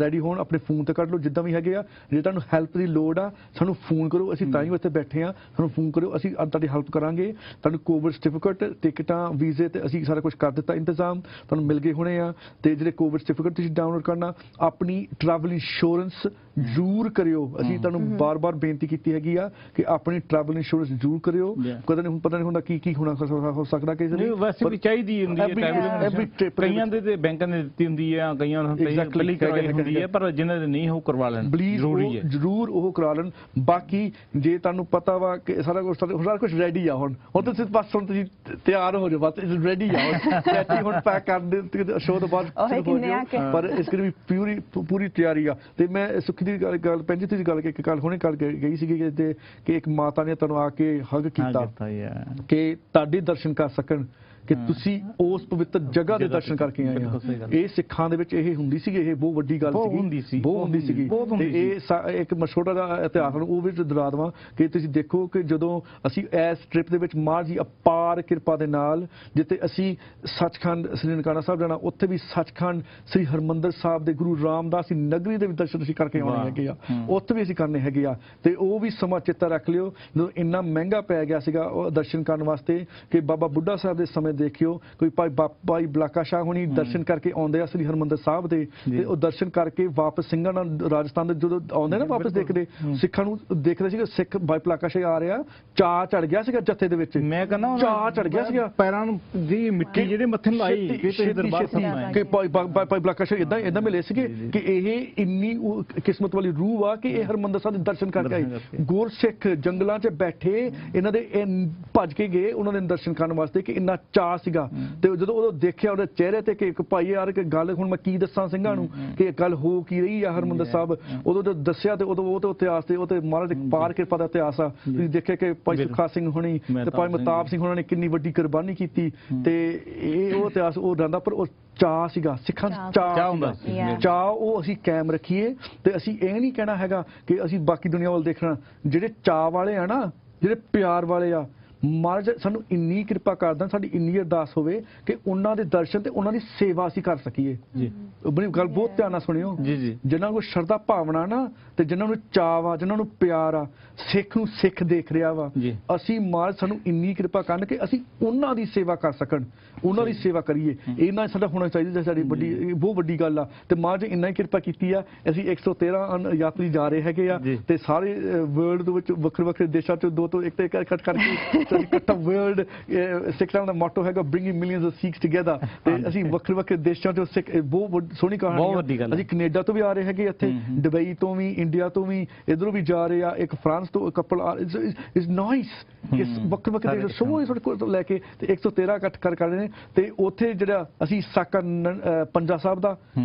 ਰੈਡੀ ਹੋਣ ਆਪਣੇ ਫੋਨ ਤੇ ਕੱਢ ਲਓ ਜਿੱਦਾਂ ਵੀ ਹੈਗੇ ਆ ਜੇ ਤੁਹਾਨੂੰ ਹੈਲਪ ਦੀ ਲੋੜ ਆ ਸਾਨੂੰ ਫੋਨ ਕਰੋ ਅਸੀਂ ਤਾਂ ਹੀ ਇੱਥੇ ਬੈਠੇ ਆ ਸਾਨੂੰ ਫੋਨ ਕਰਿਓ ਅਸੀਂ ਤੁਹਾਡੀ ਹੈਲਪ ਕਰਾਂਗੇ ਤੁਹਾਨੂੰ ਕੋਵਿਡ ਸਰਟੀਫਿਕੇਟ ਟਿਕਟਾਂ ਵੀਜ਼ੇ ਤੇ ਅਸੀਂ ਸਾਰਾ ਕੁਝ ਕਰ ਦਿੱਤਾ ਇੰਤਜ਼ਾਮ ਤੁਹਾਨੂੰ ਮਿਲ ਗਏ ਹੋਣੇ ਆ ਤੇ ਜਿਹੜੇ ਕੋਵਿਡ ਸਰਟੀਫਿਕੇਟ ਤੁਸੀਂ ਡਾਊਨਲੋਡ ਕਰਨਾ ਆਪਣੀ ਟਰੈਵਲ ਇੰਸ਼ੋਰੈਂਸ ਜ਼ਰੂਰ ਕਰਿਓ ਅਸੀਂ ਤੁਹਾਨੂੰ ਬਾਰ-ਬਾਰ ਬੇਨਤੀ ਕੀਤੀ ਹੈਗੀ ਆ ਕਿ ਆਪਣੀ ਟਰੈਵਲ ਇੰਸ਼ੋਰੈਂਸ ਜ਼ਰੂਰ ਕਰਿਓ ਕਦੇ ਨਹੀਂ ਪਤਾ ਨਹੀਂ ਹੁੰਦਾ ਕੀ ਹੋਣਾ ਹੋ ਸਕਦਾ ਕਿਸੇ ਨੂੰ ਵੈਸੇ ਵੀ ਚਾਹੀਦੀ ਹੁੰਦੀ ਹੈ ਟਰੈਵਲ ਕਈਆਂ ਦੇ ਤੇ ਬੈਂਕਾਂ ਨੇ ਦਿੱਤੀ ਹੁੰਦੀ ਹੈ ਕਈਆਂ ਨੂੰ ਪਹਿਲੀ ਕਰਵਾਈ ਹੁੰਦੀ ਹੈ ਪਰ ਜਿਨ੍ਹਾਂ ਦੇ ਨਹੀਂ ਉਹ ਕਰਵਾ ਲੈਣ ਜ਼ਰੂਰੀ ਹੈ ਜ਼ਰੂਰ ਉਹ ਕਰਾ ਲੈਣ ਬਾਕੀ ਜੇ ਤੁਹਾਨੂੰ ਪਤਾ ਵਾ ਕਿ ਸਾਰਾ ਕੁਝ ਰੈਡੀ ਆ ਹੁਣ ਤੁਸੀਂ ਬਸ ਹੁਣ ਤੁਸੀਂ ਤਿਆਰ ਹੋ ਜਾਓ ਬਸ ਇਟਸ ਰੈਡੀ ਆ ਹੁਣ ਹੁਣ ਪੈਕ ਕਰ ਦੇ ਸ਼ੋਅ ਤੋਂ ਬਾਅਦ ਪਰ ਇਸ ਦੀ ਪੂਰੀ ਤਿਆਰੀ ਆ ਤੇ ਮੈਂ ਸੁਖੀ ਦੀ ਗੱਲ ਪੈਂਜੀ ਤੁਸੀਂ ਗੱਲ ਕਿ ਕੱਲ ਹੁਣੇ ਕੱਲ ਗਈ ਸੀਗੀ ਕਿ ਇੱਕ ਮਾਤਾ ਨੇ ਤੁਹਾਨੂੰ ਆ ਕੇ ਹੱਗ ਕੀਤਾ ਕਿ ਤੁਹਾਡੇ ਦਰਸ਼ਨ ਕਰ ਸਕਣ ਕਿ ਤੁਸੀਂ ਉਸ ਪਵਿੱਤਰ ਜਗ੍ਹਾ ਦੇ ਦਰਸ਼ਨ ਕਰਕੇ ਆਏ ਹੋ ਇਹ ਸਿੱਖਾਂ ਦੇ ਵਿੱਚ ਇਹ ਹੁੰਦੀ ਸੀ ਇਹ ਬਹੁਤ ਵੱਡੀ ਗੱਲ ਸੀਗੀ ਬਹੁਤ ਹੁੰਦੀ ਸੀਗੀ ਤੇ ਇਹ ਇੱਕ ਛੋਟਾ ਜਿਹਾ ਇਤਿਹਾਸ ਨੂੰ ਉਹ ਵਿੱਚ ਦੁਹਰਾ ਦੇਵਾਂ ਕਿ ਤੁਸੀਂ ਦੇਖੋ ਕਿ ਜਦੋਂ ਅਸੀਂ ਇਸ ਟ੍ਰਿਪ ਦੇ ਵਿੱਚ ਮਹਾਰਾਜ ਦੀ ਅਪਾਰ ਕਿਰਪਾ ਦੇ ਨਾਲ ਜਿੱਥੇ ਅਸੀਂ ਸੱਚਖੰਡ ਸ੍ਰੀ ਨਨਕਾਣਾ ਸਾਹਿਬ ਜਾਣਾ ਉੱਥੇ ਵੀ ਸੱਚਖੰਡ ਸ੍ਰੀ ਹਰਮੰਦਰ ਸਾਹਿਬ ਦੇ ਗੁਰੂ ਰਾਮਦਾਸ ਦੀ ਨਗਰੀ ਦੇ ਵੀ ਦਰਸ਼ਨ ਅਸੀਂ ਕਰਕੇ ਆਉਣੇ ਹੈਗੇ ਆ ਉੱਥੇ ਵੀ ਅਸੀਂ ਕਰਨੇ ਹੈਗੇ ਆ ਤੇ ਉਹ ਵੀ ਸਮਾਂ ਚੇਤਾ ਰੱਖ ਲਿਓ ਜਦੋਂ ਇੰਨਾ ਮਹਿੰਗਾ ਪੈ ਗਿਆ ਸੀਗਾ ਉਹ ਦਰਸ਼ਨ ਕਰਨ ਵਾਸਤੇ ਕਿ ਬਾਬਾ ਬੁੱਢਾ ਸਾਹਿਬ ਦੇ ਸਮੇਂ ਦੇਖਿਓ ਕੋਈ ਭਾਈ ਬਲਾਕਾ ਸ਼ਾਹ ਹੁਣੀ ਦਰਸ਼ਨ ਕਰਕੇ ਆਉਂਦੇ ਆ ਸ੍ਰੀ ਹਰਮੰਦਰ ਸਾਹਿਬ ਦੇ ਤੇ ਉਹ ਦਰਸ਼ਨ ਕਰਕੇ ਵਾਪਸ ਸਿੰਘਾਂ ਨਾਲ ਰਾਜਸਥਾਨ ਦੇ ਜਦੋਂ ਆਉਂਦੇ ਨਾ ਵਾਪਸ ਦੇਖਦੇ ਸਿੱਖਾਂ ਨੂੰ ਦੇਖਦੇ ਸੀਗੇ ਸਿੱਖ ਭਾਈ ਬਲਾਕਾ ਸ਼ਾਹ ਆ ਰਿਹਾ ਚਾਹ ਚੜ ਗਿਆ ਸੀਗਾ ਜੱਥੇ ਦੇ ਵਿੱਚ ਮੈਂ ਕਹਿੰਦਾ ਚਾਹ ਚੜ ਗਿਆ ਸੀਗਾ ਪੈਰਾਂ ਨੂੰ ਦੀ ਮਿੱਟੀ ਜਿਹੜੇ ਮੱਥੇ ਨੂੰ ਲਾਈ ਕਿ ਤੁਸੀਂ ਦਰਬਾਰ ਸਾਹਿਬ ਆਏ ਕਿ ਭਾਈ ਬਲਾਕਾ ਸ਼ਾਹ ਇਦਾਂ ਮਿਲੇ ਸੀਗੇ ਕਿ ਇਹ ਇੰਨੀ ਕਿਸਮਤ ਵਾਲੀ ਰੂਹ ਆ ਕਿ ਇਹ ਹਰਮੰਦਰ ਸਾਹਿਬ ਦੇ ਦਰਸ਼ਨ ਕਰਕੇ ਆਏ ਗੁਰਸਿੱਖ ਜੰਗਲਾਂ 'ਚ ਬੈਠੇ ਇਹਨਾਂ ਦੇ ਭੱਜ ਕੇ ਗਏ ਉਹਨਾਂ ਦੇ ਦਰਸ਼ਨ ਕਰਨ ਵਾਸਤੇ ਕਿ ਇੰਨਾ ਚਾਹ ਸੀਗਾ ਤੇ ਜਦੋਂ ਉਦੋਂ ਦੇਖਿਆ ਉਹਦੇ ਚਿਹਰੇ ਤੇ ਕਿ ਭਾਈ ਯਾਰ ਕਿ ਗੱਲ ਹੁਣ ਮੈਂ ਕੀ ਦੱਸਾਂ ਸਿੰਘਾਂ ਨੂੰ ਕਿ ਗੱਲ ਹੋ ਕੀ ਰਹੀ ਆ ਹਰਮੰਦਰ ਸਾਹਿਬ ਉਦੋਂ ਜਦ ਦੱਸਿਆ ਤੇ ਉਦੋਂ ਉਹ ਤੇ ਇਤਿਹਾਸ ਤੇ ਉਹ ਤੇ ਮਹਾਰਾਜ ਦੇ ਪਾਰ ਕਿਰਪਾ ਦਾ ਇਤਿਹਾਸ ਆ ਤੁਸੀਂ ਦੇਖਿਆ ਕਿ ਭਾਈ ਸੁਖਾ ਸਿੰਘ ਹੁਣੀ ਤੇ ਭਾਈ ਮਤਾਬ ਸਿੰਘ ਹੁਣਾਂ ਨੇ ਕਿੰਨੀ ਵੱਡੀ ਕੁਰਬਾਨੀ ਕੀਤੀ ਤੇ ਇਹ ਉਹ ਇਤਿਹਾਸ ਉਹ ਰਹਿੰਦਾ ਪਰ ਉਹ ਚਾਹ ਸੀਗਾ ਸਿੱਖਾਂ ਚਾਹ ਹੁੰਦਾ ਚਾਹ ਉਹ ਅਸੀਂ ਕਾਇਮ ਰੱਖੀਏ ਤੇ ਅਸੀਂ ਇਹ ਨਹੀਂ ਕਹਿਣਾ ਹੈਗਾ ਕਿ ਅਸੀਂ ਬਾਕੀ ਦੁਨੀਆ ਵੱਲ ਦੇਖਣਾ ਜਿਹੜੇ ਚਾਹ ਵਾਲੇ ਆ ਨਾ ਜਿਹੜੇ ਪਿਆਰ ਵਾਲੇ ਆ ਮਹਾਰਾਜ ਸਾਨੂੰ ਇੰਨੀ ਕਿਰਪਾ ਕਰਦਾ, ਸਾਡੀ ਇੰਨੀ ਅਰਦਾਸ ਹੋਵੇ ਕਿ ਉਹਨਾਂ ਦੇ ਦਰਸ਼ਨ ਤੇ ਉਹਨਾਂ ਦੀ ਸੇਵਾ ਅਸੀਂ ਕਰ ਸਕੀਏ ਜੀ। ਬੜੀ ਗੱਲ ਬਹੁਤ ਧਿਆਨ ਨਾਲ ਸੁਣਿਓ ਜੀ ਜੀ। ਜਿਨ੍ਹਾਂ ਨੂੰ ਸ਼ਰਧਾ ਭਾਵਨਾ ਨਾ ਤੇ ਜਿਨ੍ਹਾਂ ਨੂੰ ਚਾਅ ਆ, ਜਿਨ੍ਹਾਂ ਨੂੰ ਪਿਆਰ ਆ, ਸਿੱਖ ਨੂੰ ਸਿੱਖ ਦੇਖ ਰਿਹਾ ਵਾ, ਅਸੀਂ ਮਹਾਰਾਜ ਸਾਨੂੰ ਇੰਨੀ ਕਿਰਪਾ ਕਰਨ ਕਿ ਅਸੀਂ ਉਹਨਾਂ ਦੀ ਸੇਵਾ ਕਰ ਸਕਣ, ਉਹਨਾਂ ਦੀ ਸੇਵਾ ਕਰੀਏ। ਇਹਨਾਂ ਸਾਡਾ ਹੋਣਾ ਚਾਹੀਦਾ, ਸਾਡੀ ਵੱਡੀ ਬਹੁਤ ਵੱਡੀ ਗੱਲ ਆ। ਤੇ ਮਹਾਰਾਜ ਇੰਨਾ ਹੀ ਕਿਰਪਾ ਕੀਤੀ ਆ, ਅਸੀਂ 113 ਯਾਤਰੀ ਜਾ ਰਹੇ ਹੈਗੇ ਆ ਤੇ ਸਾਰੇ ਵਰਲਡ ਦੇ ਵਿੱਚ ਵੱਖਰੇ ਵੱਖਰੇ ਦੇਸ਼ਾਂ ਚੋਂ 2 ਤੋਂ 1 ਤੇ ਇਕੱਠ ਕਰਕੇ ਇਕੱਠਾ ਵਰਲਡ ਸਿੱਖਾਂ ਦਾ ਮੋਟੋ ਹੈਗਾ bringing millions of Sikhs together. ਤੇ ਅਸੀਂ ਵੱਖਰੇ ਵੱਖਰੇ ਦੇਸ਼ਾਂ ਚੋਂ ਸਿੱਖ, ਬਹੁਤ ਸੋਹਣੀ ਕਹਾਣੀ ਆ। ਅਸੀਂ ਕੈਨੇਡਾ ਤੋਂ ਵੀ ਆ ਰਹੇ ਹੈਗੇ ਇੱਥੇ, ਦੁਬਈ ਤੋਂ ਵੀ, ਇੰਡੀਆ ਤੋਂ ਵੀ, ਇਧਰੋਂ ਵੀ ਜਾ ਰਹੇ ਆ, ਇੱਕ ਫਰਾਂਸ ਤੋਂ ਕਪਲ ਇਜ਼ ਨਾਈਸ। ਵੱਖਰੇ ਵੱਖਰੇ ਦੇਸ਼ ਸਾਡੇ ਕੋਲ ਲੈ ਕੇ ਤੇ 113 ਇਕੱਠ ਕਰ ਰਹੇ ਨੇ। ਤੇ ਉੱਥੇ ਜਿਹੜਾ ਅਸੀਂ ਸਾਕਾ ਪੰਜਾ ਸਾਹਿਬ ਦਾ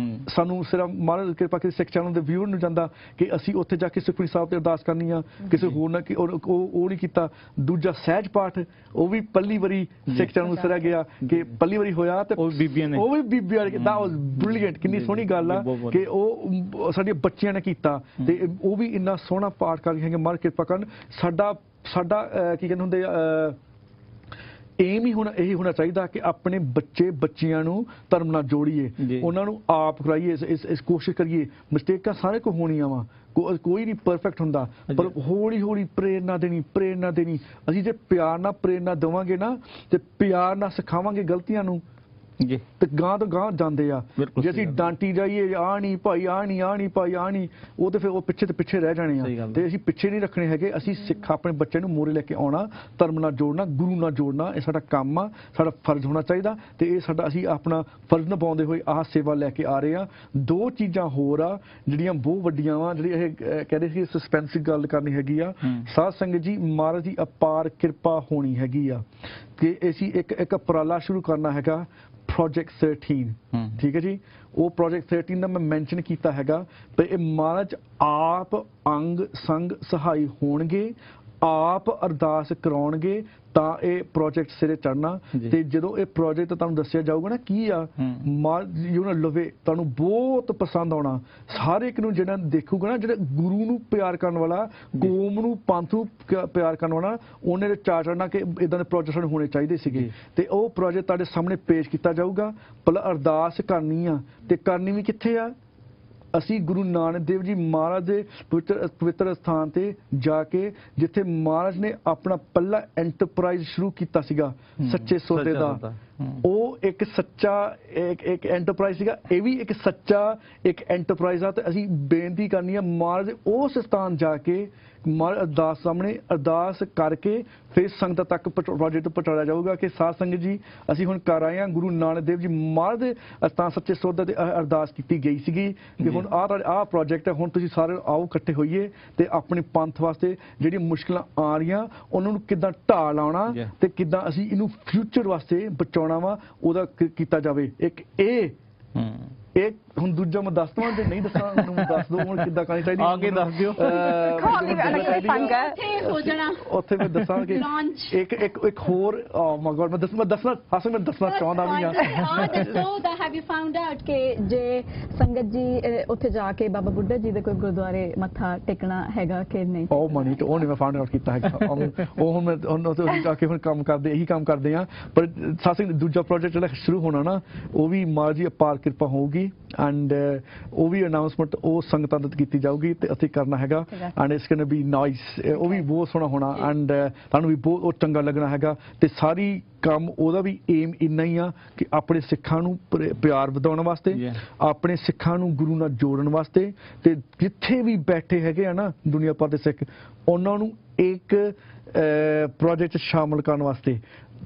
ਸਾਨੂੰ ਸਿਰਫ ਮਹਾਰਾਜ ਕਿਰਪਾ ਕਰਕੇ ਸਿੱਖ ਚੈਨਲ ਦੇ ਵਿਊਅਰ ਨੂੰ ਜਾਂਦਾ ਕਿ ਅਸੀਂ ਉੱਥੇ ਜਾ ਕੇ ਸੁਖਮਨੀ ਸਾਹਿਬ ਤੇ ਅਰਦਾਸ ਕਰਨੀ ਆ, ਕਿਸੇ ਹੋਰ ਨਾ ਕਿ ਉਹ ਨਹੀਂ ਕੀਤਾ। ਦੂਜਾ ਸਹਿਜ ਪਾਠ ਉਹ ਵੀ ਪਹਿਲੀ ਵਾਰੀ ਸਿੱਖ ਚੈਨਲ ਨੂੰ ਸਿਰਾ ਗਿਆ ਕਿ ਪਹਿਲੀ ਵਾਰੀ ਹੋਇਆ ਤੇ ਉਹ ਵੀ ਬੀਬੀਆਂ that was brilliant। ਕਿੰਨੀ ਸੋਹਣੀ ਗੱਲ ਆ ਕਿ ਉਹ ਸਾਡੇ ਬੱਚਿਆਂ ਨੇ ਕੀਤਾ ਤੇ ਉਹ ਵੀ ਇੰਨਾ ਸੋਹਣਾ ਪਾਠ ਕਰ ਰਹੇ ਹੈਗੇ। ਮਹਾਰਾਜ ਕਿਰਪਾ ਕਰਨ। ਸਾਡਾ ਕੀ ਕਹਿੰਦੇ ਹੁੰਦੇ ਏਮ ਹੀ ਹੋਣਾ, ਇਹੀ ਹੋਣਾ ਚਾਹੀਦਾ ਕਿ ਆਪਣੇ ਬੱਚਿਆਂ ਨੂੰ ਧਰਮ ਨਾਲ ਜੋੜੀਏ, ਉਹਨਾਂ ਨੂੰ ਆਪ ਕਰਾਈਏ, ਇਸ ਕੋਸ਼ਿਸ਼ ਕਰੀਏ। ਮਿਸਟੇਕਾਂ ਸਾਰੇ ਕੋ ਹੋਣੀਆਂ ਵਾ, ਕੋਈ ਨਹੀਂ ਪਰਫੈਕਟ ਹੁੰਦਾ, ਪਰ ਹੌਲੀ ਹੌਲੀ ਪ੍ਰੇਰਨਾ ਦੇਣੀ। ਅਸੀਂ ਜੇ ਪਿਆਰ ਨਾਲ ਪ੍ਰੇਰਨਾ ਦੇਵਾਂਗੇ ਨਾ ਤੇ ਪਿਆਰ ਨਾਲ ਸਿਖਾਵਾਂਗੇ ਗਲਤੀਆਂ ਨੂੰ ਤੇ ਗਾਂ ਤੋਂ ਗਾਂ ਜਾਂਦੇ ਆ। ਜੇ ਅਸੀਂ ਡਾਂਟੀ ਜਾਈਏ ਆ ਨਹੀਂ ਭਾਈ, ਆ ਨਹੀਂ ਭਾਈ, ਆ ਨਹੀਂ, ਉਹ ਤੇ ਫਿਰ ਉਹ ਪਿੱਛੇ ਰਹਿ ਜਾਣੇ ਆ। ਤੇ ਅਸੀਂ ਪਿੱਛੇ ਨਹੀਂ ਰੱਖਣੇ ਹੈਗੇ। ਅਸੀਂ ਸਿੱਖ ਆਪਣੇ ਬੱਚੇ ਨੂੰ ਮੋਰੇ ਲੈ ਕੇ ਆਉਣਾ, ਧਰਮ ਨਾਲ ਜੋੜਨਾ, ਗੁਰੂ ਨਾਲ ਜੋੜਨਾ। ਇਹ ਸਾਡਾ ਕੰਮ ਆ, ਸਾਡਾ ਫਰਜ਼ ਹੋਣਾ ਚਾਹੀਦਾ ਤੇ ਇਹ ਸਾਡਾ ਅਸੀਂ ਆਪਣਾ ਫਰਜ਼ ਨਿਭਾਉਂਦੇ ਹੋਏ ਆਹ ਸੇਵਾ ਲੈ ਕੇ ਆ ਰਹੇ ਆ। 2 ਚੀਜ਼ਾਂ ਹੋਰ ਆ ਜਿਹੜੀਆਂ ਬਹੁਤ ਵੱਡੀਆਂ ਵਾ, ਜਿਹੜੀ ਇਹ ਕਹਿੰਦੇ ਸੀ ਸਸਪੈਂਸ ਗੱਲ ਕਰਨੀ ਹੈਗੀ ਆ। ਸਾਧ ਸੰਗਤ ਜੀ, ਮਹਾਰਾਜ ਦੀ ਅਪਾਰ ਕਿਰਪਾ ਹੋਣੀ ਹੈਗੀ ਆ ਕਿ ਅਸੀਂ ਇੱਕ ਉਪਰਾਲਾ ਸ਼ੁਰੂ ਕਰਨਾ ਹੈਗਾ, ਪ੍ਰੋਜੈਕਟ 13। ਠੀਕ ਹੈ ਜੀ। ਉਹ ਪ੍ਰੋਜੈਕਟ 13 ਦਾ ਮੈਂ ਮੈਂਸ਼ਨ ਕੀਤਾ ਹੈਗਾ ਤੇ ਇਹ ਮਹਾਰਾਜ ਆਪ ਅੰਗ ਸੰਗ ਸਹਾਈ ਹੋਣਗੇ, ਆਪ ਅਰਦਾਸ ਕਰਾਉਣਗੇ ਤਾਂ ਇਹ ਪ੍ਰੋਜੈਕਟ ਸਿਰੇ ਚੜਨਾ। ਤੇ ਜਦੋਂ ਇਹ ਪ੍ਰੋਜੈਕਟ ਤੁਹਾਨੂੰ ਦੱਸਿਆ ਜਾਊਗਾ ਨਾ ਕੀ ਆ, ਲਵੇ ਤੁਹਾਨੂੰ ਬਹੁਤ ਪਸੰਦ ਆਉਣਾ। ਹਰ ਇੱਕ ਨੂੰ ਜਿਹੜਾ ਦੇਖੂਗਾ ਨਾ, ਜਿਹੜਾ ਗੁਰੂ ਨੂੰ ਪਿਆਰ ਕਰਨ ਵਾਲਾ, ਕੌਮ ਨੂੰ, ਪੰਥ ਨੂੰ ਪਿਆਰ ਕਰਨ ਵਾਲਾ, ਉਹਨੇ ਦੇ ਚਾਅ ਚੜਨਾ ਕਿ ਇਦਾਂ ਦੇ ਪ੍ਰੋਜੈਕਟ ਸਾਨੂੰ ਹੋਣੇ ਚਾਹੀਦੇ ਸੀਗੇ। ਤੇ ਉਹ ਪ੍ਰੋਜੈਕਟ ਤੁਹਾਡੇ ਸਾਹਮਣੇ ਪੇਸ਼ ਕੀਤਾ ਜਾਊਗਾ। ਪਹਿਲਾਂ ਅਰਦਾਸ ਕਰਨੀ ਆ ਤੇ ਕਰਨੀ ਵੀ ਕਿੱਥੇ ਆ? ਅਸੀਂ ਗੁਰੂ ਨਾਨਕ ਦੇਵ ਜੀ ਮਹਾਰਾਜ ਦੇ ਪਵਿੱਤਰ ਸਥਾਨ ਤੇ ਜਾ ਕੇ, ਜਿੱਥੇ ਮਹਾਰਾਜ ਨੇ ਆਪਣਾ ਪਹਿਲਾ ਐਂਟਰਪ੍ਰਾਈਜ਼ ਸ਼ੁਰੂ ਕੀਤਾ ਸੀਗਾ ਸੱਚੇ ਸੌਦੇ ਦਾ। ਉਹ ਇੱਕ ਸੱਚਾ ਇੱਕ ਐਂਟਰਪ੍ਰਾਈਜ਼ ਸੀਗਾ, ਇਹ ਵੀ ਇੱਕ ਸੱਚਾ ਇੱਕ ਐਂਟਰਪ੍ਰਾਈਜ਼ ਆ। ਤੇ ਅਸੀਂ ਬੇਨਤੀ ਕਰਨੀ ਆ ਮਹਾਰਾਜ ਉਸ ਸਥਾਨ ਜਾ ਕੇ ਅਰਦਾਸ ਸਾਹਮਣੇ ਅਰਦਾਸ ਕਰਕੇ ਫਿਰ ਸੰਗਤ ਤੱਕ ਪ੍ਰੋਜੈਕਟ ਪਹੁੰਚਾਇਆ ਜਾਊਗਾ ਕਿ ਸਾਧ ਸੰਗਤ ਜੀ ਅਸੀਂ ਹੁਣ ਕਰ ਆਏ ਹਾਂ। ਗੁਰੂ ਨਾਨਕ ਦੇਵ ਜੀ ਮਹਾਰਾਜ ਦੇ ਸਥਾਨ ਸੱਚੇ ਸੌਦੇ ਤੇ ਅਰਦਾਸ ਕੀਤੀ ਗਈ ਸੀਗੀ ਕਿ ਹੁਣ ਆਹ ਪ੍ਰੋਜੈਕਟ ਹੈ, ਹੁਣ ਤੁਸੀਂ ਸਾਰੇ ਆਓ ਇਕੱਠੇ ਹੋਈਏ ਤੇ ਆਪਣੇ ਪੰਥ ਵਾਸਤੇ ਜਿਹੜੀਆਂ ਮੁਸ਼ਕਲਾਂ ਆ ਰਹੀਆਂ ਉਹਨਾਂ ਨੂੰ ਕਿੱਦਾਂ ਢਾਹ ਲਾਉਣਾ ਤੇ ਕਿੱਦਾਂ ਅਸੀਂ ਇਹਨੂੰ ਫਿਊਚਰ ਵਾਸਤੇ ਬਚਾਉਣਾ ਵਾ, ਉਹਦਾ ਕੀਤਾ ਜਾਵੇ। ਇੱਕ ਇਹ ਹੁਣ ਦੂਜਾ ਮੈਂ ਦੱਸ ਦਵਾਂ, ਜੇ ਨਹੀਂ ਦੱਸਾਂ ਮੈਨੂੰ ਦੱਸ ਦਿਓ ਹੁਣ ਕਿੱਦਾਂ ਕਰਨੀ ਚਾਹੀਦੀ, ਆ ਕੇ ਦੱਸ ਦਿਓ। ਉੱਥੇ ਮੈਂ ਦੱਸਾਂਗੇ ਇੱਕ ਹੋਰ ਮੈਂ ਦੱਸਣਾ ਚਾਹੁੰਦਾ ਵੀ ਆ ਕਿ ਜੇ ਸੰਗਤ ਜੀ ਉੱਥੇ ਜਾ ਕੇ ਬਾਬਾ ਬੁੱਢਾ ਜੀ ਦੇ ਕੋਈ ਗੁਰਦੁਆਰੇ ਮੱਥਾ ਟੇਕਣਾ ਹੈਗਾ ਕਿ ਨਹੀਂ? ਉਹ ਨਹੀਂ ਮੈਂ ਫਾਈਂਡ ਆਊਟ ਕੀਤਾ ਹੈਗਾ। ਉਹ ਹੁਣ ਮੈਂ ਜਾ ਕੇ ਹੁਣ ਇਹੀ ਕੰਮ ਕਰਦੇ ਆ। ਪਰ ਸਾਥ ਦੂਜਾ ਪ੍ਰੋਜੈਕਟ ਜਿਹੜਾ ਸ਼ੁਰੂ ਹੋਣਾ ਨਾ, ਉਹ ਵੀ ਮਹਾਰਾਜ ਦੀ ਅਪਾਰ ਕਿਰਪਾ ਹੋਊਗੀ ਐਂਡ ਉਹ ਵੀ ਅਨਾਉਂਸਮੈਂਟ ਉਹ ਸੰਗਤਾਂ ਤੱਕ ਕੀਤੀ ਜਾਊਗੀ ਤੇ ਅਸੀਂ ਕਰਨਾ ਹੈਗਾ and it's going to be nice. ਉਹ ਵੀ ਬਹੁਤ ਸੋਹਣਾ ਹੋਣਾ ਐਂਡ ਤੁਹਾਨੂੰ ਵੀ ਬਹੁਤ ਚੰਗਾ ਲੱਗਣਾ ਹੈਗਾ। ਤੇ ਸਾਰੀ ਕੰਮ ਉਹਦਾ ਵੀ ਏਮ ਇੰਨਾ ਹੀ ਆ ਕਿ ਆਪਣੇ ਸਿੱਖਾਂ ਨੂੰ ਪਿਆਰ ਵਧਾਉਣ ਵਾਸਤੇ, ਆਪਣੇ ਸਿੱਖਾਂ ਨੂੰ ਗੁਰੂ ਨਾਲ ਜੋੜਨ ਵਾਸਤੇ, ਤੇ ਜਿੱਥੇ ਵੀ ਬੈਠੇ ਹੈਗੇ ਆ ਨਾ ਦੁਨੀਆ ਭਰ ਦੇ ਸਿੱਖ, ਉਹਨਾਂ ਨੂੰ ਇੱਕ ਪ੍ਰੋਜੈਕਟ ਸ਼ਾਮਲ ਕਰਨ ਵਾਸਤੇ।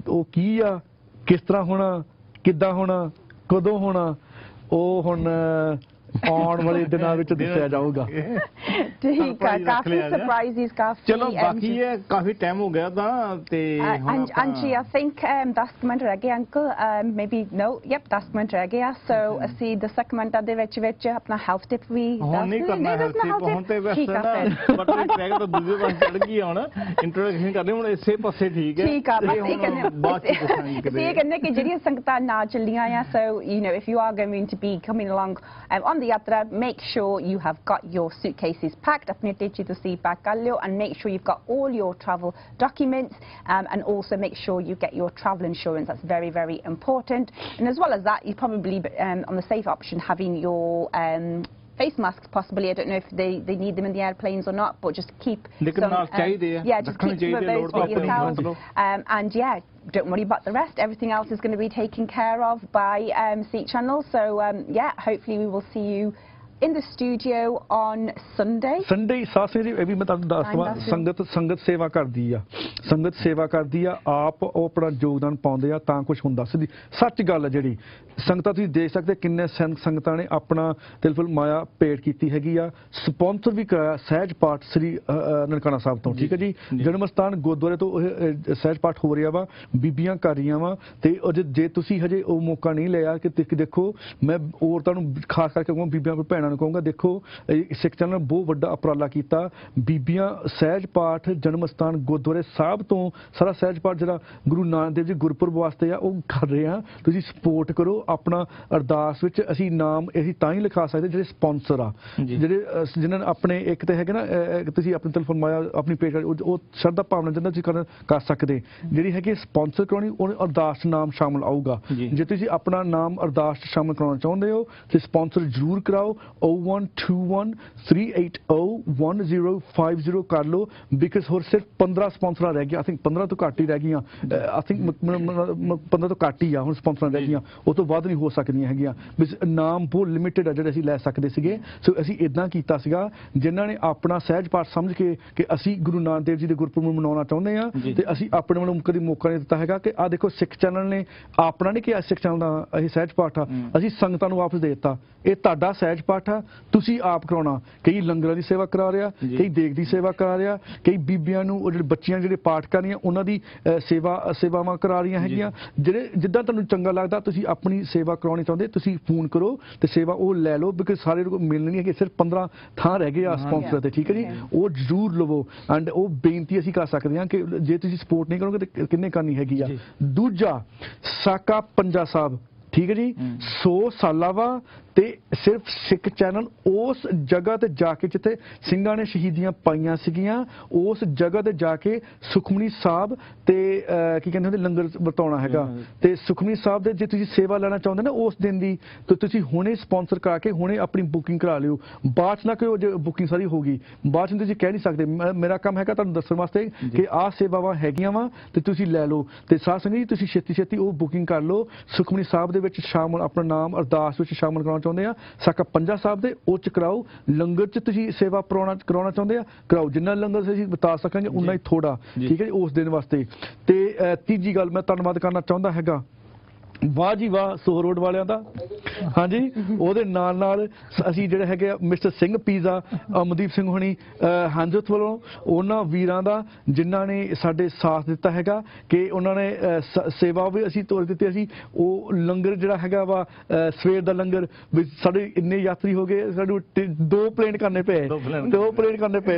ਉਹ ਕੀ ਆ, ਕਿਸ ਤਰ੍ਹਾਂ ਹੋਣਾ, ਕਿੱਦਾਂ ਹੋਣਾ, ਕਦੋਂ ਹੋਣਾ, ਉਹ ਹੁਣ ਆਉਣ ਵਾਲੇ ਦਿਨਾਂ ਵਿੱਚ ਦੱਸਿਆ ਜਾਊਗਾ। ਠੀਕ ਆ, ਕਾਫੀ ਸਰਪ੍ਰਾਈਜ਼ਸ ਕਾਫੀ। ਚਲੋ ਬਾਕੀ ਇਹ ਕਾਫੀ ਟਾਈਮ ਹੋ ਗਿਆ ਤਾਂ ਤੇ ਹਾਂਜੀ ਆਈ ਥਿੰਕ 10 ਮਿੰਟ ਰਹਿ ਗਏ ਅੰਕਲ, ਮੇਬੀ ਨੋ 10 ਮਿੰਟ ਰਹਿ ਗਏ ਆ। ਸੋ ਅਸੀਂ 10 ਮਿੰਟਾਂ ਦੇ ਵਿੱਚ ਆਪਣਾ ਹੈਲਥ ਟਿਪ ਵੀ ਹੁਣ ਨਹੀਂ ਕਰਨਾ। ਹੁਣ ਤੇ ਵੈਸੇ ਨਾ ਬਟ ਟਰੈਕ ਤਾਂ ਦੂਜੇ ਪਾਸੇ ਚੜ ਗਈ ਹੁਣ ਇੰਟਰੋਡਕਸ਼ਨ ਕਰਦੇ ਹੁਣ ਇਸੇ ਪਾਸੇ। ਠੀਕ ਹੈ, ਠੀਕ ਆ। ਬਸ ਇਹ ਕਹਿੰਦੇ ਕਿ ਜਿਹੜੀਆਂ ਸੰਗਤਾਂ ਨਾ ਚੱਲੀਆਂ ਆ, so you know if you are going to be coming along on the yatra, make sure you have got your suitcases packed, apne techi tusi pack kar liyo, and make sure you've got all your travel documents, and also make sure you get your travel insurance. That's very, very important. And as well as that, you probably on the safe option having your face masks possibly. I don't know if they need them in the airplanes or not, but just keep some, just keep some of those with yourself. And yeah, don't worry about the rest. Everything else is going to be taken care of by Sikh Channel. So yeah, hopefully we will see you in the studio on Sunday. ਸਾਸੇ ਜੀ ਇਹ ਵੀ ਮੈਂ ਤੁਹਾਨੂੰ ਦੱਸ ਦਵਾਂ, ਸੰਗਤ ਸੇਵਾ ਕਰਦੀ ਆ, ਸੰਗਤ ਸੇਵਾ ਕਰਦੀ ਆ, ਆਪ ਉਹ ਆਪਣਾ ਯੋਗਦਾਨ ਪਾਉਂਦੇ ਆ ਤਾਂ ਕੁਝ ਹੁੰਦਾ। ਸਿੱਧੀ ਸੱਚ ਗੱਲ ਹੈ ਜਿਹੜੀ ਸੰਗਤਾਂ ਤੁਸੀਂ ਦੇਖ ਸਕਦੇ ਕਿੰਨੇ ਸੰਗਤਾਂ ਨੇ ਆਪਣਾ ਤਿਲਫੁਲ ਮਾਇਆ ਭੇਟ ਕੀਤੀ ਹੈਗੀ ਆ। ਸਪਾਂਸਰ ਵੀ ਕਰਾਇਆ ਸਹਿਜ ਪਾਠ ਸ੍ਰੀ ਨਨਕਾਣਾ ਸਾਹਿਬ ਤੋਂ, ਠੀਕ ਹੈ ਜੀ, ਜਨਮ ਸਥਾਨ ਗੁਰਦੁਆਰੇ ਤੋਂ ਸਹਿਜ ਪਾਠ ਹੋ ਰਿਹਾ ਵਾ, ਬੀਬੀਆਂ ਕਰ ਰਹੀਆਂ ਵਾ। ਤੇ ਜੇ ਤੁਸੀਂ ਹਜੇ ਉਹ ਮੌਕਾ ਨਹੀਂ ਲਿਆ ਕਿ ਦੇਖੋ, ਮੈਂ ਔਰਤਾਂ ਨੂੰ ਖਾਸ ਕਰਕੇ ਕਹੂੰਗਾ, ਬੀਬੀਆਂ ਭੈਣਾਂ ਨੂੰ ਕਹੂੰਗਾ, ਦੇਖੋ ਸਿੱਖ ਚੈਨਲ ਨੇ ਬਹੁਤ ਵੱਡਾ ਉਪਰਾਲਾ ਕੀਤਾ। ਬੀਬੀਆਂ ਸਹਿਜ ਪਾਠ ਜਨਮ ਸਥਾਨ ਗੁਰਦੁਆਰੇ ਸਾਹਿਬ ਤੋਂ ਸਾਰਾ ਸਹਿਜ ਪਾਠ ਜਿਹੜਾ ਗੁਰੂ ਨਾਨਕ ਦੇਵ ਜੀ ਗੁਰਪੁਰਬ ਵਾਸਤੇ ਆ ਉਹ ਕਰ ਰਹੇ ਆ। ਤੁਸੀਂ ਸਪੋਰਟ ਕਰੋ ਆਪਣਾ। ਅਰਦਾਸ ਵਿੱਚ ਅਸੀਂ ਨਾਮ ਅਸੀਂ ਤਾਂ ਹੀ ਲਿਖਾ ਸਕਦੇ ਜਿਹੜੇ ਸਪਾਂਸਰ ਆ, ਜਿਹੜੇ ਜਿਨ੍ਹਾਂ ਨੇ ਆਪਣੇ ਇੱਕ ਤੇ ਹੈਗੇ ਨਾ, ਤੁਸੀਂ ਆਪਣੀ ਟੈਲੀਫੋਨ ਮਾਇਆ ਆਪਣੀ ਪੇਜ ਉਹ ਸ਼ਰਧਾ ਭਾਵਨਾ ਜਿੰਨਾ ਤੁਸੀਂ ਕਰ ਸਕਦੇ। ਜਿਹੜੀ ਹੈਗੀ ਸਪਾਂਸਰ ਕਰਾਉਣੀ ਉਹ ਅਰਦਾਸ ਨਾਮ ਸ਼ਾਮਲ ਆਊਗਾ। ਜੇ ਤੁਸੀਂ ਆਪਣਾ ਨਾਮ ਅਰਦਾਸ ਸ਼ਾਮਲ ਕਰਾਉਣਾ ਚਾਹੁੰਦੇ ਹੋ ਤੇ ਸਪਾਂਸਰ ਜ਼ਰੂਰ ਕਰਾਓ। 0121381050 ਕਰ ਲਓ, ਬਿਕਾਜ਼ ਹੋਰ ਸਿਰਫ 15 ਸਪਾਂਸਰਾਂ ਰਹਿ ਗਈਆਂ। ਆਈ ਥਿੰਕ 15 ਤੋਂ ਘੱਟ ਹੀ ਰਹਿ ਗਈਆਂ। ਆਈ ਥਿੰਕ 15 ਤੋਂ ਘੱਟ ਹੀ ਆ ਹੁਣ ਸਪਾਂਸਰਾਂ ਰਹਿ ਗਈਆਂ, ਉਹ ਤੋਂ ਵੱਧ ਨਹੀਂ ਹੋ ਸਕਦੀਆਂ ਹੈਗੀਆਂ। ਨਾਮ ਬਹੁਤ ਲਿਮਿਟਡ ਆ ਜਿਹੜੇ ਅਸੀਂ ਲੈ ਸਕਦੇ ਸੀਗੇ। ਸੋ ਅਸੀਂ ਇਦਾਂ ਕੀਤਾ ਸੀਗਾ, ਜਿਨ੍ਹਾਂ ਨੇ ਆਪਣਾ ਸਹਿਜ ਪਾਠ ਸਮਝ ਕੇ ਕਿ ਅਸੀਂ ਗੁਰੂ ਨਾਨਕ ਦੇਵ ਜੀ ਦੇ ਗੁਰਪੁਰਬ ਨੂੰ ਮਨਾਉਣਾ ਚਾਹੁੰਦੇ ਆ ਤੇ ਅਸੀਂ ਆਪਣੇ ਵੱਲੋਂ ਕਦੀ ਮੌਕਾ ਨਹੀਂ ਦਿੱਤਾ ਹੈਗਾ ਕਿ ਆਹ ਦੇਖੋ ਸਿੱਖ ਚੈਨਲ ਨੇ ਆਪਣਾ ਨਹੀਂ ਕਿਹਾ ਸਿੱਖ ਚੈਨਲ ਦਾ ਅਸੀਂ ਸਹਿਜ ਪਾਠ ਆ, ਅਸੀਂ ਸੰਗਤਾਂ ਨੂੰ ਵਾਪਸ ਦੇ ਦਿੱਤਾ। ਇਹ ਤੁਹਾਡਾ ਸਹਿਜ ਪਾਠ ਆ, ਤੁਸੀਂ ਆਪ ਕਰਾਉਣਾ। ਕਈ ਲੰਗਰਾਂ ਦੀ ਸੇਵਾ ਕਰਾ ਰਿਹਾ, ਕਈ ਦੇਗ ਦੀ ਸੇਵਾ ਕਰਾ ਰਿਹਾ, ਕਈ ਬੀਬੀਆਂ ਨੂੰ ਉਹ ਜਿਹੜੇ ਬੱਚੀਆਂ ਜਿਹੜੇ ਪਾਠ ਕਰ ਰਹੀਆਂ ਉਹਨਾਂ ਦੀ ਸੇਵਾਵਾਂ ਕਰਾ ਰਹੀਆਂ ਹੈਗੀਆਂ। ਜਿਹੜੇ ਜਿੱਦਾਂ ਤੁਹਾਨੂੰ ਚੰਗਾ ਲੱਗਦਾ ਤੁਸੀਂ ਆਪਣੀ ਸੇਵਾ ਕਰਾਉਣੀ ਚਾਹੁੰਦੇ ਤੁਸੀਂ ਫੋਨ ਕਰੋ ਤੇ ਸੇਵਾ ਉਹ ਲੈ ਲਓ, ਬਿਕਾਜ਼ ਸਾਰੇ ਨੂੰ ਮਿਲਣੀ ਹੈਗੀ। ਸਿਰਫ 15 ਥਾਂ ਰਹਿ ਗਏ ਆ ਸਪਾਂਸਰ ਤੇ, ਠੀਕ ਹੈ ਜੀ, ਉਹ ਜ਼ਰੂਰ ਲਵੋ। ਐਂਡ ਉਹ ਬੇਨਤੀ ਅਸੀਂ ਕਰ ਸਕਦੇ ਹਾਂ ਕਿ ਜੇ ਤੁਸੀਂ ਸਪੋਰਟ ਨਹੀਂ ਕਰੋਗੇ ਤਾਂ ਕਿੰਨੇ ਕਰਨੀ ਹੈਗੀ ਆ। ਦੂਜਾ ਸਾਕਾ ਪੰਜਾ ਸਾਹਿਬ, ਠੀਕ ਹੈ ਜੀ, 100 ਸਾਲਾਂ ਵਾ ਤੇ ਸਿਰਫ ਸਿੱਖ ਚੈਨਲ ਉਸ ਜਗ੍ਹਾ ਤੇ ਜਾ ਕੇ ਜਿੱਥੇ ਸਿੰਘਾਂ ਨੇ ਸ਼ਹੀਦੀਆਂ ਪਾਈਆਂ ਸੀਗੀਆਂ, ਉਸ ਜਗ੍ਹਾ ਤੇ ਜਾ ਕੇ ਸੁਖਮਨੀ ਸਾਹਿਬ ਤੇ ਕੀ ਕਹਿੰਦੇ ਹੁੰਦੇ ਲੰਗਰ ਵਰਤਾਉਣਾ ਹੈਗਾ। ਤੇ ਸੁਖਮਨੀ ਸਾਹਿਬ ਦੇ ਜੇ ਤੁਸੀਂ ਸੇਵਾ ਲੈਣਾ ਚਾਹੁੰਦੇ ਨਾ ਉਸ ਦਿਨ ਦੀ, ਤਾਂ ਤੁਸੀਂ ਹੁਣੇ ਸਪਾਂਸਰ ਕਰਾ ਕੇ ਹੁਣੇ ਆਪਣੀ ਬੁਕਿੰਗ ਕਰਾ ਲਿਓ। ਬਾਅਦ ਚ ਨਾ ਕਿ ਜੇ ਬੁਕਿੰਗ ਸਾਰੀ ਹੋ ਗਈ ਬਾਅਦ ਚ ਤੁਸੀਂ ਕਹਿ ਨਹੀਂ ਸਕਦੇ। ਮੇਰਾ ਕੰਮ ਹੈਗਾ ਤੁਹਾਨੂੰ ਦੱਸਣ ਵਾਸਤੇ ਕਿ ਆਹ ਸੇਵਾਵਾਂ ਹੈਗੀਆਂ ਵਾ ਤੇ ਤੁਸੀਂ ਲੈ ਲਓ। ਤੇ ਸਾਧ ਸੰਗਤ ਜੀ ਤੁਸੀਂ ਛੇਤੀ ਉਹ ਬੁਕਿੰਗ ਕਰ ਲਓ। ਸੁਖਮਨੀ ਸਾਹਿਬ ਦੇ ਵਿੱਚ ਸ਼ਾਮਲ ਆਪਣਾ ਨਾਮ ਅਰਦਾਸ ਵਿੱਚ ਸ਼ਾਮਲ ਕਰਾਉਣਾ ਚਾਹੁੰਦੇ ਆ, ਸਾਕਾ ਪੰਜਾ ਸਾਹਿਬ ਦੇ ਉਹ ਚ ਕਰਾਓ। ਲੰਗਰ ਚ ਤੁਸੀਂ ਸੇਵਾ ਕਰਾਉਣਾ ਚਾਹੁੰਦੇ ਆ ਕਰਾਓ, ਜਿੰਨਾ ਲੰਗਰ ਅਸੀਂ ਬਤਾ ਸਕਾਂਗੇ ਉਨਾ ਹੀ ਥੋੜਾ, ਠੀਕ ਹੈ ਜੀ, ਉਸ ਦਿਨ ਵਾਸਤੇ। ਤੇ ਤੀਜੀ ਗੱਲ ਮੈਂ ਧੰਨਵਾਦ ਕਰਨਾ ਚਾਹੁੰਦਾ ਹੈਗਾ, ਵਾਹ ਜੀ ਵਾਹ ਸੋਹ ਰੋਡ ਵਾਲਿਆਂ ਦਾ, ਹਾਂਜੀ, ਉਹਦੇ ਨਾਲ ਅਸੀਂ ਜਿਹੜੇ ਹੈਗੇ ਮਿਸਟਰ ਸਿੰਘ ਪੀਜ਼ਾ, ਅਮਨਦੀਪ ਸਿੰਘ ਹੋਣੀ ਹੰਜਤ ਵੱਲੋਂ, ਉਹਨਾਂ ਵੀਰਾਂ ਦਾ ਜਿਨ੍ਹਾਂ ਨੇ ਸਾਡੇ ਸਾਥ ਦਿੱਤਾ ਹੈਗਾ ਕਿ ਉਹਨਾਂ ਨੇ ਸੇਵਾ ਵੀ ਅਸੀਂ ਤੋਰ ਦਿੱਤੀ। ਅਸੀਂ ਉਹ ਲੰਗਰ ਜਿਹੜਾ ਹੈਗਾ ਵਾ ਸਵੇਰ ਦਾ ਲੰਗਰ ਵਿੱਚ ਸਾਡੇ ਇੰਨੇ ਯਾਤਰੀ ਹੋ ਗਏ, ਸਾਨੂੰ 2 ਪਲੇਨ ਕਰਨੇ ਪਏ,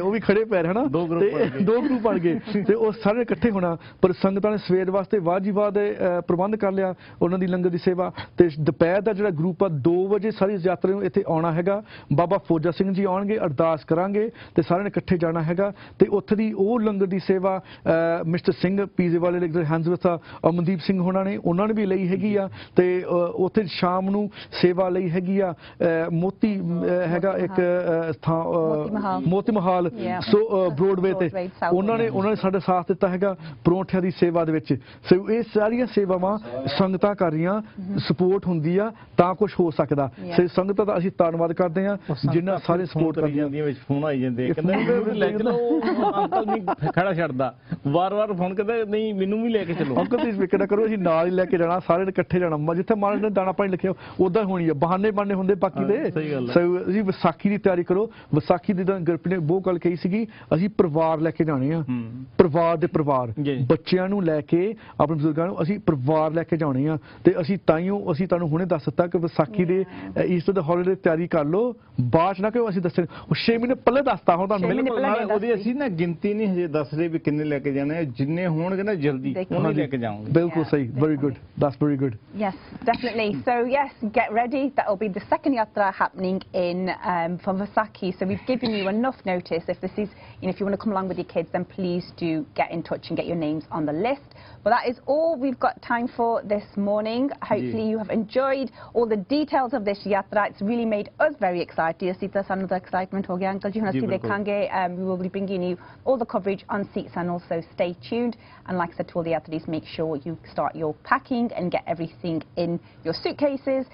ਉਹ ਵੀ ਖੜੇ ਪੈਰ ਹਨਾ, 2 ਗਰੁੱਪ ਬਣ ਗਏ ਤੇ ਉਹ ਸਾਰੇ ਇਕੱਠੇ ਹੋਣਾ। ਪਰ ਸੰਗਤਾਂ ਨੇ ਸਵੇਰ ਵਾਸਤੇ ਵਾਹ ਜੀ ਵਾਹ ਦੇ ਪ੍ਰਬੰਧ ਕਰ ਲਿਆ ਉਹਨਾਂ ਦੀ ਲੰਗਰ ਦੀ ਸੇਵਾ। ਤੇ ਦੁਪਹਿਰ ਦਾ ਜਿਹੜਾ ਗਰੁੱਪ ਆ 2 ਵਜੇ ਸਾਰੀ ਯਾਤਰੀ ਨੂੰ ਇੱਥੇ ਆਉਣਾ ਹੈਗਾ। ਬਾਬਾ ਫੌਜਾ ਸਿੰਘ ਜੀ ਆਉਣਗੇ, ਅਰਦਾਸ ਕਰਾਂਗੇ ਤੇ ਸਾਰਿਆਂ ਨੇ ਇਕੱਠੇ ਜਾਣਾ ਹੈਗਾ। ਤੇ ਉੱਥੇ ਦੀ ਉਹ ਲੰਗਰ ਦੀ ਸੇਵਾ ਮਿਸਟਰ ਸਿੰਘ ਪੀਜ਼ੇ ਵਾਲੇ ਦੇ ਹੈਂਡਸ ਵਿੱਚ ਅਮਨਦੀਪ ਸਿੰਘ ਉਹਨਾਂ ਨੇ ਵੀ ਲਈ ਹੈਗੀ ਆ। ਤੇ ਉੱਥੇ ਸ਼ਾਮ ਨੂੰ ਸੇਵਾ ਲਈ ਹੈਗੀ ਆ ਮੋਤੀ ਹੈਗਾ ਇੱਕ ਥਾਂ ਮੋਤੀ ਮਹਾਲ ਬਰੋਡਵੇ ਤੇ, ਉਹਨਾਂ ਨੇ ਸਾਡਾ ਸਾਥ ਦਿੱਤਾ ਹੈਗਾ ਪਰੌਂਠਿਆਂ ਦੀ ਸੇਵਾ ਦੇ ਵਿੱਚ। ਸੋ ਇਹ ਸਾਰੀਆਂ ਸੇਵਾਵਾਂ ਸੰਗਤਾਂ ਕਰ ਰਹੀਆਂ, ਸਪੋਰਟ ਹੁੰਦੀ ਆ ਤਾਂ ਕੁਝ ਹੋ ਸਕਦਾ। ਸੰਗਤਾਂ ਦਾ ਅਸੀਂ ਧੰਨਵਾਦ ਕਰਦੇ ਹਾਂ ਜਿਨ੍ਹਾਂ ਸਾਰੇ ਸਪੋਰਟ ਕਰ ਜਾਂਦੀਆਂ। ਵਿੱਚ ਫੋਨ ਆਈ ਜਾਂਦੇ ਕਹਿੰਦੇ ਲੈ ਚਲੋ, ਅੰਕਲ ਨਹੀਂ ਖੜਾ ਛੱਡਦਾ, ਵਾਰ-ਵਾਰ ਫੋਨ ਕਰਦਾ ਨਹੀਂ ਮੈਨੂੰ ਵੀ ਲੈ ਕੇ ਚਲੋ। ਅੰਕਲ ਤੁਸੀਂ ਫਿਕਰ ਨਾ ਕਰੋ, ਅਸੀਂ ਨਾਲ ਹੀ ਲੈ ਕੇ ਜਾਣਾ, ਸਾਰੇ ਨੇ ਇਕੱਠੇ ਜਾਣਾ। ਜਿੱਥੇ ਮਾਰਨ ਨੇ ਦਾਣਾ ਪਾਣੀ ਲਿਖਿਆ ਉਦਾਂ ਹੋਣੀ ਆ, ਬਹਾਨੇ ਹੁੰਦੇ ਬਾਕੀ ਦੇ। ਅਸੀਂ ਵਿਸਾਖੀ ਦੀ ਤਿਆਰੀ ਕਰੋ। ਵਿਸਾਖੀ ਦੀ ਤਾਂ ਗੁਰਪ੍ਰੀਤ ਨੇ ਬਹੁਤ ਗੱਲ ਕਹੀ ਸੀਗੀ, ਅਸੀਂ ਪਰਿਵਾਰ ਲੈ ਕੇ ਜਾਣੇ ਆ, ਪਰਿਵਾਰ ਬੱਚਿਆਂ ਨੂੰ ਲੈ ਕੇ ਆਪਣੇ ਬਜ਼ੁਰਗਾਂ ਨੂੰ ਅਸੀਂ ਪਰਿਵਾਰ ਲੈ ਕੇ ਜਾਣੇ ਆ। ਤੇ ਅਸੀਂ ਤਾਈਓ ਅਸੀਂ ਤੁਹਾਨੂੰ ਹੁਣੇ ਦੱਸ ਦਿੱਤਾ ਕਿ ਵਿਸਾਖੀ ਦੇ ਈਸਟਰ ਦੇ ਹੌਲੀਡੇ ਤਿਆਰੀ ਕਰ ਲਓ ਬਾਅਦ ਚ ਨਾ ਕਿ ਅਸੀਂ ਦੱਸਣ ਉਹ 6 ਮਹੀਨੇ ਪਹਿਲੇ ਦੱਸਤਾ ਹੁਣ ਤੁਹਾਨੂੰ ਬਿਲਕੁਲ ਉਹਦੀ ਅਸੀਂ ਨਾ ਗਿਣਤੀ ਨਹੀਂ ਹਜੇ ਦੱਸ ਰਹੇ ਵੀ ਕਿੰਨੇ ਲੈ ਕੇ ਜਾਣੇ ਜਿੰਨੇ ਹੋਣਗੇ ਨਾ ਜਲਦੀ ਉਹਨੇ ਲੈ ਕੇ ਜਾਵਾਂਗੇ ਬਿਲਕੁਲ ਸਹੀ very good that's very good yes definitely so yes get ready that will be the second yatra happening in for Vaisakhi so we've given you enough notice if this is if you want to come along with your kids then please do get in touch and get your names on the list but that is all we've got time for this morning hopefully you have enjoyed all the details of this yatra it's really made us very excited asita sanu da excitement ho gaya uncle ji hun assi dekhange we will be bringing you all the coverage on Sikh channel so stay tuned and like I said to all the yatris make sure you start your packing and get everything in your suitcases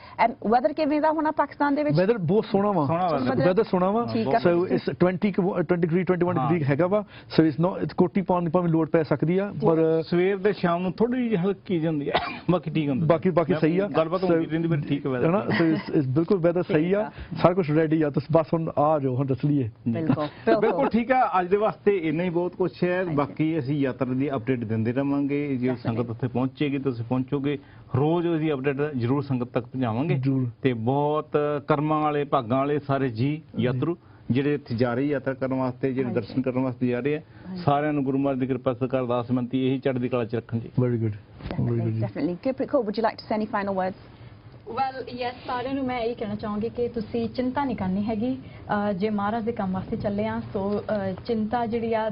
weather given that one Pakistan de vich weather ਬਹੁਤ ਸੋਹਣਾ ਵਾ weather ਸੋਹਣਾ ਵਾ so it's 20 degree 21 degree ਹੈਗਾ ਵਾ so it's not it's ਕੋਟੀ ਪਾਉਣ ਦੀ ਭਾਵੇਂ ਲੋੜ ਪੈ ਸਕਦੀ ਆ ਪਰ ਸਵੇਰ ਦੇ ਸ਼ਾਮ ਨੂੰ ਥੋੜੀ ਜਿਹੀ ਹਲਕੀ ਜਾਂਦੀ ਆ ਬਾਕੀ ਠੀਕ ਹੁੰਦਾ ਬਾਕੀ ਸਹੀ ਆ ਗੱਲਬਾਤ ਹੁੰਦੀ ਰਹਿੰਦੀ ਪਰ ਠੀਕ ਹੈ ਨਾ so it's ਬਿਲਕੁਲ weather ਸਹੀ ਆ ਸਾਰਾ ਕੁਝ ਰੈਡੀ ਆ ਤੁਸੀਂ ਬਸ ਹੁਣ ਆ ਜਾਓ ਹੁਣ ਦੱਸ ਲਈਏ ਬਿਲਕੁਲ ਠੀਕ ਆ ਅੱਜ ਦੇ ਵਾਸਤੇ ਇੰਨਾ ਹੀ ਬਹੁਤ ਕੁਝ ਹੈ ਬਾਕੀ ਅਸੀਂ ਯਾਤਰਾ ਦੀ ਅਪਡੇਟ ਦਿੰਦੇ ਰਵਾਂਗੇ ਜੇ ਸੰਗਤ ਉੱਥੇ ਪਹੁੰਚੇਗੀ ਤੁਸੀਂ ਪਹੁੰਚੋਗੇ ਰੋਜ਼ ਉਹਦੀ ਅਪਡੇਟ ਜ਼ਰੂਰ ਸੰਗਤ ਤੱਕ ਪਹੁੰਚਾਵਾਂਗੇ ਤੇ ਬਹੁਤ ਕਰਮਾਂ ਵਾਲੇ ਭਾਗਾਂ ਵਾਲੇ ਸਾਰੇ ਜੀ ਯਾਤਰੂ ਜਿਹੜੇ ਇੱਥੇ ਜਾ ਰਹੇ ਯਾਤਰਾ ਕਰਨ ਵਾਸਤੇ ਜਿਹੜੇ ਦਰਸ਼ਨ ਕਰਨ ਵਾਸਤੇ ਜਾ ਰਹੇ ਆ ਸਾਰਿਆਂ ਨੂੰ ਗੁਰੂ ਮਹਾਰਾਜ ਦੀ ਕਿਰਪਾ ਸਦਕਾ ਅਰਦਾਸ ਬੇਨਤੀ ਇਹੀ ਚੜ੍ਹਦੀ ਕਲਾ ਚ ਰੱਖਣ ਜੀ very good definitely good cool would you like to say any final words well yes ਸਾਰਿਆਂ ਨੂੰ ਮੈਂ ਇਹ ਕਹਿਣਾ ਚਾਹਾਂਗੀ ਕਿ ਤੁਸੀਂ ਚਿੰਤਾ ਨਹੀਂ ਕਰਨੀ ਹੈਗੀ ਜੇ ਮਹਾਰਾਜ ਦੇ ਕੰਮ ਵਾਸਤੇ ਚੱਲੇ ਆ ਸੋ ਚਿੰਤਾ ਜਿਹੜੀ ਆ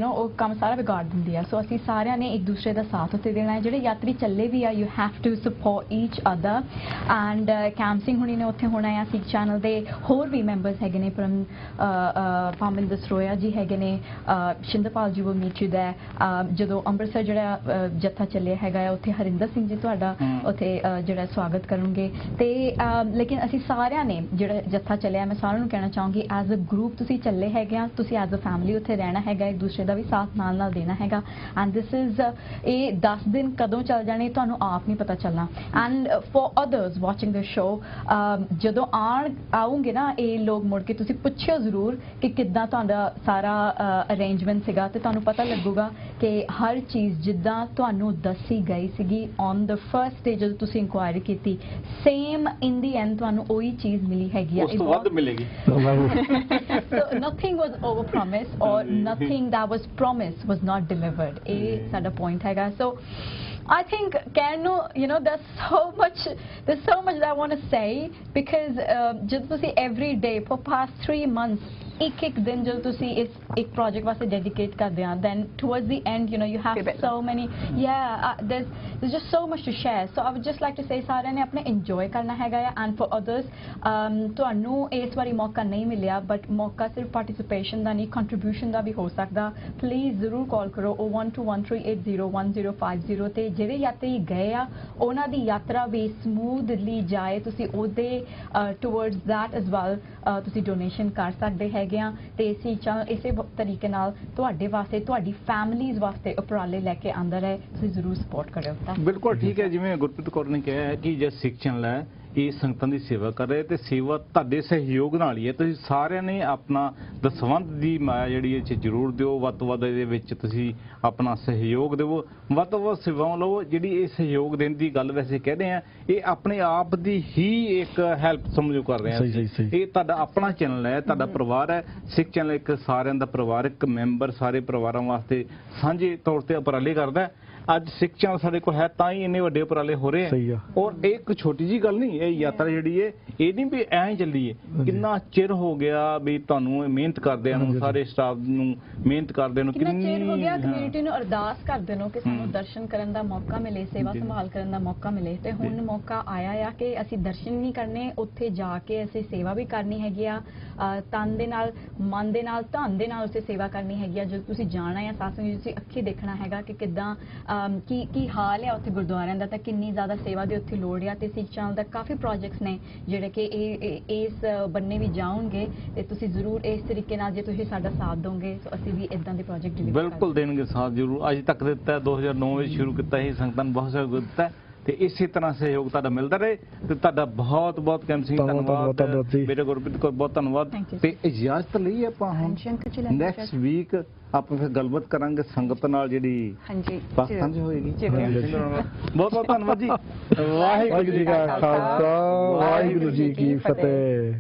ਉਹ ਕੰਮ ਸਾਰਾ ਵਿਗਾੜ ਦਿੰਦੀ ਆ ਸੋ ਅਸੀਂ ਸਾਰਿਆਂ ਨੇ ਇੱਕ ਦੂਸਰੇ ਦਾ ਸਾਥ ਉੱਤੇ ਦੇਣਾ ਹੈ ਜਿਹੜੇ ਯਾਤਰੀ ਚੱਲੇ ਵੀ ਆ you have to support each other and ਕੈਮ ਸਿੰਘ ਹੁਣੀ ਨੇ ਉੱਥੇ ਹੋਣਾ ਆ ਸਿੱਖ ਚੈਨਲ ਦੇ ਹੋਰ ਵੀ ਮੈਂਬਰਸ ਹੈਗੇ ਨੇ ਪਾਮਿੰਦਰ ਸਰੋਇਆ ਜੀ ਹੈਗੇ ਨੇ ਸ਼ਿੰਦਰਪਾਲ ਜੀ will meet you there ਜਦੋਂ ਅੰਮ੍ਰਿਤਸਰ ਜਿਹੜਾ ਜੱਥਾ ਚੱਲਿਆ ਹੈਗਾ ਉੱਥੇ ਹਰਿੰਦਰ ਸਿੰਘ ਜੀ ਤੁਹਾਡਾ ਉੱਥੇ ਜਿਹੜਾ ਸਵਾਗਤ ਕਰਨਗੇ ਤੇ ਲੇਕਿਨ ਅਸੀਂ ਸਾਰਿਆਂ ਨੇ ਜਿਹੜਾ ਜੱਥਾ ਚੱਲਿਆ ਮੈਂ ਸਾਰਿਆਂ ਨੂੰ ਕਹਿਣਾ ਚਾਹਾਂਗੀ ਐਜ਼ ਅ ਗਰੁੱਪ ਤੁਸੀਂ ਚੱਲੇ ਹੈਗੇ ਆ ਤੁਸੀਂ ਐਜ਼ ਅ ਫੈਮਿਲੀ ਉੱਥੇ ਰਹਿਣਾ ਹੈਗਾ ਇੱਕ ਦੂਸਰੇ ਦਾ ਵੀ ਸਾਥ ਨਾਲ ਦੇਣਾ ਹੈਗਾ ਐਂਡ ਦਿਸ ਇਜ਼ ਇਹ 10 ਦਿਨ ਕਦੋਂ ਚੱਲ ਜਾਣੇ ਤੁਹਾਨੂੰ ਆਪ ਨਹੀਂ ਪਤਾ ਚੱਲਣਾ and for others watching this show ਜਦੋਂ ਆਉਂਗੇ ਨਾ ਇਹ ਲੋਕ ਮੁੜ ਕੇ ਤੁਸੀਂ ਪੁੱਛਿਓ ਜ਼ਰੂਰ ਕਿ ਕਿੱਦਾਂ ਤੁਹਾਡਾ ਸਾਰਾ ਅਰੇਂਜਮੈਂਟ ਸੀਗਾ ਤੇ ਤੁਹਾਨੂੰ ਪਤਾ ਲੱਗੂਗਾ ਕਿ ਹਰ ਚੀਜ਼ ਜਿੱਦਾਂ ਤੁਹਾਨੂੰ ਦੱਸੀ ਗਈ ਸੀਗੀ ਔਨ ਦ ਫਰਸਟ ਡੇ ਜਦੋਂ ਤੁਸੀਂ ਇਨਕੁਆਇਰੀ ਕੀਤੀ same in the end ਤੁਹਾਨੂੰ ਉਹੀ ਚੀਜ਼ ਮਿਲੀ ਹੈਗੀ ਆ ਉਸ ਤੋਂ ਵੱਧ ਮਿਲੇਗੀ so nothing was over promised or nothing that was promised was not delivered ਇਹ ਸਾਡਾ point ਹੈਗਾ so I think there's so much that I want to say because ਜਦੋਂ ਤੁਸੀਂ every day for past 3 months ਇੱਕ ਦਿਨ ਜਦੋਂ ਤੁਸੀਂ ਇਸ ਇੱਕ ਪ੍ਰੋਜੈਕਟ ਵਾਸਤੇ ਡੈਡੀਕੇਟ ਕਰਦੇ ਆ then towards the end you have so many there's just so much to share so I would just like to say ਸਾਰਿਆਂ ਨੇ ਆਪਣੇ enjoy ਕਰਨਾ ਹੈਗਾ ਆ and for others ਤੁਹਾਨੂੰ ਇਸ ਵਾਰੀ ਮੌਕਾ ਨਹੀਂ ਮਿਲਿਆ but ਮੌਕਾ ਸਿਰਫ ਪਾਰਟਿਸਿਪੇਸ਼ਨ ਦਾ ਨਹੀਂ ਕੰਟਰੀਬਿਊਸ਼ਨ ਦਾ ਵੀ ਹੋ ਸਕਦਾ ਪਲੀਜ਼ ਜ਼ਰੂਰ ਕਾਲ ਕਰੋ 01213801050 ਤੇ ਜਿਹੜੇ ਯਾਤਰੀ ਗਏ ਆ ਉਹਨਾਂ ਦੀ ਯਾਤਰਾ ਵੀ ਸਮੂਥਲੀ ਜਾਏ ਤੁਸੀਂ ਉਹਦੇ towards that as well ਤੁਸੀਂ ਡੋਨੇਸ਼ਨ ਕਰ ਸਕਦੇ ਹੈਗੇ ਆ ਤੇ ਇਸੇ ਤਰੀਕੇ ਨਾਲ ਤੁਹਾਡੇ ਵਾਸਤੇ ਤੁਹਾਡੀ ਫੈਮਿਲੀਜ਼ ਵਾਸਤੇ ਉਪਰਾਲੇ ਲੈ ਕੇ ਆਂਦਾ ਰਹੇ ਤੁਸੀਂ ਜ਼ਰੂਰ ਸਪੋਰਟ ਕਰਿਓ ਬਿਲਕੁਲ ਠੀਕ ਹੈ ਜਿਵੇਂ ਗੁਰਪ੍ਰੀਤ ਕੌਰ ਨੇ ਕਿਹਾ ਹੈ ਕਿ ਜੇ ਸਿੱਖ ਚੈਨਲ ਹੈ ਇਹ ਸੰਗਤਾਂ ਦੀ ਸੇਵਾ ਕਰ ਰਹੇ ਤੇ ਸੇਵਾ ਤੁਹਾਡੇ ਸਹਿਯੋਗ ਨਾਲ ਹੀ ਹੈ ਤੁਸੀਂ ਸਾਰਿਆਂ ਨੇ ਆਪਣਾ ਦਸਵੰਧ ਦੀ ਮਾਇਆ ਜਿਹੜੀ ਇਹ 'ਚ ਜ਼ਰੂਰ ਦਿਓ ਵੱਧ ਤੋਂ ਵੱਧ ਇਹਦੇ ਵਿੱਚ ਤੁਸੀਂ ਆਪਣਾ ਸਹਿਯੋਗ ਦਿਓ ਵੱਧ ਤੋਂ ਵੱਧ ਸੇਵਾਵਾਂ ਲਓ ਜਿਹੜੀ ਇਹ ਸਹਿਯੋਗ ਦੇਣ ਦੀ ਗੱਲ ਵੈਸੇ ਕਹਿੰਦੇ ਆ ਇਹ ਆਪਣੇ ਆਪ ਦੀ ਹੀ ਇੱਕ ਹੈਲਪ ਸਮਝੋ ਕਰ ਰਹੇ ਆ ਇਹ ਤੁਹਾਡਾ ਆਪਣਾ ਚੈਨਲ ਹੈ ਤੁਹਾਡਾ ਪਰਿਵਾਰ ਹੈ ਸਿੱਖ ਚੈਨਲ ਇੱਕ ਸਾਰਿਆਂ ਦਾ ਪਰਿਵਾਰ ਇੱਕ ਮੈਂਬਰ ਸਾਰੇ ਪਰਿਵਾਰਾਂ ਵਾਸਤੇ ਸਾਂਝੇ ਤੌਰ ਤੇ ਉਪਰਾਲੇ ਕਰਦਾ ਅੱਜ ਸਿੱਖ ਚੈਨਲ ਸਾਡੇ ਕੋਲ ਹੈ ਤਾਂ ਹੀ ਇੰਨੇ ਵੱਡੇ ਉਪਰਾਲੇ ਹੋ ਰਹੇ ਆ ਔਰ ਇਹ ਇੱਕ ਛੋਟੀ ਜੀ ਗੱਲ ਨਹੀਂ ਇਹ ਯਾਤਰਾ ਜਿਹੜੀ ਹੈ ਇਹ ਨਹੀਂ ਵੀ ਐਂ ਚੱਲੀ ਹੈ ਕਿੰਨਾ ਚਿਰ ਹੋ ਗਿਆ ਵੀ ਤੁਹਾਨੂੰ ਮਿਹਨਤ ਕਰਦਿਆਂ ਨੂੰ ਸਾਰੇ ਸਟਾਫ ਨੂੰ ਮਿਹਨਤ ਕਰਦੇ ਨੂੰ ਕਿੰਨਾ ਚਿਰ ਹੋ ਗਿਆ ਕਮਿਊਨਿਟੀ ਨੂੰ ਅਰਦਾਸ ਕਰਦੇ ਨੂੰ ਕਿ ਸਾਨੂੰ ਦਰਸ਼ਨ ਕਰਨ ਦਾ ਮੌਕਾ ਮਿਲੇ ਸੇਵਾ ਸੰਭਾਲ ਕਰਨ ਦਾ ਮੌਕਾ ਮਿਲੇ ਤੇ ਹੁਣ ਮੌਕਾ ਆਇਆ ਆ ਕਿ ਅਸੀਂ ਦਰਸ਼ਨ ਨਹੀਂ ਕਰਨੇ ਉੱਥੇ ਜਾ ਕੇ ਅਸੀਂ ਸੇਵਾ ਵੀ ਕਰਨੀ ਹੈਗੀ ਆ ਤਨ ਦੇ ਨਾਲ ਮਨ ਦੇ ਨਾਲ ਧਨ ਦੇ ਨਾਲ ਉਸੇ ਸੇਵਾ ਕਰਨੀ ਹੈਗੀ ਆ ਜਦੋਂ ਤੁਸੀਂ ਜਾਣਾ ਹੈ ਸਾਥੋਂ ਤੁਸੀਂ ਅੱਖੀ ਦੇਖਣਾ ਹੈਗਾ ਕਿ ਕਿੱਦਾਂ ਕੀ ਹਾਲ ਹੈ ਉੱਥੇ ਗੁਰਦੁਆਰਿਆਂ ਦਾ ਤਾਂ ਕਿੰਨੀ ਜ਼ਿਆਦਾ ਸੇਵਾ ਦੀ ਉੱਥੇ ਲੋੜ ਆ ਤੇ ਸਿੱਖ ਚੈਨਲ ਦਾ ਕਾਫੀ ਪ੍ਰੋਜੈਕਟਸ ਨੇ ਜਿਹੜੇ ਕਿ ਇਸ ਬੰਨੇ ਵੀ ਜਾਓਗੇ ਤੇ ਤੁਸੀਂ ਜ਼ਰੂਰ ਇਸ ਤਰੀਕੇ ਨਾਲ ਜੇ ਤੁਸੀਂ ਸਾਡਾ ਸਾਥ ਦੋਗੇ ਤਾਂ ਅਸੀਂ ਵੀ ਇਦਾਂ ਦੇ ਪ੍ਰੋਜੈਕਟ ਬਿਲਕੁਲ ਦੇਣਗੇ ਸਾਥ ਜ਼ਰੂਰ ਅੱਜ ਤੱਕ ਦਿੱਤਾ 2009 ਵਿੱਚ ਸ਼ੁਰੂ ਕੀਤਾ ਇਹ ਸੰਗਤਾਂ ਨੂੰ ਬਹੁਤ ਸਹਿਯੋਗ ਦਿੱਤਾ ਤੇ ਇਸੇ ਤਰ੍ਹਾਂ ਸਹਿਯੋਗ ਤੁਹਾਡਾ ਮਿਲਦਾ ਰਹੇ ਤੇ ਤੁਹਾਡਾ ਬਹੁਤ ਬਹੁਤ ਕੈਮ ਸਿੰਘ ਧੰਨਵਾਦ ਮੇਰੇ ਗੁਰਪ੍ਰੀਤ ਕੌਰ ਬਹੁਤ ਧੰਨਵਾਦ ਤੇ ਇਜਾਜ਼ਤ ਲਈ ਆਪਾਂ ਹੁਣ ਨੈਕਸਟ ਵੀਕ ਆਪਾਂ ਫਿਰ ਗੱਲਬਾਤ ਕਰਾਂਗੇ ਸੰਗਤ ਨਾਲ ਜਿਹੜੀ ਪਾਕਿਸਤਾਨ 'ਚ ਹੋਏਗੀ ਬਹੁਤ ਬਹੁਤ ਧੰਨਵਾਦ ਜੀ ਵਾਹਿਗੁਰੂ ਜੀ ਕਾ ਖਾਲਸਾ ਵਾਹਿਗੁਰੂ ਜੀ ਕੀ ਫਤਿਹ